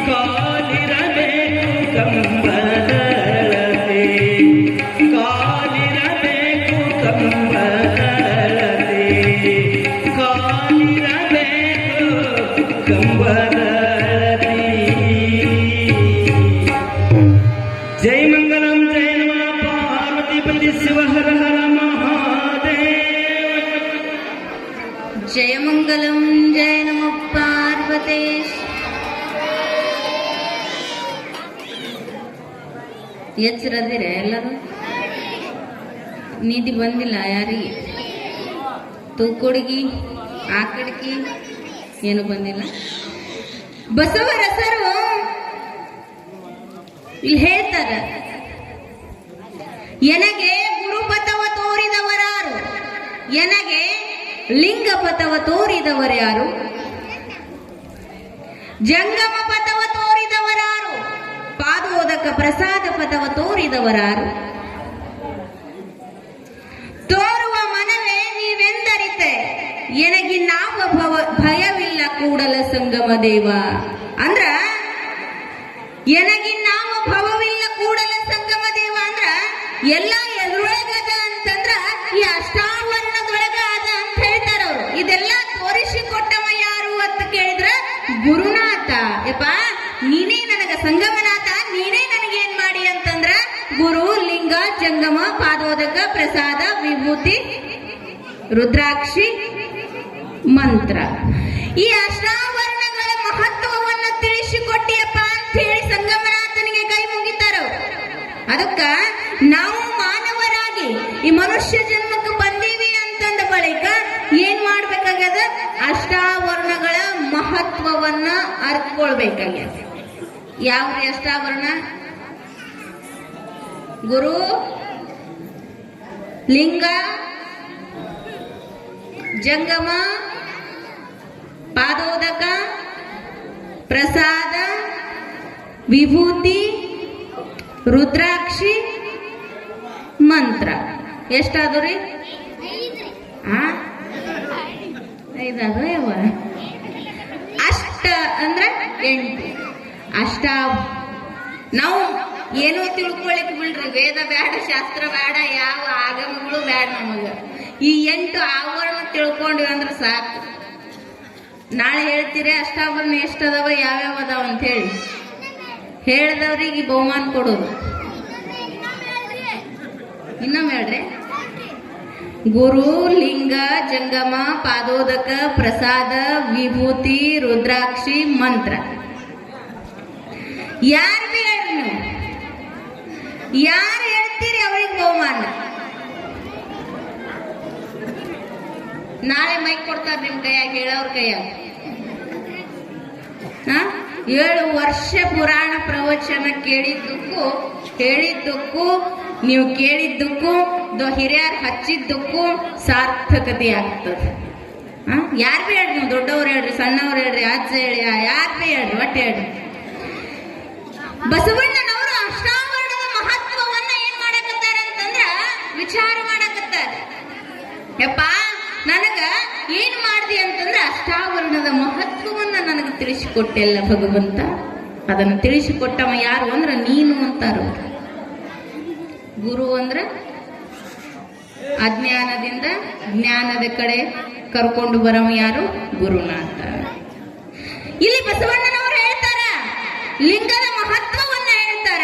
[SPEAKER 3] ಕಾಲಿರಬೇಕು ಕಂಬದಳತೆ ಕಾಲಿರಬೇಕು ಕಂಬದಳತೆ ಕಾಲಿರಬೇಕು ಕಂಬದಳತೆ ಜೈ ಮಂಗಲಂ ಜೈ ನಮಃ ಪಾರ್ವತಿ ಪತಿ ಶಿವ ಹರ ಹರ ಮಹಾದೇವ
[SPEAKER 2] ಜಯ ಮಂಗಲಂ ಜಯ ನಮಃ ಪಾರ್ವತೇಶ್. ಎಚ್ಚರದಿರ ಎಲ್ಲರೂ? ನಿಧಿ ಬಂದಿಲ್ಲ ಯಾರಿಗೆ? ತೂಕೊಡ್ಗಿ ಆಕಡ್ಗಿ ಏನು ಬಂದಿಲ್ಲ. ಬಸವರಸರು ಇಲ್ಲಿ ಹೇಳ್ತಾರ, ಎನಗೆ ಗುರುಪಥವ ತೋರಿದವರಾರು, ಎನಗೆ ಲಿಂಗ ಪಥವ ತೋರಿದವರ್ಯಾರು, ಜಂಗಮ ಪಥವ ತೋರಿದವರಾರು, ಪಾದೋದಕ ಪ್ರಸಾದ ಪಥವ ತೋರಿದವರಾರು. ತೋರುವ ಮನವೇ ನೀವೆಂದರಿತೆ, ಎನಗಿನ್ನಾವ ಭಯವಿಲ್ಲ ಕೂಡಲ ಸಂಗಮ ದೇವ. ಅಂದ್ರ ಎನಗಿನ್ನಾವ ಭವವಿಲ್ಲ ಕೂಡಲ ಸಂಗಮ ದೇವ ಅಂದ್ರ ಎಲ್ಲ ಎದುರೊಳಗದ ಅಂತಂದ್ರ ಈ ಅಷ್ಟಾವರಣದೊಳಗ ಅದ ಅಂತ ಹೇಳ್ತಾರ ಅವ್ರು. ಇದೆಲ್ಲ ತೋರಿಸಿಕೊಟ್ಟವ ಯಾರು ಅಂತ ಕೇಳಿದ್ರ ಗುರುನಾಥ. ಯಪ್ಪ ನೀನೇ ನನಗ ಸಂಗಮನಾಥ, ನೀನೇ ನನಗೇನ್ ಮಾಡಿ ಅಂತಂದ್ರ ಗುರು, ಲಿಂಗ, ಜಂಗಮ, ಪಾದೋದಕ, ಪ್ರಸಾದ, ವಿಭೂತಿ, ರುದ್ರಾಕ್ಷಿ, ಮಂತ್ರ, ಈ ಅಷ್ಟಾವರಣಗಳ ಮಹತ್ವವನ್ನು ತಿಳಿಸಿಕೊಟ್ಟಿಯಪ್ಪ ಅಂತ ಹೇಳಿ ಸಂಗಮನಾಥನಿಗೆ ಕೈ ಮುಗಿತಾರ. ಅದಕ್ಕ ನಾವು ಮಾನವರಾಗಿ ಈ ಮನುಷ್ಯ ಜನ್ಮಕ್ಕೆ ಬಂದೀವಿ ಅಂತ ಅಷ್ಟಾವರಣಗಳ ಮಹತ್ವವನ್ನ ಅರ್ಥಕೊಳ್ಬೇಕಾಗ್ಯದ. ಯಾವ್ರಿ ಅಷ್ಟಾವರಣ? ಗುರು, ಲಿಂಗ, ಜಂಗಮ, ಪಾದೋದಕ, ಪ್ರಸಾದ, ವಿಭೂತಿ, ರುದ್ರಾಕ್ಷಿ, ಮಂತ್ರ. ಎಷ್ಟಾದ್ರಿ? ಐದಾದ್ರು ಯಾವ? ಅಷ್ಟ ಅಂದ್ರೆ 8. ಅಷ್ಟ ನಾವು ಏನೋ ತಿಳ್ಕೊಳಕ್ ಬಿಡ್ರಿ, ವೇದ ಬೇಡ, ಶಾಸ್ತ್ರ ಬೇಡ, ಯಾವ ಆಗಮಗಳು ಬೇಡ ನಮಗ. ಈ 8 ಆವರಣ ತಿಳ್ಕೊಂಡ್ವಿ ಅಂದ್ರೆ ಸಾಕು. ನಾಳೆ ಹೇಳ್ತೀರಿ ಅಷ್ಟಾವರಣ ಎಷ್ಟದಾವ, ಯಾವ್ಯಾವ ಅದಾವ ಅಂತ ಹೇಳಿ. ಹೇಳ್ದವ್ರಿಗೆ ಬಹುಮಾನ ಕೊಡೋದು. ಇನ್ನೊಮ್ಮೆ ಹೇಳ್ರಿ. ಗುರು, ಲಿಂಗ, ಜಂಗಮ, ಪಾದೋದಕ, ಪ್ರಸಾದ, ವಿಭೂತಿ, ರುದ್ರಾಕ್ಷಿ, ಮಂತ್ರ. ಯಾರು ಹೇಳ್ರಿ ನೀವು? ಯಾರು ಹೇಳ್ತೀರಿ ಅವ್ರಿಗೆ ಬಹುಮಾನ. ನಾಳೆ ಮೈಕ್ ಕೊಡ್ತಾರೆ ನಿಮ್ ಕೈಯಾಗ, ಹೇಳೋರ್ ಕೈಯಾಗ. 7 ವರ್ಷ ಪುರಾಣ ಪ್ರವಚನ ಕೇಳಿದ್ದಕ್ಕೂ ಹೇಳಿದ್ದಕ್ಕೂ ನೀವು ಕೇಳಿದ್ದಕ್ಕೂ ಹಿರಿಯರು ಹಚ್ಚಿದ್ದಕ್ಕೂ ಸಾರ್ಥಕತೆ ಆಗ್ತದೆ. ಯಾರು ಬಿ ಹೇಳ್ರಿ, ನೀವು ದೊಡ್ಡವ್ರು ಹೇಳ್ರಿ, ಸಣ್ಣವ್ರು ಹೇಳ್ರಿ, ಅಜ್ಜ ಹೇಳಿ, ಯಾರು ಬಿ ಹೇಳ್ರಿ, ಒಟ್ಟು ಹೇಳ್ರಿ. ಬಸವಣ್ಣನವರು ಅಷ್ಟಾವರಣದ ಮಹತ್ವವನ್ನ ಏನ್ ಮಾಡಕತ್ತಾರ ಅಂತಂದ್ರ ವಿಚಾರ ಮಾಡಕತ್ತಾರ. ಯಪ್ಪ, ನನಗ ಏನ್ ಮಾಡ್ದಿ ಅಂತಂದ್ರೆ ಅಷ್ಟಾವರಣದ ಮಹತ್ವವನ್ನ ನನಗೆ ತಿಳಿಸಿಕೊಟ್ಟೆಲ್ಲ ಭಗವಂತ. ಅದನ್ನು ತಿಳಿಸಿಕೊಟ್ಟವ ಯಾರು ಅಂದ್ರ ನೀನು ಅಂತಾರ. ಗುರು ಅಂದ್ರ ಅಜ್ಞಾನದಿಂದ ಜ್ಞಾನದ ಕಡೆ ಕರ್ಕೊಂಡು ಬರವ ಯಾರು? ಗುರುನಾಥ. ಇಲ್ಲಿ ಬಸವಣ್ಣನವರು ಹೇಳ್ತಾರ, ಲಿಂಗದ ಮಹತ್ವವನ್ನ ಹೇಳ್ತಾರ.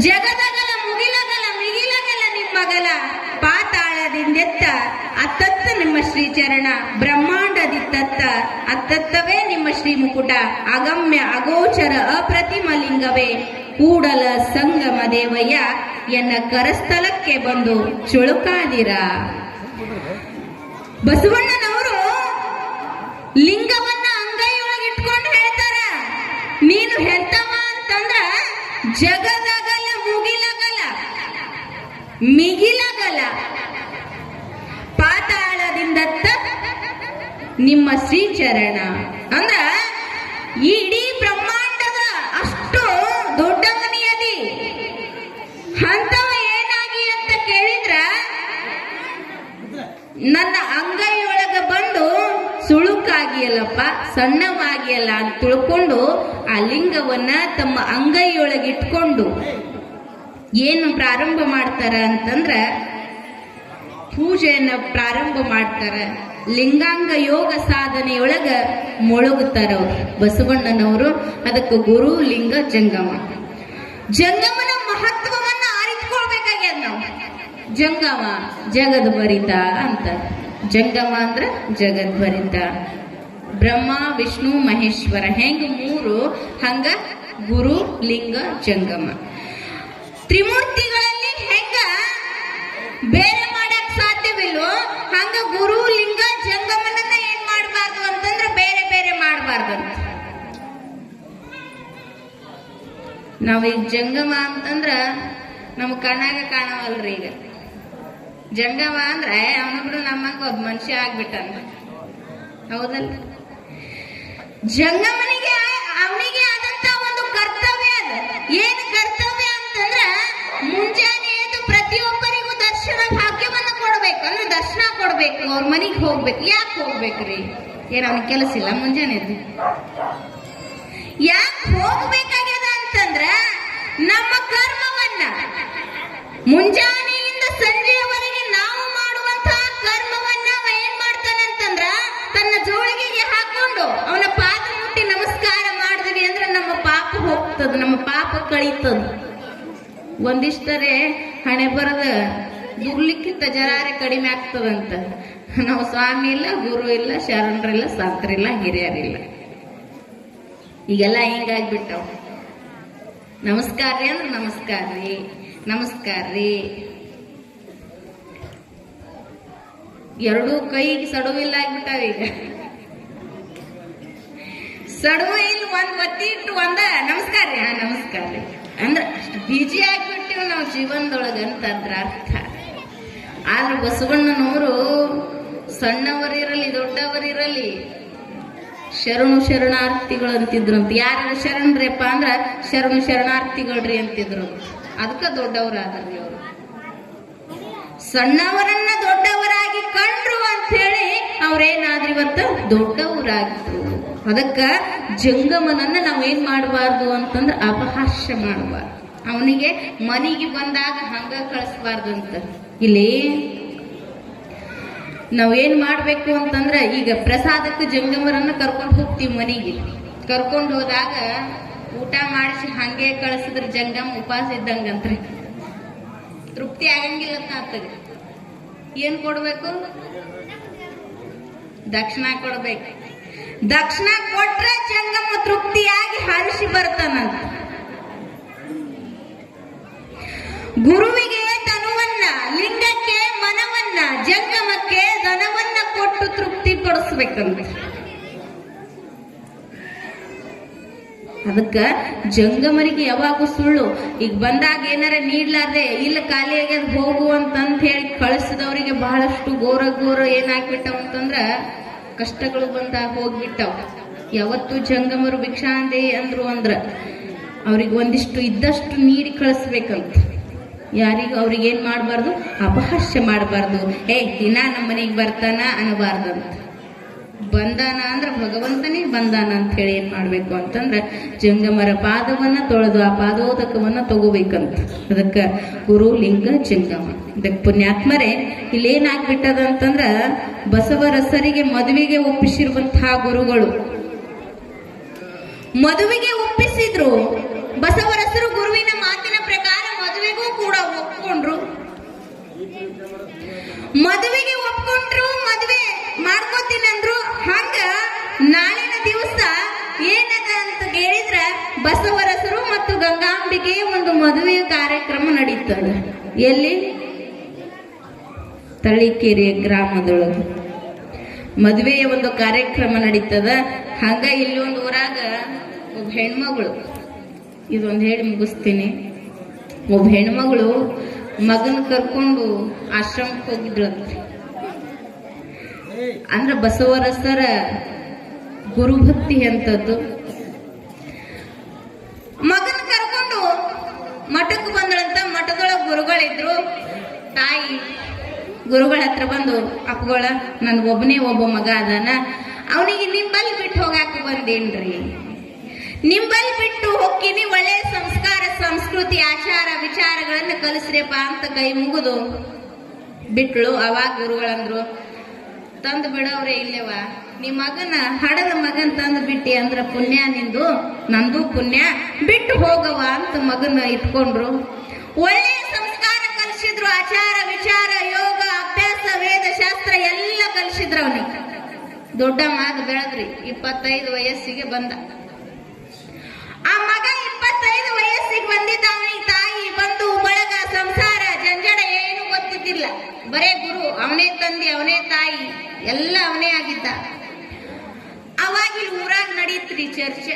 [SPEAKER 2] ಜಗದಗಲ ಮುಗಿಲಗಲ ಮಿಗಿಲಗಲ ನಿಮ್ಮಗಲ, ಪಾತಾಳದಿಂದೆತ್ತ ಅತ್ತತ್ತ ನಿಮ್ಮ ಶ್ರೀಚರಣ, ಬ್ರಹ್ಮಾಂಡದಿತ್ತತ್ತ ಅತ್ತತ್ತವೇ ನಿಮ್ಮ ಶ್ರೀ ಮುಕುಟ, ಅಗಮ್ಯ ಅಗೋಚರ ಅಪ್ರತಿಮ ಲಿಂಗವೇ ಕೂಡಲ ಸಂಗಮ ದೇವಯ್ಯ, ಎನ್ನ ಕರಸ್ಥಲಕ್ಕೆ ಬಂದು ಚುಳುಕಾದಿರ. ಬಸವಣ್ಣನವರು ಲಿಂಗವನ್ನ ಅಂಗೈಯೊಳಗೆ ಇಟ್ಕೊಂಡು ಹೇಳ್ತಾರ, ನೀನು ಹೆಂತವ ಅಂತಂದ್ರ ಜಗದಗಲ ಮುಗಿಲಗಲ ಮಿಗಿಲಗಲ, ಪಾತಾಳದಿಂದತ್ತ ನಿಮ್ಮ ಶ್ರೀಚರಣ. ಅಂದ್ರ ಈ ಇಡೀ ಬ್ರಹ್ಮಾಂಡದ ಅಷ್ಟು ದೊಡ್ಡವನಿಯದಿ ಅಂತವ ಏನಾಗಿ ಅಂತ ಕೇಳಿದ್ರ ನನ್ನ ಅಂಗೈಯೊಳಗ ಬಂದು ಸುಳುಕಾಗಿಯಲ್ಲಪ್ಪ, ಸಣ್ಣವಾಗಿಯಲ್ಲ ಅಂತ ತಿಳ್ಕೊಂಡು ಆ ಲಿಂಗವನ್ನ ತಮ್ಮ ಅಂಗೈಯೊಳಗೆ ಇಟ್ಕೊಂಡು ಏನು ಪ್ರಾರಂಭ ಮಾಡ್ತಾರ ಅಂತಂದ್ರ ಪೂಜೆಯನ್ನ ಪ್ರಾರಂಭ ಮಾಡ್ತಾರ. ಲಿಂಗಾಂಗ ಯೋಗ ಸಾಧನೆಯೊಳಗ ಮುಳುಗುತ್ತಾರ ಅವ್ರು ಬಸವಣ್ಣನವರು. ಅದಕ್ಕೆ ಗುರು, ಲಿಂಗ, ಜಂಗಮ. ಜಂಗಮನ ಮಹತ್ವವನ್ನ ಅರಿತುಕೊಳ್ಬೇಕಾಗ್ಯದ ನಾವು. ಜಂಗಮ ಜಗದ್ ಭರಿತ ಅಂತ. ಜಂಗಮ ಅಂದ್ರ ಜಗದ್ ಭರಿತ. ಬ್ರಹ್ಮ, ವಿಷ್ಣು, ಮಹೇಶ್ವರ ಹೆಂಗ 3 ಹಂಗ ಗುರು, ಲಿಂಗ, ಜಂಗಮ. ತ್ರಿಮೂರ್ತಿಗಳಲ್ಲಿ ಹೆಂಗ ಬೇರೆ ಮಾಡಕ್ ಸಾಧ್ಯವಿಲ್ವೋ ಹಂಗ ಗುರು, ಲಿಂಗ, ಜಂಗಮನನ್ನ ಏನ್ ಮಾಡಬಾರ್ದು ಅಂತಂದ್ರೆ ಬೇರೆ ಬೇರೆ ಮಾಡಬಾರ್ದಂತ. ನಾವೀಗ ಜಂಗಮ ಅಂತಂದ್ರ ನಮ್ ಕಣ್ಣಾಗ ಕಾಣವಲ್ರಿ. ಈಗ ಜಂಗಮ ಅಂದ್ರೆ ಅವನೊಬ್ರು ನಮ್ಮಂಗ ಒಬ್ಬ ಮನುಷ್ಯ ಆಗ್ಬಿಟ್ಟಂತ, ಹೌದಲ್ಲ? ಜಂಗಮನಿಗೆ ಅವನಿಗೆ ಆದಂತ ಒಂದು ಕರ್ತವ್ಯ ಅದ. ಏನು ಕರ್ತವ್ಯ ಅಂತಂದ್ರ ಮುಂಜಾನೆ ಎದ್ದು ಪ್ರತಿಯೊಬ್ಬರಿಗೂ ದರ್ಶನ ಭಾಗ್ಯವನ್ನ ಕೊಡ್ಬೇಕು. ಅಂದ್ರೆ ದರ್ಶನ ಕೊಡ್ಬೇಕು, ಅವ್ರ ಮನೆಗೆ ಹೋಗ್ಬೇಕು. ಯಾಕೆ ಹೋಗ್ಬೇಕ್ರಿ? ಏನ್ ಅವ್ನಿಗೆ ಕೆಲಸ ಇಲ್ಲ ಮುಂಜಾನೆ ಎದ್ದು? ಯಾಕೆ ಹೋಗ್ಬೇಕಾಗ್ಯದ ಅಂತಂದ್ರ ನಮ್ಮ ಕರ್ಮವನ್ನ ಮುಂಜಾನೆಯಿಂದ ಸಂಜೆಯವರೆಗೆ ನಾವು ಮಾಡುವಂತಹ ಕರ್ಮವನ್ನ ಏನ್ ಮಾಡ್ತಾನಂತಂದ್ರ ತನ್ನ ಜೋಳಿಗೆಗೆ ಹಾಕೊಂಡು ಅವನ ಪಾದ ಮುಟ್ಟಿ ನಮಸ್ಕಾರ ಮಾಡಿದ್ವಿ ಅಂದ್ರೆ ನಮ್ಮ ಪಾಪ ಹೋಗ್ತದ, ನಮ್ಮ ಪಾಪ ಕಳೀತದ. ಒಂದಿಷ್ಟರೇ ಹಣೆ ಬರದ ದುರ್ಲಿಕ್ಕಿಂತ ಜರಾರೆ ಕಡಿಮೆ ಆಗ್ತದಂತ. ನಾವು ಸ್ವಾಮಿ ಇಲ್ಲ, ಗುರು ಇಲ್ಲ, ಶರಣರಿಲ್ಲ, ಸಂತರಿಲ್ಲ, ಹಿರಿಯರಿಲ್ಲ. ಈಗೆಲ್ಲ ಹಿಂಗಾಗ್ಬಿಟ್ಟವ. ನಮಸ್ಕಾರ ರೀ ಅಂದ್ರೆ ನಮಸ್ಕಾರ ರೀ, ನಮಸ್ಕಾರ ರೀ. ಎರಡೂ ಕೈಗೆ ಸಡುವಿಲ್ಲ ಆಗ್ಬಿಟ್ಟಾವ ಈಗ. ಸಡುವು ಇಲ್ಲಿ ಒಂದ್ ಒತ್ತಿ ಇಟ್ಟು ಒಂದ ನಮಸ್ಕಾರ ರೀ, ನಮಸ್ಕಾರ ರೀ ಅಂದ್ರ ಅಷ್ಟು ಬಿಜಿ ಆಗ್ಬಿಟ್ಟಿವ್ ನಾವು ಜೀವನದೊಳಗ ಅಂತ ಅದ್ರ ಅರ್ಥ. ಆದ್ರೆ ಬಸವಣ್ಣನವರು ಸಣ್ಣವರಿರಲಿ ದೊಡ್ಡವರಿರಲಿ ಶರಣು ಶರಣಾರ್ಥಿಗಳು ಅಂತಿದ್ರಂತ. ಯಾರ ಶರಣರಪ್ಪ ಅಂದ್ರ ಶರಣು ಶರಣಾರ್ಥಿಗಳ್ರಿ ಅಂತಿದ್ರು. ಅದಕ್ಕ ದೊಡ್ಡವರಾದ್ರಿ ಅವರು. ಸಣ್ಣವರನ್ನ ದೊಡ್ಡವರಾಗಿ ಕಂಡ್ರು ಅಂತ ಹೇಳಿ ಅವ್ರೇನಾದ್ರಿ ಇವತ್ತು ದೊಡ್ಡವರಾಗಿದ್ರು. ಅದಕ್ಕ ಜಂಗಮನನ್ನ ನಾವೇನ್ ಮಾಡಬಾರ್ದು ಅಂತಂದ್ರ ಅಪಹಾಸ್ಯ ಮಾಡಬಾರ್ದು. ಅವನಿಗೆ ಮನೆಗೆ ಬಂದಾಗ ಹಂಗ ಕಳಿಸ್ಬಾರ್ದಂತ. ಇಲ್ಲಿ ನಾವೇನ್ ಮಾಡ್ಬೇಕು ಅಂತಂದ್ರ ಈಗ ಪ್ರಸಾದಕ್ಕೆ ಜಂಗಮರನ್ನ ಕರ್ಕೊಂಡು ಹೋಗ್ತೀವಿ. ಮನೆಗೆ ಕರ್ಕೊಂಡು ಹೋದಾಗ ಊಟ ಮಾಡಿಸಿ ಹಂಗೆ ಕಳಿಸಿದ್ರ ಜಂಗಮ ಉಪವಾಸ ಇದ್ದಂಗಂತ್ರಿ, ತೃಪ್ತಿ ಆಗಂಗಿಲ್ಲ ಆಗ್ತದೆ. ಏನ್ ಕೊಡ್ಬೇಕು? ದಕ್ಷಿಣ ಕೊಡ್ಬೇಕು. ದಕ್ಷಿಣ ಕೊಟ್ರೆ ಜಂಗಮ ತೃಪ್ತಿಯಾಗಿ ಹರಿಸಿ ಬರ್ತಾನಂತ. ಗುರುವಿಗೆ ತನುವನ್ನ, ಲಿಂಗಕ್ಕೆ ಮನವನ್ನ, ಜಂಗಮಕ್ಕೆ ಧನವನ್ನ ಕೊಟ್ಟು ತೃಪ್ತಿ ಪಡಿಸ್ಬೇಕಂತ. ಅದಕ್ಕ ಜಂಗಮರಿಗೆ ಯಾವಾಗೂ ಸುಳ್ಳು ಈಗ ಬಂದಾಗ ಏನಾರ ನೀಡ್ಲಾರ್ದೆ ಇಲ್ಲ ಖಾಲಿ ಆಗ್ಯದ ಹೋಗು ಅಂತಂತ ಹೇಳಿ ಕಳಿಸಿದವರಿಗೆ ಬಹಳಷ್ಟು ಘೋರ ಏನಾಗ್ಬಿಟ್ಟವ ಅಂತಂದ್ರ ಕಷ್ಟಗಳು ಬಂದಾಗ ಹೋಗ್ಬಿಟ್ಟವ. ಯಾವತ್ತು ಜಂಗಮರು ಭಿಕ್ಷಾಂದೆ ಅಂದ್ರು ಅಂದ್ರ ಅವ್ರಿಗೆ ಒಂದಿಷ್ಟು ಇದ್ದಷ್ಟು ನೀಡಿ ಕಳಿಸ್ಬೇಕಂತ. ಯಾರಿಗೂ ಅವ್ರಿಗೇನ್ ಮಾಡಬಾರ್ದು? ಅಪಹಾಸ್ಯ ಮಾಡಬಾರ್ದು. ದಿನ ನಮ್ಮ ಮನೆಗೆ ಬರ್ತಾನ ಅನ್ನಬಾರ್ದಂತ. ಬಂದಾನ ಅಂದ್ರ ಭಗವಂತನೇ ಬಂದಾನ ಅಂತ ಹೇಳಿ ಏನ್ ಮಾಡ್ಬೇಕು ಅಂತಂದ್ರ ಜಂಗಮರ ಪಾದವನ್ನ ತೊಳೆದು ಆ ಪಾದೋದಕವನ್ನ ತಗೋಬೇಕಂತ. ಅದಕ್ಕ ಗುರು ಲಿಂಗ ಜಂಗಮ. ಇದಕ್ಕೆ ಪುಣ್ಯಾತ್ಮರೇ ಇಲ್ಲೇನಾಗ್ಬಿಟ್ಟದ ಅಂತಂದ್ರ ಬಸವರಸರಿಗೆ ಮದುವೆಗೆ ಒಪ್ಪಿಸಿರುವಂತಹ ಗುರುಗಳು ಮದುವೆಗೆ ಒಪ್ಪಿಸಿದ್ರು. ಬಸವರಸರು ಗುರುವಿನ ಮಾತಿನ ಪ್ರಕಾರ ಮದುವೆಗೂ ಕೂಡ ಒಪ್ಕೊಂಡ್ರು. ಮದುವೆಗೆ ಒಪ್ಕೊಂಡ್ರು, ಮದುವೆ ಮಾಡ್ಕೋತೀನಿ ಅಂದ್ರು. ಹಂಗ ನಾಳಿನ ದಿವಸ ಏನದ ಅಂತ ಕೇಳಿದ್ರ ಬಸವರಸರು ಮತ್ತು ಗಂಗಾಂಬಿಗೆ ಒಂದು ಮದುವೆಯ ಕಾರ್ಯಕ್ರಮ ನಡೀತದ. ಎಲ್ಲಿ? ತಳಿಕೆರೆ ಗ್ರಾಮದೊಳಗೆ ಮದುವೆಯ ಒಂದು ಕಾರ್ಯಕ್ರಮ ನಡೀತದ. ಹಂಗ ಇಲ್ಲಿ ಒಂದು ಊರಾಗ ಒಬ್ಬ ಹೆಣ್ಮಗಳು, ಇದೊಂದು ಹೇಳಿ ಮುಗಿಸ್ತೀನಿ. ಒಬ್ಬ ಹೆಣ್ಮಗಳು ಮಗನ ಕರ್ಕೊಂಡು ಆಶ್ರಮಕ್ಕೆ ಹೋಗಿದ್ರಂತೆ. ಅಂದ್ರ ಬಸವರಸರ ಗುರುಭಕ್ತಿ ಅಂತದ್ದು. ಮಗನ ಕರ್ಕೊಂಡು ಮಠಕ್ಕೆ ಬಂದಳಂತ. ಮಠದೊಳಗ ಗುರುಗಳಿದ್ರು. ತಾಯಿ ಗುರುಗಳ ಹತ್ರ ಬಂದು, ಅಪ್ಪಗಳ ನನ್ಗೊಬ್ಬನೇ ಒಬ್ಬ ಮಗ ಅದಾನ, ಅವನಿಗೆ ನಿಂಬಲ್ಲಿ ಬಿಟ್ಟು ಹೋಗಾಕ ಬಂದೇನ್ರಿ, ನಿಂಬಲ್ಲಿ ಬಿಟ್ಟು ಹೋಗ್ತೀನಿ, ಒಳ್ಳೆ ಸಂಸ್ಕಾರ ಸಂಸ್ಕೃತಿ ಆಚಾರ ವಿಚಾರಗಳನ್ನ ಕಲಿಸ್ರಿಯಪ್ಪ ಅಂತ ಕೈ ಮುಗಿದು ಬಿಟ್ಳು. ಅವಾಗ ಗುರುಗಳಂದ್ರು, ತಂದು ಬಿಡವ್ರೆ ಇಲ್ಲೇವ, ನಿಮ್ಮ ಮಗನ ಹಡದ ಮಗನ್ ತಂದು ಬಿಟ್ಟಿ ಅಂದ್ರ ಪುಣ್ಯ ನಿಂದು, ನಂದು ಪುಣ್ಯ, ಬಿಟ್ಟು ಹೋಗವ ಅಂತ ಮಗನ ಇಟ್ಕೊಂಡ್ರು. ಒಳ್ಳೆ ಸಂಸ್ಕಾರ ಕಲಿಸಿದ್ರು. ಆಚಾರ ವಿಚಾರ ಯೋಗ ಅಭ್ಯಾಸ ವೇದ ಶಾಸ್ತ್ರ ಎಲ್ಲ ಕಲಿಸಿದ್ರು ಅವನಿಗೆ. ದೊಡ್ಡ ಮಗ ಬೆಳೆದ್ರಿ. 25 ವಯಸ್ಸಿಗೆ ಬಂದ. ಆ ಮಗ 25 ವಯಸ್ಸಿಗೆ ಬಂದಿದ್ದ. ಅವನಿಗೆ ತಾಯಿ ಬಂಧು ಬಳಗ ಸಂಸಾರ ಜಂಜಡ ಏನು ಗೊತ್ತಿದ್ದಿಲ್ಲ. ಬರೇ ಗುರು, ಅವನೇ ತಂದೆ ಅವನೇ ತಾಯಿ ಎಲ್ಲ ಅವನೇ ಆಗಿದ್ದ. ಅವಾಗ ಇಲ್ಲಿ ಊರಾಗ ನಡೀತ್ರಿ ಚರ್ಚೆ.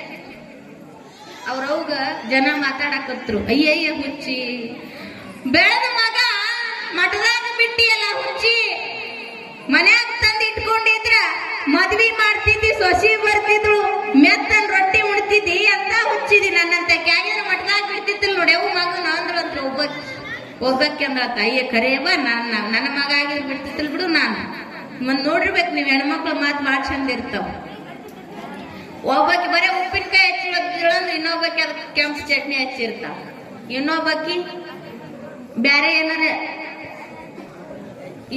[SPEAKER 2] ಅವ್ರವ್ಗ ಜನ ಮಾತಾಡಕತ್ರು, ಅಯ್ಯಯ್ಯ ಹುಚ್ಚಿ, ಬೆಳೆದ ಮಗ ಮಠದಾಗ ಬಿಟ್ಟಿಯಲ್ಲ ಹುಚ್ಚಿ, ಮನ್ಯಾಗ ತಂದು ಇಟ್ಕೊಂಡಿದ್ರ ಮದ್ವಿ ಮಾಡ್ತಿದ್ದಿ, ಸೊಸಿ ಬರ್ತಿದ್ರು, ಮೆತ್ತನ್ ರೊಟ್ಟಿ ಉಣ್ತಿದ್ದಿ ಅಂತ ಹುಚ್ಚಿದಿ. ನನ್ನಂತ ಕ್ಯಾಗಿನ ಮಠದಾಗ ಬಿಡ್ತಿದ್ದಿಲ್ಲ ನೋಡಿ ಅವು ಮಗನ ಅಂದ್ರಂತ. ಒಬ್ಬಕ್ಕೆ ಅಂದ್ರ ಅಯ್ಯ ಕರೆಯವ, ನನ್ನ ಮಗ ಆಗಿದ್ ಬಿಡ್ತಿತ್ತಿಲ್ ಬಿಡು. ನಾನು ನೋಡಿರ್ಬೇಕು ನೀವು, ಹೆಣ್ಮಕ್ಳು ಮಾತು ಭಾಳ ಚಂದ ಇರ್ತಾವ. ಒಬ್ಬಾಕಿ ಬರೀ ಉಪ್ಪಿನಕಾಯಿ ಹಚ್ಚಿಳಂದ್ರೆ ಇನ್ನೊಬ್ಬಾಕಿ ಅದಕ್ಕೆ ಕೆಂಪು ಚಟ್ನಿ ಹಚ್ಚಿರ್ತಾವ. ಇನ್ನೊಬ್ಬಾಕಿ ಬ್ಯಾರೆ ಏನಾರ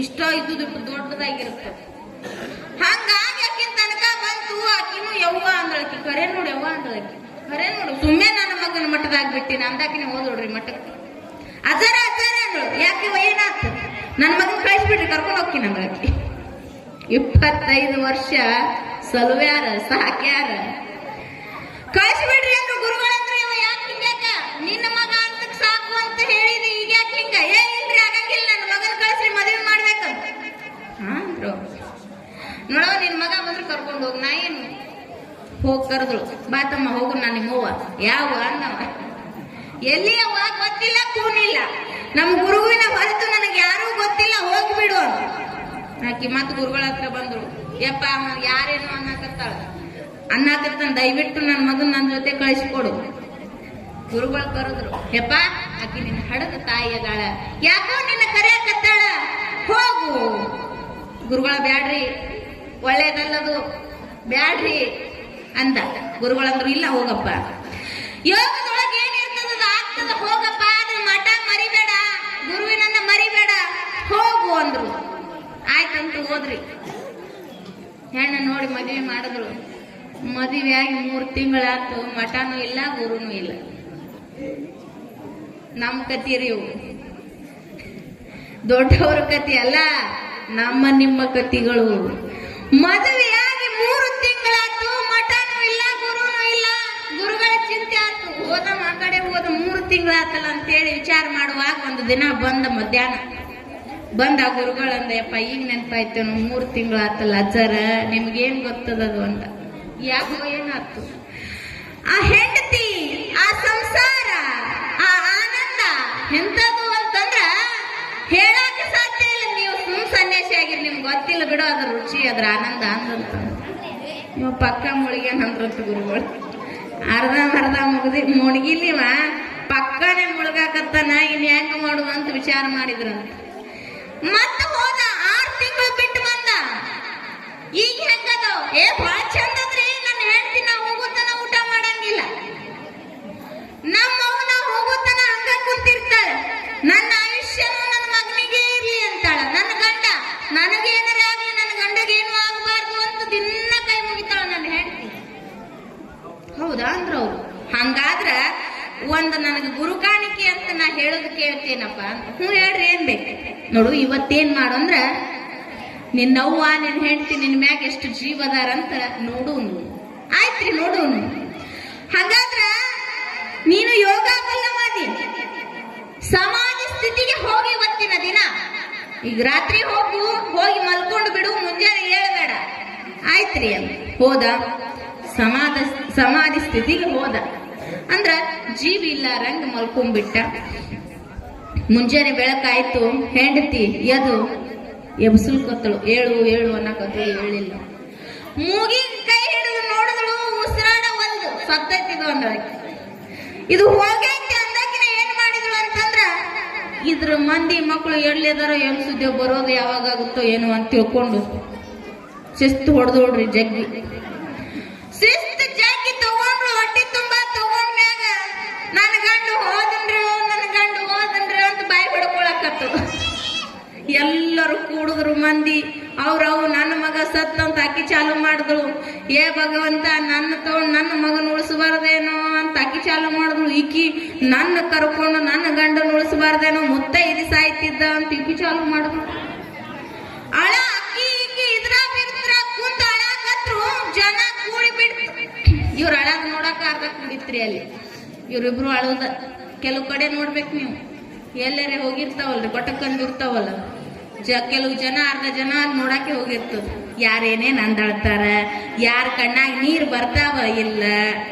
[SPEAKER 2] ಇಷ್ಟ ಇದ್ದುದು ದೊಡ್ಡದಾಗಿರುತ್ತೆ. ಹಂಗಾಗಿ ಆಕಿನ ತನಕ ಬಂತು. ಆಕಿನೂ ಯವ್ವ ಅಂದಳಕಿ, ಕರೆ ನೋಡಿ ಯವ್ವ ಅಂದಳಕಿ, ಕರೆ ನೋಡು ಸುಮ್ಮನೆ ನನ್ನ ಮಗನ ಮಠದಾಗ ಬಿಟ್ಟಿನ ಅಂದಾಕಿನ ಹೋದೋಡ್ರಿ ಮಠಕ್ಕೆ. ಅಜರ ಅಜರ ಅಂದಳು. ಯಾಕೆ ಏನಾತ? ನನ್ನ ಮಗನ ಕಳಿಸ್ಬಿಡ್ರಿ, ಕರ್ಕೊಂಡು ಹೋಗ್ತೀನಿ ಅಂದಳಕಿ. 25 ವರ್ಷ ಸಲುವ್ಯಾರ ಸಾಕ್ಯಾರ, ಕಳಿಸ್ಬಿಡ್ರಿ ಅಂದ್ರು ಗುರುಗಳಂದ್ರೆ. ಯಾಕೆ ಹಿಂಗ್ಯಾಕ? ನಿನ್ನ ಮಗ ಅಂತ ಸಾಕು ಅಂತ ಹೇಳಿದಿ, ಈಗ ಯಾಕೆ ಹಿಂಗ? ಇಲ್ರಿ ಆಗಂಗಿಲ್ಲ, ನನ್ನ ಮಗನ ಕಳಿಸ್ರಿ, ಮದುವೆ ಮಾಡ್ಬೇಕಂತ. ಕರ್ಕೊಂಡು ಹೋಗಿ ನಾ ಏನು ಹೋಗಿ ಕರೆದ್ರು ಬಾತಮ್ಮ ಹೋಗು ನಾನು ನಿಮ್ಮವ್ವ ಯಾವ ಅನ್ನವ ಎಲ್ಲಿ ಅವ್ವ ಗೊತ್ತಿಲ್ಲ ಕೂನಿಲ್ಲ ನಮ್ಮ ಗುರುವಿನ ಹೊರತು ನನಗೆ ಯಾರೂ ಗೊತ್ತಿಲ್ಲ ಹೋಗ್ಬಿಡು ಅಂತ ಆಕಿ ಮತ್ ಗುರುಗಳ ಹತ್ರ ಬಂದ್ರು ಯಪ್ಪ ಯಾರೇನು ಅನ್ನಕತ್ತಾನ ದಯವಿಟ್ಟು ನನ್ನ ಮಗನ್ ನನ್ನ ಜೊತೆ ಕಳಿಸ್ಕೊಡು ಗುರುಗಳು ಕರೆದ್ರು ಯಪ್ಪ ಆಕಿ ನಿನ್ನ ಹಡದ ತಾಯಿ ಅದಾಳ ಯಾಕೋ ನಿನ್ನ ಕರೆಯಕತ್ತಾಳ ಹೋಗು ಗುರುಗಳ ಬ್ಯಾಡ್ರಿ ಒಳ್ಳೇದಲ್ಲದು ಬ್ಯಾಡ್ರಿ ಅಂದ ಗುರುಗಳಂದ್ರು ಇಲ್ಲ ಹೋಗಪ್ಪ ಯೋಗದೊಳಗೆ ಏನಿರ್ತದ ಆಗ್ತದ ಹೋಗಪ್ಪ ಅದು ಮಠ ಮರಿಬೇಡ ಗುರುವಿನನ್ನ ಮರಿಬೇಡ ಹೋಗು ಅಂದ್ರು ಆಯ್ತಂತ ಹೋದ್ರಿ ಹೆಣ್ಣ ನೋಡಿ ಮದುವೆ ಮಾಡಿದ್ರು ಮದುವೆ ಆಗಿ 3 ತಿಂಗಳಾತು ಮಠನೂ ಇಲ್ಲ ಗುರುನೂ ಇಲ್ಲ ನಮ್ಮ ಕತೀರಿ ಇವು ದೊಡ್ಡವ್ರ ಕತಿ ಅಲ್ಲ ನಿಮ್ಮ ಕತಿಗಳು ಮದುವೆಯಾಗಿ 3 ತಿಂಗಳಾತು ಮಠನೂ ಇಲ್ಲ ಗುರುನೂ ಇಲ್ಲ ಗುರುಗಳ ಚಿಂತೆ ಆತು ಹೋದ ಆ ಕಡೆ ಹೋದ 3 ತಿಂಗಳಾತಲ್ಲ ಅಂತೇಳಿ ವಿಚಾರ ಮಾಡುವಾಗ ಒಂದು ದಿನ ಬಂದ ಮಧ್ಯಾಹ್ನ ಬಂದ ಗುರುಗಳಂದಯಪ್ಪ ಈಗ ನೆನಪಾಯ್ತು 3 ತಿಂಗಳಾತಲ್ಲ ಅಜ್ಜರ ನಿಮ್ಗೇನ್ ಗೊತ್ತದದು ಅಂತ ಯಾಕೋ ಏನಾಯ್ತು ಆ ಹೆಂಡತಿ ಆ ಸಂಸಾರ ಆ ಆನಂದ ಎಂತದು ಅಂತಂದ್ರ ಹೇಳಕ್ ಸಾಧ್ಯ ಇಲ್ಲ ನೀವು ಸನ್ಯಾಸಿ ಆಗಿರಿ ನಿಮ್ಗೆ ಗೊತ್ತಿಲ್ಲ ಬಿಡು ಅದ್ರ ರುಚಿ ಅದ್ರ ಆನಂದ ಅಂದಂತ ನೀವು ಪಕ್ಕ ಮುಳುಗ್ಯಾನಂದ್ರಂತ ಗುರುಗಳು ಅರ್ಧ ಮುಳುಗಿಲಿವ ಪಕ್ಕನೆ ಮುಳುಗಾಕತ್ತಾನ ಇನ್ ಹೆಂಗ ಮಾಡುವ ಅಂತ ವಿಚಾರ ಮಾಡಿದ್ರಂತ ಮತ್ತ ಹೋದ 6 ತಿಂಗಳು ಬಿಟ್ಟು ಬಂದ ಈಗ ಹೆಂಗದ ಬಹಳ ಚಂದ ಅದ್ರಿ ನನ್ನ ಹೆಂಡತಿ ನಾ ಹೋಗುತ್ತಾನ ಊಟ ಮಾಡಂಗಿಲ್ಲ ನಮ್ಮವ್ವ ನಾ ಹೋಗುತ್ತಾನ ಹಂಗ ಕುಂತಿರ್ತಾಳೆ ನನ್ನ ಆಯುಷ್ಯನು ನನ್ನ ಮಗನಿಗೆ ಇರ್ಲಿ ಅಂತಾಳ ನನ್ನ ಗಂಡ ನನಗೇನಾರ ಆಗ್ಲಿ ನನ್ನ ಗಂಡಗೇನು ಆಗಬಾರ್ದು ಅಂತ ದಿನ ಕೈ ಮುಗಿತಾಳ ನನ್ನ ಹೆಂಡತಿ ಹೌದಾ ಅಂದ್ರ ಅವ್ರು ಹಂಗಾದ್ರ ಒಂದು ನನಗೆ ಗುರು ಕಾಣಿಕೆ ಅಂತ ನಾ ಹೇಳೋದು ಕೇಳ್ತೇನಪ್ಪ ಅಂತ ಹೇಳ್ರಿ ಏನ್ ಬೇಕು ನೋಡು ಇವತ್ತೇನ್ ಮಾಡು ಅಂದ್ರ ನಿನ್ನವ್ವ ನಿನ್ನ ಹೆಂಡತಿ ನಿನ್ ಮ್ಯಾಗ ಎಷ್ಟು ಜೀವದಾರ ಅಂತ ನೋಡುನು ಆಯ್ತ್ರಿ ನೋಡುನು ಹಾಗಾದ್ರ ನೀನು ಯೋಗ ಬಲ್ಲವಾದಿ ಸಮಾಧಿ ಸ್ಥಿತಿಗೆ ಹೋಗಿ ಇವತ್ತಿನ ದಿನ ಈಗ ರಾತ್ರಿ ಹೋಗಿ ಮಲ್ಕೊಂಡು ಬಿಡು ಮುಂಜಾನೆ ಹೇಳಬೇಡ ಆಯ್ತ್ರಿ ಹೋದ ಸಮಾಧಿ ಸ್ಥಿತಿಗೆ ಹೋದ ಅಂದ್ರ ಜೀವ ಇಲ್ಲಾರಂಗ ಮಲ್ಕೊಂಡ್ಬಿಟ್ಟ ಮುಂಜಾನೆ ಬೆಳಕಾಯ್ತು ಹೆಂಡತಿ ಎಬ್ಸುಲ್ಕೊತ್ತಳು ಏಳು ಅನ್ನಕತ್ತು ಹೇಳಿಲ್ಲ ಮೂಗಿನ ಕೈ ಹಿಡಿದು ನೋಡಿದಳು ಉಸಿರಾಡ ಒಲ್ದು ಸತ್ತೈತಿದು ಅಂದ್ರ ಇದು ಹೋಗೈತಿ ಅಂದಾಕಿನ ಏನ್ ಮಾಡಿದ್ರು ಅಂತಂದ್ರ ಇದ್ರ ಮಂದಿ ಮಕ್ಕಳು ಎಳ್ಳಿದಾರೋ ಏನ್ ಸುದ್ದಿ ಬರೋದು ಯಾವಾಗ ಆಗುತ್ತೋ ಏನೋ ಅಂತ ತಿಳ್ಕೊಂಡು ಶಿಸ್ತು ಹೊಡೆದೋಡ್ರಿ ಜಗ್ಗಿ ಶಿಸ್ತು ಜಗ್ಗಿ ತಗೊಂಡ್ರು ಹೊಟ್ಟೆ ತುಂಬಾ ತಗೊಂಡ್ಮ್ಯಾಗ ನನ್ನ ಗಂಡು ಹೋದನ್ರಿ ಅಂತ ಬಾಯಿ ಬಿಡ್ಕೊಳಕತ್ತು ಎಲ್ಲರೂ ಕೂಡಿದ್ರು ಮಂದಿ ಅವ್ರವು ನನ್ನ ಮಗ ಸತ್ತಂತ ಅಕ್ಕಿ ಚಾಲು ಮಾಡಿದ್ರು ಏ ಭಗವಂತ ನನ್ನ ಮಗನ ಉಳಿಸಬಾರ್ದೇನೋ ಅಂತ ಅಕ್ಕಿ ಚಾಲು ಮಾಡಿದ್ರು ಈಕಿ ನನ್ನ ಕರ್ಕೊಂಡು ನನ್ನ ಗಂಡನ ಉಳಿಸಬಾರ್ದೇನೋ ಮುತ್ತೈದು ಸಾಯ್ತಿದ್ದ ಅಂತ ಇಕ್ಕಿ ಚಾಲು ಮಾಡಿದ್ರು ಅಳ ಅಕ್ಕಿ ಇದ್ರ ಕುಂತ ಅಳಾಕತ್ರು ಜನ ಕೂಡಿ ಬಿಡ್ತು ಇವ್ರ ಅಳಾಗ ನೋಡಕ ಅರ್ಧ ಕುಡಿತ್ರಿ ಅಲ್ಲಿ ಇವ್ರಿಬ್ರು ಅಳೋದ ಕೆಲವು ಕಡೆ ನೋಡ್ಬೇಕು ನೀವು ಎಲ್ಲರೇ ಹೋಗಿರ್ತಾವಲ್ರಿ ಕೊಟ್ಟಕ್ಕಂದಿರ್ತಾವಲ್ಲ ಕೆಲವು ಜನ ಅರ್ಧ ಜನ ಅಲ್ಲಿ ನೋಡಕ್ಕೆ ಹೋಗಿರ್ತದ ಯಾರೇನೇನ್ ಅಂದಾಳ್ತಾರ ಯಾರ ಕಣ್ಣಾಗ ನೀರ್ ಬರ್ತಾವ ಇಲ್ಲ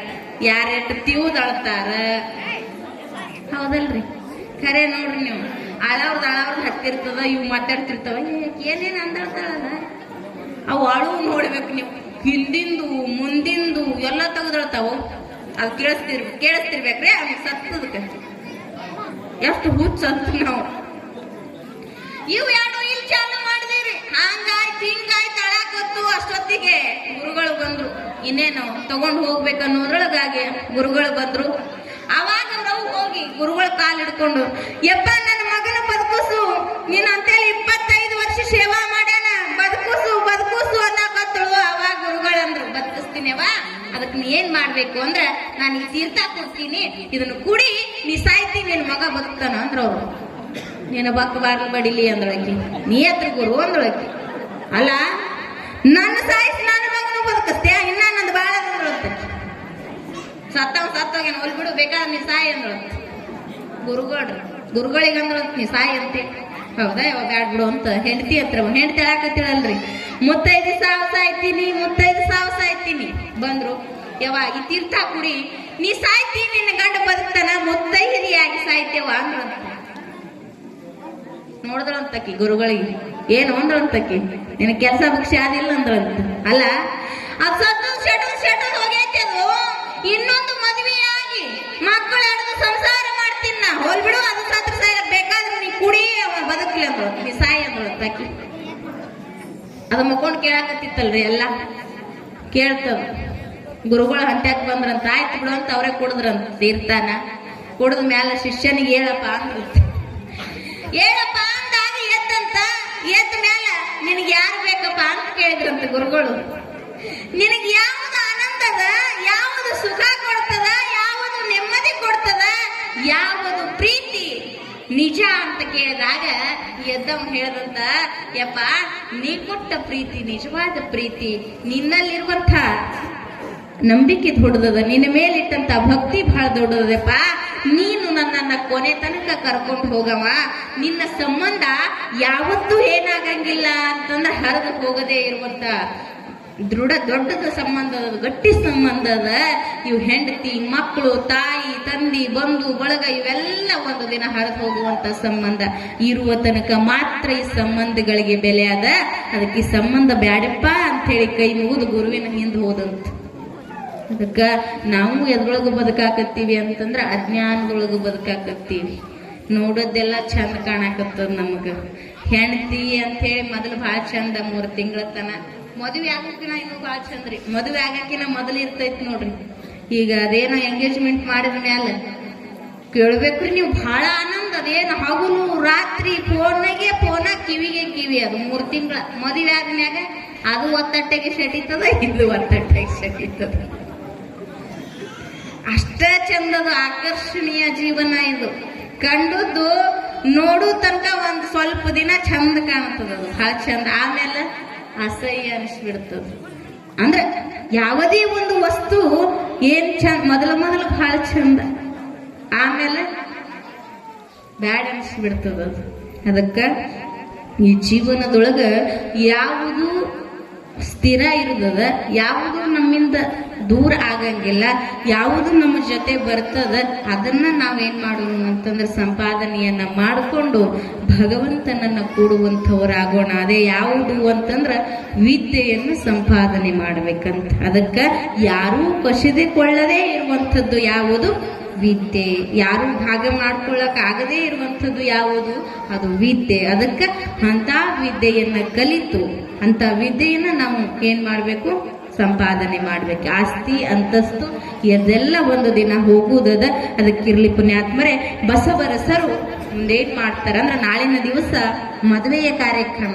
[SPEAKER 2] ಯಾರೆಷ್ಟು ತಿವುದಳ್ತಾರ ಹೌದಲ್ರಿ ಖರೆ ನೋಡ್ರಿ ನೀವು ಅಳವ್ರದ್ದು ಹತ್ತಿರ್ತದ ಇವು ಮಾತಾಡ್ತಿರ್ತಾವ ಏನೇನ್ ಅಂದಾಳ್ತಾಳಲ್ಲ ಅವು ಅಳು ನೋಡ್ಬೇಕು ನೀವು ಹಿಂದಿಂದು ಮುಂದಿಂದು ಎಲ್ಲ ತೆಗೆದಳ್ತಾವ ಅದು ಕೇಳಿಸ್ತಿರ್ಬೇಕ್ರಿ ಅವ್ನಿಗೆ ಸತ್ತದಕ್ಕೆ ಎಷ್ಟು ಹುಚ್ಚಂತ ನಾವು ಇವು ಎರಡು ಇಲ್ಲಿ ಚಾಲು ಮಾಡಿದಿರಿ ಹಂಗಾಯ್ತು ಹಿಂಗಾಯ್ತು ಅಳಾಕತ್ತು ಅಷ್ಟೊತ್ತಿಗೆ ಗುರುಗಳು ಬಂದ್ರು ಇನ್ನೇನು ತಗೊಂಡು ಹೋಗ್ಬೇಕನ್ನೋದ್ರೊಳಗಾಗಿ ಗುರುಗಳು ಬಂದ್ರು ಅವಾಗ ನಾವು ಹೋಗಿ ಗುರುಗಳ ಕಾಲು ಹಿಡ್ಕೊಂಡು ಯಪ್ಪ ನನ್ನ ಮಗನ ಬದುಕುಸು ನೀನ್ ಅಂತೇಳಿ 25 ವರ್ಷ ಸೇವಾ ಮಾಡ್ಯಾನ ಬದುಕುಸು ಅನ್ನಕತ್ತಳು ಅವಾಗ ಗುರುಗಳಂದ್ರು ಬದುಕಿಸ್ತೀನಿವಾ ಅದಕ್ಕೆ ನೀ ಏನ್ ಮಾಡ್ಬೇಕು ಅಂದ್ರೆ ನಾನು ಈ ತೀರ್ಥ ಕೊಡ್ತೀನಿ ಇದನ್ನು ಕುಡಿ ನೀ ಸಾಯ್ತೀನಿ ನಿನ್ ಮಗ ಬದುಕ್ತಾನ ಅಂದ್ರ ಅವ್ರು ನೀನ ಬಾರ್ಲು ಬಡಿಲಿ ಅಂದ್ರಕಿ ನೀ ಹತ್ರ ಗುರು ಅಂದ್ರಕಿ ಅಲ್ಲ ನನ್ನ ಸಾಯಿಸಿ ನನ್ನ ಮಗನು ಬದುಕಿಸ್ತೀಯ ಇನ್ನ ನಂದು ಬಾಳ ಅಂದ್ರತ್ತ ಸತ್ತೋಗೇನ ಹೊಲ್ ಬಿಡು ಬೇಕಾದ್ರೆ ನೀ ಸಾಯಿ ಅಂದ್ರತ್ತ ಗುರುಗಳಿಗೆ ಅಂದ್ರಂತ ನೀ ಸಾಯಿ ಅಂತೆ ಹೌದಾ ಯಾವ ಬ್ಯಾಡ್ ಬಿಡು ಅಂತ ಹೆಂಡತಿ ಹತ್ರ ಹೆಂಡತಿ ಹೇಳಾಕತ್ತಿಳಲ್ರಿ ಮುತ್ತೈದು ಸಾವಸ ಆಯ್ತೀನಿ ಮುತ್ತೈದು ಸಾವಸ ಆಯ್ತೀನಿ ಬಂದ್ರು ಯಾವಾಗ ಈ ತೀರ್ಥ ಕುಡಿ ನೀ ಸಾಯ್ತಿ ನಿನ್ನ ಗಂಡ ಬದುಕ್ತಾನ ಮುತ್ತೈದೆಯಾಗಿ ಸಾಯ್ತೇವ ಅಂದ್ರಂತ ನೋಡಿದ್ರಂತಕಿ ಗುರುಗಳಿಗೆ ಏನು ಅಂದ್ರಂತಕಿ ನಿನ್ ಕೆಲಸ ಭಿಕ್ಷೆ ಆದಿಲ್ಲ ಅಂದ್ರಂತ ಅಲ್ಲ ಅದ್ ಸೆಟಲ್ ಹೋಗೈತಿ ಅದು ಇನ್ನೊಂದು ಮದುವೆಯಾಗಿ ಮಕ್ಕಳು ಹಿಡಿದು ಸಂಸಾರ ಮಾಡ್ತೀನಿ ನಾ ಹೋಲ್ಬಿಡು ಅದು ಸತ್ರ ಸಾಯ ಬೇಕಾದ್ರೆ ನೀ ಕುಡಿ ಅವ ಬದುಕ್ಲಿ ಅಂದ್ರು ನೀ ಸಾಯಿ ಅಂದ್ರಂತಕಿ ಅದು ಮಕ್ಕೊಂಡು ಕೇಳಾಕತ್ತಿತ್ತಲ್ರಿ ಎಲ್ಲ ಕೇಳ್ತದ ಗುರುಗಳು ಹಂತ್ಯಾಕ್ ಬಂದ್ರಂತ ಆಯ್ತು ಬಿಡು ಅಂತ ಅವ್ರೇ ಕುಡಿದ್ರಂತ ತೀರ್ತಾನ ಕುಡಿದ ಮ್ಯಾಲ ಶಿಷ್ಯನಿಗೆ ಹೇಳಪ್ಪ ಅಂದ್ರಂತ ಹೇಳಪ್ಪ ಅಂದಾಗ ಎದ್ದಂತ ಎದ್ದ ಮ್ಯಾಲ ನಿನಗೆ ಯಾರು ಬೇಕಪ್ಪ ಅಂತ ಕೇಳಿದ್ರಂತ ಗುರುಗಳು ನಿನಗೆ ಯಾವುದು ಆನಂದದ ಯಾವುದು ಸುಖ ಕೊಡ್ತದ ಯಾವುದು ನೆಮ್ಮದಿ ಕೊಡ್ತದ ಯಾವುದು ಪ್ರೀತಿ ನಿಜ ಅಂತ ಕೇಳಿದಾಗ ಎದ್ದವ್ ಹೇಳ್ದಂತ ಯಪ್ಪ ನೀ ಕೊಟ್ಟ ಪ್ರೀತಿ ನಿಜವಾದ ಪ್ರೀತಿ ನಿನ್ನಲ್ಲಿರುವಂತ ನಂಬಿಕೆ ದೊಡ್ಡದದ ನಿನ್ನ ಮೇಲಿಟ್ಟಂತ ಭಕ್ತಿ ಬಹಳ ದೊಡ್ಡದಪ್ಪ ನೀನು ನನ್ನನ್ನ ಕೊನೆ ತನಕ ಕರ್ಕೊಂಡು ಹೋಗವ ನಿನ್ನ ಸಂಬಂಧ ಯಾವತ್ತೂ ಏನಾಗಂಗಿಲ್ಲ ಅಂತಂದ್ರೆ ಹರಿದು ಹೋಗದೆ ಇರುವಂತ ದೊಡ್ಡದ ಸಂಬಂಧ ಗಟ್ಟಿ ಸಂಬಂಧ ಅದ ಇವು ಹೆಂಡತಿ ಮಕ್ಕಳು ತಾಯಿ ತಂದಿ ಬಂಧು ಬಳಗ ಇವೆಲ್ಲ ಒಂದು ದಿನ ಹರಿದು ಹೋಗುವಂತ ಸಂಬಂಧ ಇರುವ ತನಕ ಮಾತ್ರ ಈ ಸಂಬಂಧಗಳಿಗೆ ಬೆಲೆ ಅದ ಅದಕ್ಕೆ ಈ ಸಂಬಂಧ ಬ್ಯಾಡಪ್ಪ ಅಂತ ಹೇಳಿ ಕೈ ಮುಗಿದು ಗುರುವಿನ ಹಿಂದೆ ಹೋದಂತ ಅದಕ್ಕ ನಾವು ಎದ್ರೊಳಗು ಬದುಕಾಕತ್ತೀವಿ ಅಂತಂದ್ರ ಅಜ್ಞಾನದೊಳಗು ಬದುಕಾಕತ್ತೀವಿ ನೋಡೋದೆಲ್ಲ ಚಂದ ಕಾಣಕತ್ತದ ನಮಗ ಹೆಂಡತಿ ಅಂತ ಹೇಳಿ ಮೊದಲು ಬಹಳ ಚಂದ 3 ತಿಂಗಳ ತನ ಮದುವೆ ಆಗಕ್ಕಿನ ಇನ್ನು ಬಹಳ ಚಂದ್ರಿ ಮದುವೆ ಆಗಕ್ಕಿನ ಮೊದಲು ಇರ್ತೈತಿ ನೋಡ್ರಿ ಈಗ ಅದೇನೋ ಎಂಗೇಜ್ಮೆಂಟ್ ಮಾಡಿದ ಮ್ಯಾಲ ಕೇಳ್ಬೇಕ್ರಿ ನೀವು ಬಹಳ ಆನಂದ ಅದೇನು ಹಗಲು ರಾತ್ರಿ ಫೋನ ಕಿವಿ ಅದು 3 ತಿಂಗಳ ಮದುವೆ ಆದ್ಮ್ಯಾಗ ಅದು ಒತ್ತಟ್ಟೆಗೆ ಸೆಟೀತದ ಇದು ಒತ್ತಟ್ಟೆಗೆ ಸೆಟೀತದ ಅಷ್ಟ ಚಂದದ ಆಕರ್ಷಣೀಯ ಜೀವನ ಇದು ಕಂಡುದ್ದು ನೋಡು ತನಕ ಒಂದ್ ಸ್ವಲ್ಪ ದಿನ ಚಂದ ಕಾಣ್ತದ ಅದು ಬಹಳ ಚಂದ ಆಮೇಲೆ ಅಸಹ್ಯ ಅನಿಸ್ಬಿಡ್ತದ ಅಂದ್ರೆ ಯಾವುದೇ ಒಂದು ವಸ್ತು ಏನ್ ಚಂದ ಮೊದಲು ಬಹಳ ಚಂದ ಆಮೇಲೆ ಬ್ಯಾಡ್ ಅನಿಸ್ಬಿಡ್ತದ ಅದು ಅದಕ್ಕ ಈ ಜೀವನದೊಳಗ ಯಾವುದು ಸ್ಥಿರ ಇರುದದ ಯಾವುದು ನಮ್ಮಿಂದ ದೂರ ಆಗಂಗಿಲ್ಲ ಯಾವುದು ನಮ್ಮ ಜೊತೆ ಬರ್ತದ ಅದನ್ನ ನಾವೇನ್ ಮಾಡೋಣ ಅಂತಂದ್ರೆ ಸಂಪಾದನೆಯನ್ನ ಮಾಡಿಕೊಂಡು ಭಗವಂತನನ್ನ ಕೂಡುವಂಥವರಾಗೋಣ ಅದೇ ಯಾವುದು ಅಂತಂದ್ರ ವಿದ್ಯೆಯನ್ನು ಸಂಪಾದನೆ ಮಾಡ್ಬೇಕಂತ ಅದಕ್ಕ ಯಾರೂ ಕಸಿದುಕೊಳ್ಳದೇ ಇರುವಂಥದ್ದು ಯಾವುದು ವಿದ್ಯೆ ಯಾರು ಭಾಗ ಮಾಡ್ಕೊಳ್ಳಕ್ ಆಗದೇ ಇರುವಂಥದ್ದು ಯಾವುದು ಅದು ವಿದ್ಯೆ ಅದಕ್ಕೆ ಅಂತ ವಿದ್ಯೆಯನ್ನ ಕಲಿತು ಅಂತ ವಿದ್ಯೆಯನ್ನ ನಾವು ಏನ್ ಮಾಡ್ಬೇಕು ಸಂಪಾದನೆ ಮಾಡ್ಬೇಕು ಆಸ್ತಿ ಅಂತಸ್ತು ಇದೆಲ್ಲ ಒಂದು ದಿನ ಹೋಗುವುದದ ಅದಕ್ಕಿರ್ಲಿ ಪುಣ್ಯಾತ್ಮರೇ ಬಸವರಸರು ಮುಂದೇನ್ ಮಾಡ್ತಾರ ಅಂದ್ರೆ ನಾಳಿನ ದಿವಸ ಮದುವೆಯ ಕಾರ್ಯಕ್ರಮ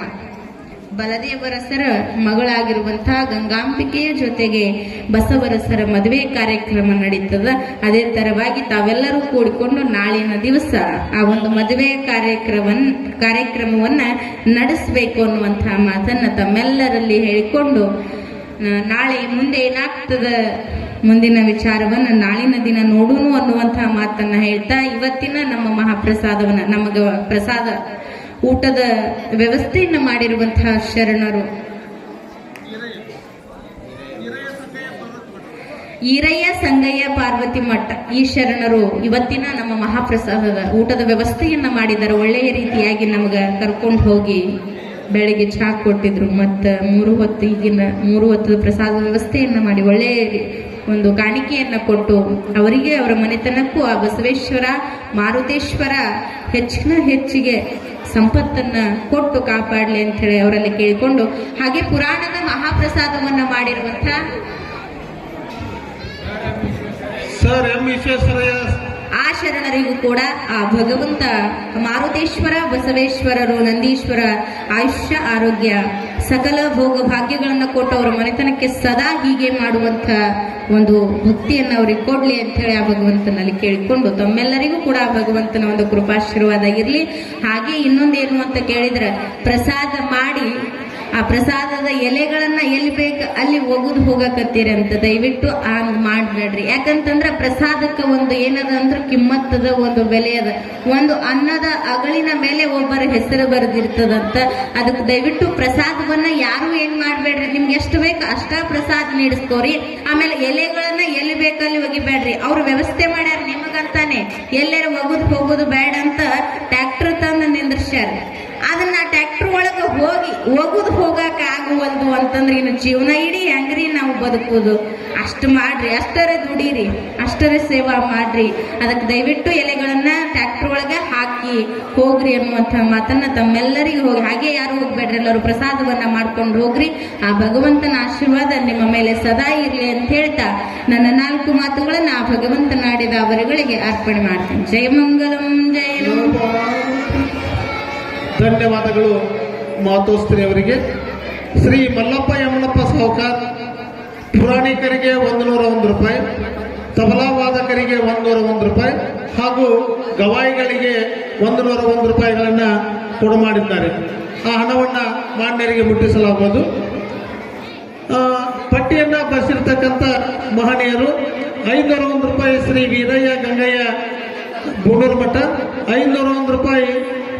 [SPEAKER 2] ಬಲದೇವರಸರ ಮಗಳಾಗಿರುವಂತಹ ಗಂಗಾಂಬಿಕೆಯ ಜೊತೆಗೆ ಬಸವರಸರ ಮದುವೆ ಕಾರ್ಯಕ್ರಮ ನಡೀತದ ಅದೇ ತರವಾಗಿ ತಾವೆಲ್ಲರೂ ಕೂಡಿಕೊಂಡು ನಾಳಿನ ದಿವಸ ಆ ಒಂದು ಮದುವೆ ಕಾರ್ಯಕ್ರಮವನ್ನ ನಡೆಸಬೇಕು ಅನ್ನುವಂತಹ ಮಾತನ್ನ ತಮ್ಮೆಲ್ಲರಲ್ಲಿ ಹೇಳಿಕೊಂಡು ನಾಳೆ ಮುಂದೆ ಏನಾಗ್ತದ ಮುಂದಿನ ವಿಚಾರವನ್ನ ನಾಳಿನ ದಿನ ನೋಡೋಣ ಅನ್ನುವಂತಹ ಮಾತನ್ನ ಹೇಳ್ತಾ ಇವತ್ತಿನ ನಮ್ಮ ಮಹಾಪ್ರಸಾದವನ್ನ ನಮಗ ಪ್ರಸಾದ ಊಟದ ವ್ಯವಸ್ಥೆಯನ್ನು ಮಾಡಿರುವಂತಹ ಶರಣರು ಈರಯ್ಯ ಸಂಗಯ್ಯ ಪಾರ್ವತಿ ಮಠ ಈ ಶರಣರು ಇವತ್ತಿನ ನಮ್ಮ ಮಹಾಪ್ರಸಾದದ ಊಟದ ವ್ಯವಸ್ಥೆಯನ್ನ ಮಾಡಿದ್ದಾರೆ ಒಳ್ಳೆಯ ರೀತಿಯಾಗಿ ನಮಗ ಕರ್ಕೊಂಡು ಹೋಗಿ ಬೆಳಿಗ್ಗೆ ಚಹಾ ಕೊಟ್ಟಿದ್ರು ಮತ್ತು 3 ಹೊತ್ತು ಈಗಿನ 3 ಹೊತ್ತದ ಪ್ರಸಾದ ವ್ಯವಸ್ಥೆಯನ್ನ ಮಾಡಿ ಒಳ್ಳೆಯ ಒಂದು ಕಾಣಿಕೆಯನ್ನ ಕೊಟ್ಟು ಅವರಿಗೆ ಅವರ ಮನೆತನಕ್ಕೂ ಆ ಬಸವೇಶ್ವರ ಮಾರುತೇಶ್ವರ ಹೆಚ್ಚಿಗೆ ಸಂಪತ್ತನ್ನ ಕೊಟ್ಟು ಕಾಪಾಡಲಿ ಅಂತ ಹೇಳಿ ಅವರಲ್ಲಿ ಕೇಳಿಕೊಂಡು ಹಾಗೆ ಪುರಾಣದ ಮಹಾಪ್ರಸಾದವನ್ನ ಮಾಡಿರುವಂತ
[SPEAKER 1] ಸರ್ ಎಂ ವಿಶ್ವೇಶ್ವರಯ್ಯ
[SPEAKER 2] ಆ ಶರಣರಿಗೂ ಕೂಡ ಆ ಭಗವಂತ ಮಾರುತೇಶ್ವರ ಬಸವೇಶ್ವರರು ನಂದೀಶ್ವರ ಆಯುಷ್ಯ ಆರೋಗ್ಯ ಸಕಲ ಭೋಗ ಭಾಗ್ಯಗಳನ್ನ ಕೊಟ್ಟು ಅವರ ಮನೆತನಕ್ಕೆ ಸದಾ ಹೀಗೆ ಮಾಡುವಂತ ಒಂದು ಭಕ್ತಿಯನ್ನ ಅವ್ರಿಗೆ ಕೊಡ್ಲಿ ಅಂತ ಹೇಳಿ ಆ ಭಗವಂತನಲ್ಲಿ ಕೇಳಿಕೊಂಡು ತಮ್ಮೆಲ್ಲರಿಗೂ ಕೂಡ ಆ ಭಗವಂತನ ಒಂದು ಕೃಪಾಶೀರ್ವಾದ ಇರಲಿ. ಹಾಗೆ ಇನ್ನೊಂದೇನು ಅಂತ ಕೇಳಿದ್ರೆ ಪ್ರಸಾದ ಮಾಡಿ ಆ ಪ್ರಸಾದದ ಎಲೆಗಳನ್ನ ಎಲ್ಲಿ ಬೇಕು ಅಲ್ಲಿ ಒಗುದು ಹೋಗಕತ್ತೀರಿ ಅಂತ ದಯವಿಟ್ಟು ಹಂಗ್ ಮಾಡ್ಬೇಡ್ರಿ. ಯಾಕಂತಂದ್ರ ಪ್ರಸಾದಕ್ಕೆ ಒಂದು ಏನದ ಅಂದ್ರೆ ಕಿಮ್ಮತ್ತದ, ಒಂದು ಬೆಲೆ ಅದ. ಒಂದು ಅನ್ನದ ಅಗಳಿನ ಮೇಲೆ ಒಬ್ಬರ ಹೆಸರು ಬರೆದಿರ್ತದಂತ. ಅದಕ್ಕೆ ದಯವಿಟ್ಟು ಪ್ರಸಾದವನ್ನ ಯಾರು ಏನ್ ಮಾಡ್ಬೇಡ್ರಿ. ನಿಮ್ಗೆ ಎಷ್ಟು ಬೇಕು ಅಷ್ಟ ಪ್ರಸಾದ ನೀಡಿಸ್ಕೋರಿ. ಆಮೇಲೆ ಎಲೆಗಳನ್ನ ಎಲ್ಲಿ ಬೇಕಲ್ಲಿ ಒಗಿಬೇಡ್ರಿ. ಅವ್ರು ವ್ಯವಸ್ಥೆ ಮಾಡ್ಯಾರ ನಿಮಗಂತಾನೆ. ಎಲ್ಲರ ಒಗುದು ಹೋಗುದು ಬೇಡ ಅಂತ ಟ್ರ್ಯಾಕ್ಟರ್ ತಂದು ನಿಂದ್ರಸ್ಯಾರ. ಅದನ್ನ ಟ್ರ್ಯಾಕ್ಟರ್ ಒಳಗ ಹೋಗಿ ಒಗುದು ಹೋಗಾಕ ಆಗುವಲ್ದು ಅಂತಂದ್ರೆ ಇನ್ನು ಜೀವನ ಇಡೀ ಹೆಂಗ್ರಿ ನಾವು ಬದುಕುದು. ಅಷ್ಟು ಮಾಡ್ರಿ, ಅಷ್ಟರೇ ದುಡೀರಿ, ಅಷ್ಟರೇ ಸೇವಾ ಮಾಡ್ರಿ. ಅದಕ್ಕೆ ದಯವಿಟ್ಟು ಎಲೆಗಳನ್ನ ಟ್ರ್ಯಾಕ್ಟರ್ ಒಳಗ ಹಾಕಿ ಹೋಗ್ರಿ ಅನ್ನುವಂಥ ಮಾತನ್ನ ತಮ್ಮೆಲ್ಲರಿಗೂ ಹೋಗಿ, ಹಾಗೆ ಯಾರು ಹೋಗ್ಬೇಡ್ರಿ, ಎಲ್ಲರೂ ಪ್ರಸಾದವನ್ನ ಮಾಡ್ಕೊಂಡು ಹೋಗ್ರಿ. ಆ ಭಗವಂತನ ಆಶೀರ್ವಾದ ನಿಮ್ಮ ಮೇಲೆ ಸದಾ ಇರ್ಲಿ ಅಂತ ಹೇಳ್ತಾ ನನ್ನ 4 ಮಾತುಗಳನ್ನ ಆ ಭಗವಂತನ ಆಡಿದ ಅವರುಗಳಿಗೆ ಅರ್ಪಣೆ ಮಾಡ್ತೀನಿ. ಜಯ ಮಂಗಲಂ, ಜಯ
[SPEAKER 1] ಧನ್ಯವಾದಗಳು ಮಾತೋಸ್ತ್ರಿ ಅವರಿಗೆ. ಶ್ರೀ ಮಲ್ಲಪ್ಪ ಯಮನಪ್ಪ ಸಾವುಕಾರ್ ಪುರಾಣಿಕರಿಗೆ 101 ರೂಪಾಯಿ, ತಬಲಾ ವಾದಕರಿಗೆ 101 ರೂಪಾಯಿ ಹಾಗೂ ಗವಾಯಿಗಳಿಗೆ 101 ರೂಪಾಯಿಗಳನ್ನು ಕೊಡು ಮಾಡಿದ್ದಾರೆ. ಆ ಹಣವನ್ನು ಮಾನ್ಯರಿಗೆ ಮುಟ್ಟಿಸಲಾಗುವುದು. ಪಟ್ಟಿಯನ್ನ ಬರೆಸಿರ್ತಕ್ಕಂಥ ಮಹನೀಯರು 501 ರೂಪಾಯಿ ಶ್ರೀ ವೀರಯ್ಯ ಗಂಗಯ್ಯ ಗೂಡೂರು ಮಠ, 501 ರೂಪಾಯಿ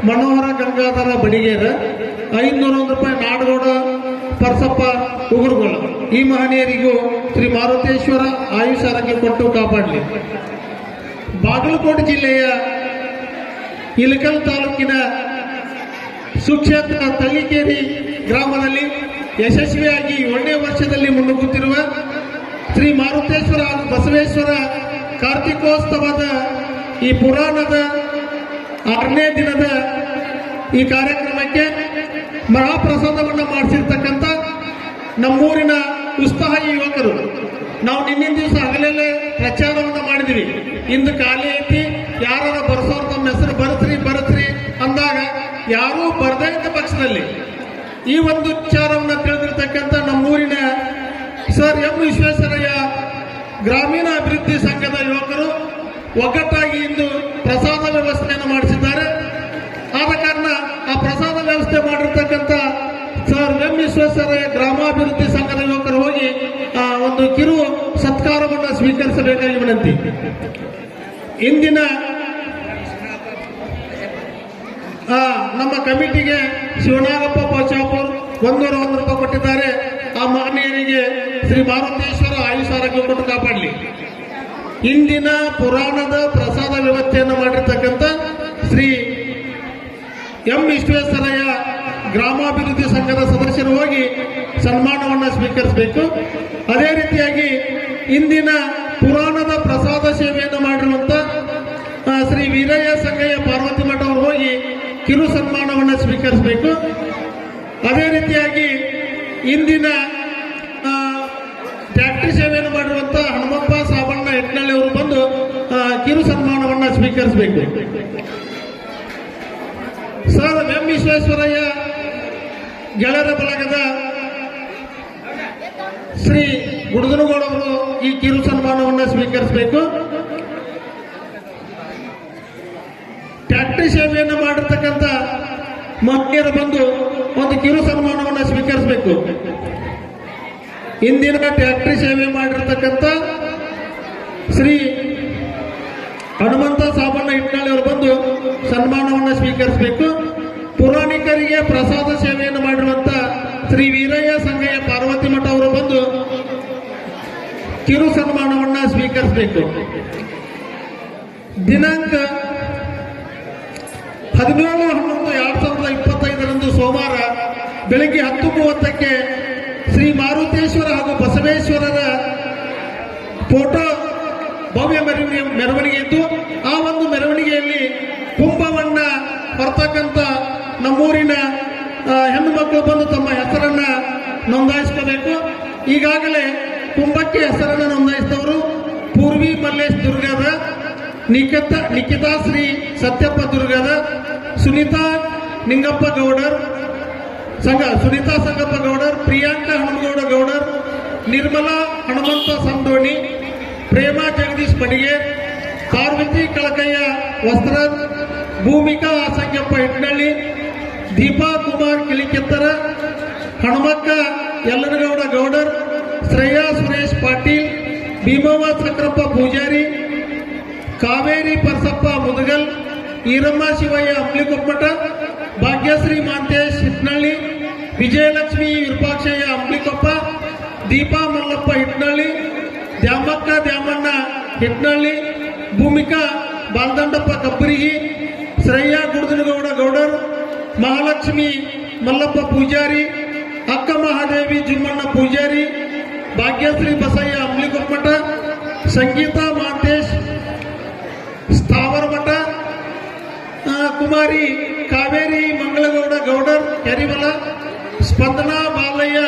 [SPEAKER 1] ಮನೋಹರ ಗಂಗಾಧರ ಬಡಿಗೇರ, 501 ರೂಪಾಯಿ ನಾಡಗೌಡ ಪರಸಪ್ಪ ಉಗುರುಗೊಳ. ಈ ಮಹನೀಯರಿಗೂ ಶ್ರೀ ಮಾರುತೇಶ್ವರ ಆಯುಷ್ ಆರೋಗ್ಯ ಕೊಟ್ಟು ಕಾಪಾಡಲಿ. ಬಾಗಲಕೋಟೆ ಜಿಲ್ಲೆಯ ಇಲಕಲ್ ತಾಲೂಕಿನ ಸುಕ್ಷೇತ್ರ ತಳ್ಳಿಕೇರಿ ಗ್ರಾಮದಲ್ಲಿ ಯಶಸ್ವಿಯಾಗಿ 7ನೇ ವರ್ಷದಲ್ಲಿ ಮುನ್ನುಗ್ಗುತ್ತಿರುವ ಶ್ರೀ ಮಾರುತೇಶ್ವರ ಹಾಗೂ ಬಸವೇಶ್ವರ ಕಾರ್ತಿಕೋತ್ಸವದ ಈ ಪುರಾಣದ 6ನೇ ದಿನದ ಈ ಕಾರ್ಯಕ್ರಮಕ್ಕೆ ಮಹಾಪ್ರಸಾದವನ್ನು ಮಾಡಿಸಿರ್ತಕ್ಕಂಥ ನಮ್ಮೂರಿನ ಉತ್ಸಾಹಿ ಯುವಕರು. ನಾವು ನಿನ್ನಿನ ದಿವಸ ಹಗಲೆಲ್ಲೇ ಪ್ರಚಾರವನ್ನು ಮಾಡಿದ್ವಿ. ಇಂದು ಖಾಲಿ ಐತಿ, ಯಾರು ಬರ್ಸೋರು ತಮ್ಮ ಹೆಸರು ಬರಸ್ರಿ ಅಂದಾಗ ಯಾರೂ ಬರದೇ ಇದ್ದ ಪಕ್ಷದಲ್ಲಿ ಈ ಒಂದು ವಿಚಾರವನ್ನು ತಿಳಿದಿರ್ತಕ್ಕಂಥ ನಮ್ಮೂರಿನ ಸರ್ ಎಂ ವಿಶ್ವೇಶ್ವರಯ್ಯ ಗ್ರಾಮೀಣ ಅಭಿವೃದ್ಧಿ ಸಂಘದ ಯುವಕರು ಒಗ್ಗಟ್ಟಾಗಿ ಇಂದು ಪ್ರಸಾದ ವ್ಯವಸ್ಥೆಯನ್ನು ಮಾಡಿಸಿದ್ದಾರೆ. ಆದ ಕಾರಣ ಆ ಪ್ರಸಾದ ವ್ಯವಸ್ಥೆ ಮಾಡಿರ್ತಕ್ಕಂಥ ಸರ್ ಎಂ ವಿಶ್ವೇಶ್ವರಯ್ಯ ಗ್ರಾಮಾಭಿವೃದ್ಧಿ ಸಂಘದ ಯುವಕರು ಹೋಗಿ ಒಂದು ಕಿರು ಸತ್ಕಾರವನ್ನು ಸ್ವೀಕರಿಸಬೇಕಾಗಿ ವಿನಂತಿ. ಇಂದಿನ ನಮ್ಮ ಕಮಿಟಿಗೆ ಶಿವನಾಗಪ್ಪ ಪಾಚಾಪುರ್ 101 ರೂಪಾಯಿ ಕೊಟ್ಟಿದ್ದಾರೆ. ಆ ಮಹನೀಯರಿಗೆ ಶ್ರೀ ಮಾರುತೇಶ್ವರ ಆಯುಷ್ ಆರೋಗ್ಯ ಕೊಟ್ಟು ಕಾಪಾಡಲಿ. ಇಂದಿನ ಪುರಾಣದ ಪ್ರಸಾದ ವ್ಯವಸ್ಥೆಯನ್ನು ಮಾಡಿರ್ತಕ್ಕಂಥ ಶ್ರೀ ಎಂ ವಿಶ್ವೇಶ್ವರಯ್ಯ ಗ್ರಾಮಾಭಿವೃದ್ಧಿ ಸಂಘದ ಸದಸ್ಯರು ಹೋಗಿ ಸನ್ಮಾನವನ್ನು ಸ್ವೀಕರಿಸಬೇಕು. ಅದೇ ರೀತಿಯಾಗಿ ಇಂದಿನ ಪುರಾಣದ ಪ್ರಸಾದ ಸೇವೆಯನ್ನು ಮಾಡಿರುವಂಥ ಶ್ರೀ ವೀರಯ್ಯ ಸಂಗಯ್ಯ ಪಾರ್ವತಿ ಮಠ ಅವರು ಹೋಗಿ ಕಿರು ಸನ್ಮಾನವನ್ನು ಸ್ವೀಕರಿಸಬೇಕು. ಅದೇ ರೀತಿಯಾಗಿ ಇಂದಿನ ಟ್ಯಾಕ್ಟ್ರಿ ಸೇವೆಯನ್ನು ಮಾಡಿರುವಂಥ ಹನುಮಪ್ಪ ಸಾಬಣ್ಣ ಯತ್ನಳ್ಳಿ ಅವರು ಬಂದು ಕಿರು ಸನ್ಮಾನವನ್ನು ಸ್ವೀಕರಿಸಬೇಕು. ಸರ್ ಎಂ ವಿಶ್ವೇಶ್ವರಯ್ಯ ಗೆಳರ ಬಳಗದ ಶ್ರೀ ಗುಡದನಗೌಡ ಅವರು ಈ ಕಿರು ಸನ್ಮಾನವನ್ನು ಸ್ವೀಕರಿಸಬೇಕು. ಟ್ಯಾಕ್ಟ್ರಿ ಸೇವೆಯನ್ನು ಮಾಡಿರ್ತಕ್ಕಂಥ ಮಹಿಳೆಯರು ಬಂದು ಒಂದು ಕಿರು ಸನ್ಮಾನವನ್ನು ಸ್ವೀಕರಿಸಬೇಕು. ಇಂದಿನ ಟ್ಯಾಕ್ಟ್ರಿ ಸೇವೆ ಮಾಡಿರ್ತಕ್ಕಂಥ ಶ್ರೀ ಹನುಮಂತ ಸಾಬಣ್ಣ ಇಟ್ನಳ್ಳಿ ಅವರು ಬಂದು ಸನ್ಮಾನವನ್ನು ಸ್ವೀಕರಿಸಬೇಕು. ಪುರಾಣಿಕರಿಗೆ ಪ್ರಸಾದ ಸೇವೆಯನ್ನು ಮಾಡಿರುವಂಥ ಶ್ರೀ ವೀರಯ್ಯ ಸಂಗಯ್ಯ ಪಾರ್ವತಿ ಮಠ ಅವರು ಬಂದು ಕಿರು ಸನ್ಮಾನವನ್ನು ಸ್ವೀಕರಿಸಬೇಕು. ದಿನಾಂಕ 17/11/2025 ಸೋಮವಾರ ಬೆಳಗ್ಗೆ 10:30ಕ್ಕೆ ಶ್ರೀ ಮಾರುತೇಶ್ವರ ಹಾಗೂ ಬಸವೇಶ್ವರರ ಫೋಟೋ ಭವ್ಯ ಮೆರವಣಿಗೆ ಇದ್ದು, ಆ ಒಂದು ಮೆರವಣಿಗೆಯಲ್ಲಿ ಕುಂಭವನ್ನ ಬರ್ತಕ್ಕಂಥ ನಮ್ಮೂರಿನ ಹೆಣ್ಣು ಮಕ್ಕಳು ಬಂದು ತಮ್ಮ ಹೆಸರನ್ನ ನೋಂದಾಯಿಸ್ಕೋಬೇಕು. ಈಗಾಗಲೇ ಕುಂಭಕ್ಕೆ ಹೆಸರನ್ನು ನೋಂದಾಯಿಸಿದವರು ಪೂರ್ವಿ ಮಲ್ಲೇಶ್ ದುರ್ಗದ, ನಿಖಿತಾ ಶ್ರೀ ಸತ್ಯಪ್ಪ ದುರ್ಗದ, ಸುನೀತಾ ನಿಂಗಪ್ಪ ಗೌಡರ್ ಸುನೀತಾ ಸಂಗಪ್ಪ ಗೌಡರ್, ಪ್ರಿಯಾಂಕಾ ಹನುಮಗೌಡ ಗೌಡರ್, ನಿರ್ಮಲಾ ಹನುಮಂತ ಸಂದೋಣಿ, ಪ್ರೇಮಾ ಜಗದೀಶ್ ಬಡಿಗೆ, ಪಾರ್ವತಿ ಕಳಕಯ್ಯ ವಸ್ತ್ರ, ಭೂಮಿಕಾ ಸಂಗಪ್ಪ ಹಿಟ್ನಳ್ಳಿ, ದೀಪಾ ಕುಮಾರ್ ಕಿಳಿಕೆತ್ತರ, ಹನುಮಕ್ಕ ಯಲ್ಲನಗೌಡ ಗೌಡರ್, ಶ್ರೇಯಾ ಸುರೇಶ್ ಪಾಟೀಲ್, ಭೀಮವ್ವ ಸಕ್ರಪ್ಪ ಪೂಜಾರಿ, ಕಾವೇರಿ ಪರಸಪ್ಪ ಮುದಗಲ್, ಈರಮ್ಮ ಶಿವಯ್ಯ ಅಂಬ್ಲಿಕೊಪ್ಪಟ, ಭಾಗ್ಯಶ್ರೀ ಮಾಂತೇಶ್ ಹಿಟ್ನಳ್ಳಿ, ವಿಜಯಲಕ್ಷ್ಮಿ ವಿರೂಪಾಕ್ಷಯ್ಯ ಅಂಬ್ಲಿಕೊಪ್ಪ, ದೀಪಾ ಮಲ್ಲಪ್ಪ ಹಿಟ್ನಳ್ಳಿ, ದ್ಯಾಮಕ್ಕ ದ್ಯಾಮಣ್ಣ ಹಿಟ್ನಳ್ಳಿ, ಭೂಮಿಕಾ ಬಾಲ್ದಂಡಪ್ಪ ಕಬ್ಬರಿಗಿ, ಶ್ರೇಯಾ ಗುಡ್ದನಗೌಡ ಗೌಡರ್, ಮಹಾಲಕ್ಷ್ಮಿ ಮಲ್ಲಪ್ಪ ಪೂಜಾರಿ, ಅಕ್ಕ ಮಹಾದೇವಿ ಜುಮ್ಮಣ್ಣ ಪೂಜಾರಿ, ಭಾಗ್ಯಶ್ರೀ ಬಸಯ್ಯ ಅಂಬ್ಲಿಕೊಪ್ಪಟ, ಸಂಗೀತಾ ಮಾಂತೇಶ್ ಸ್ಥಾವರಮಠ, ಕುಮಾರಿ ಕಾವೇರಿ ಮಂಗಳಗೌಡ ಗೌಡರ್ ಕೆರಿಮಲ, ಸ್ಪಂದನಾ ಬಾಲಯ್ಯ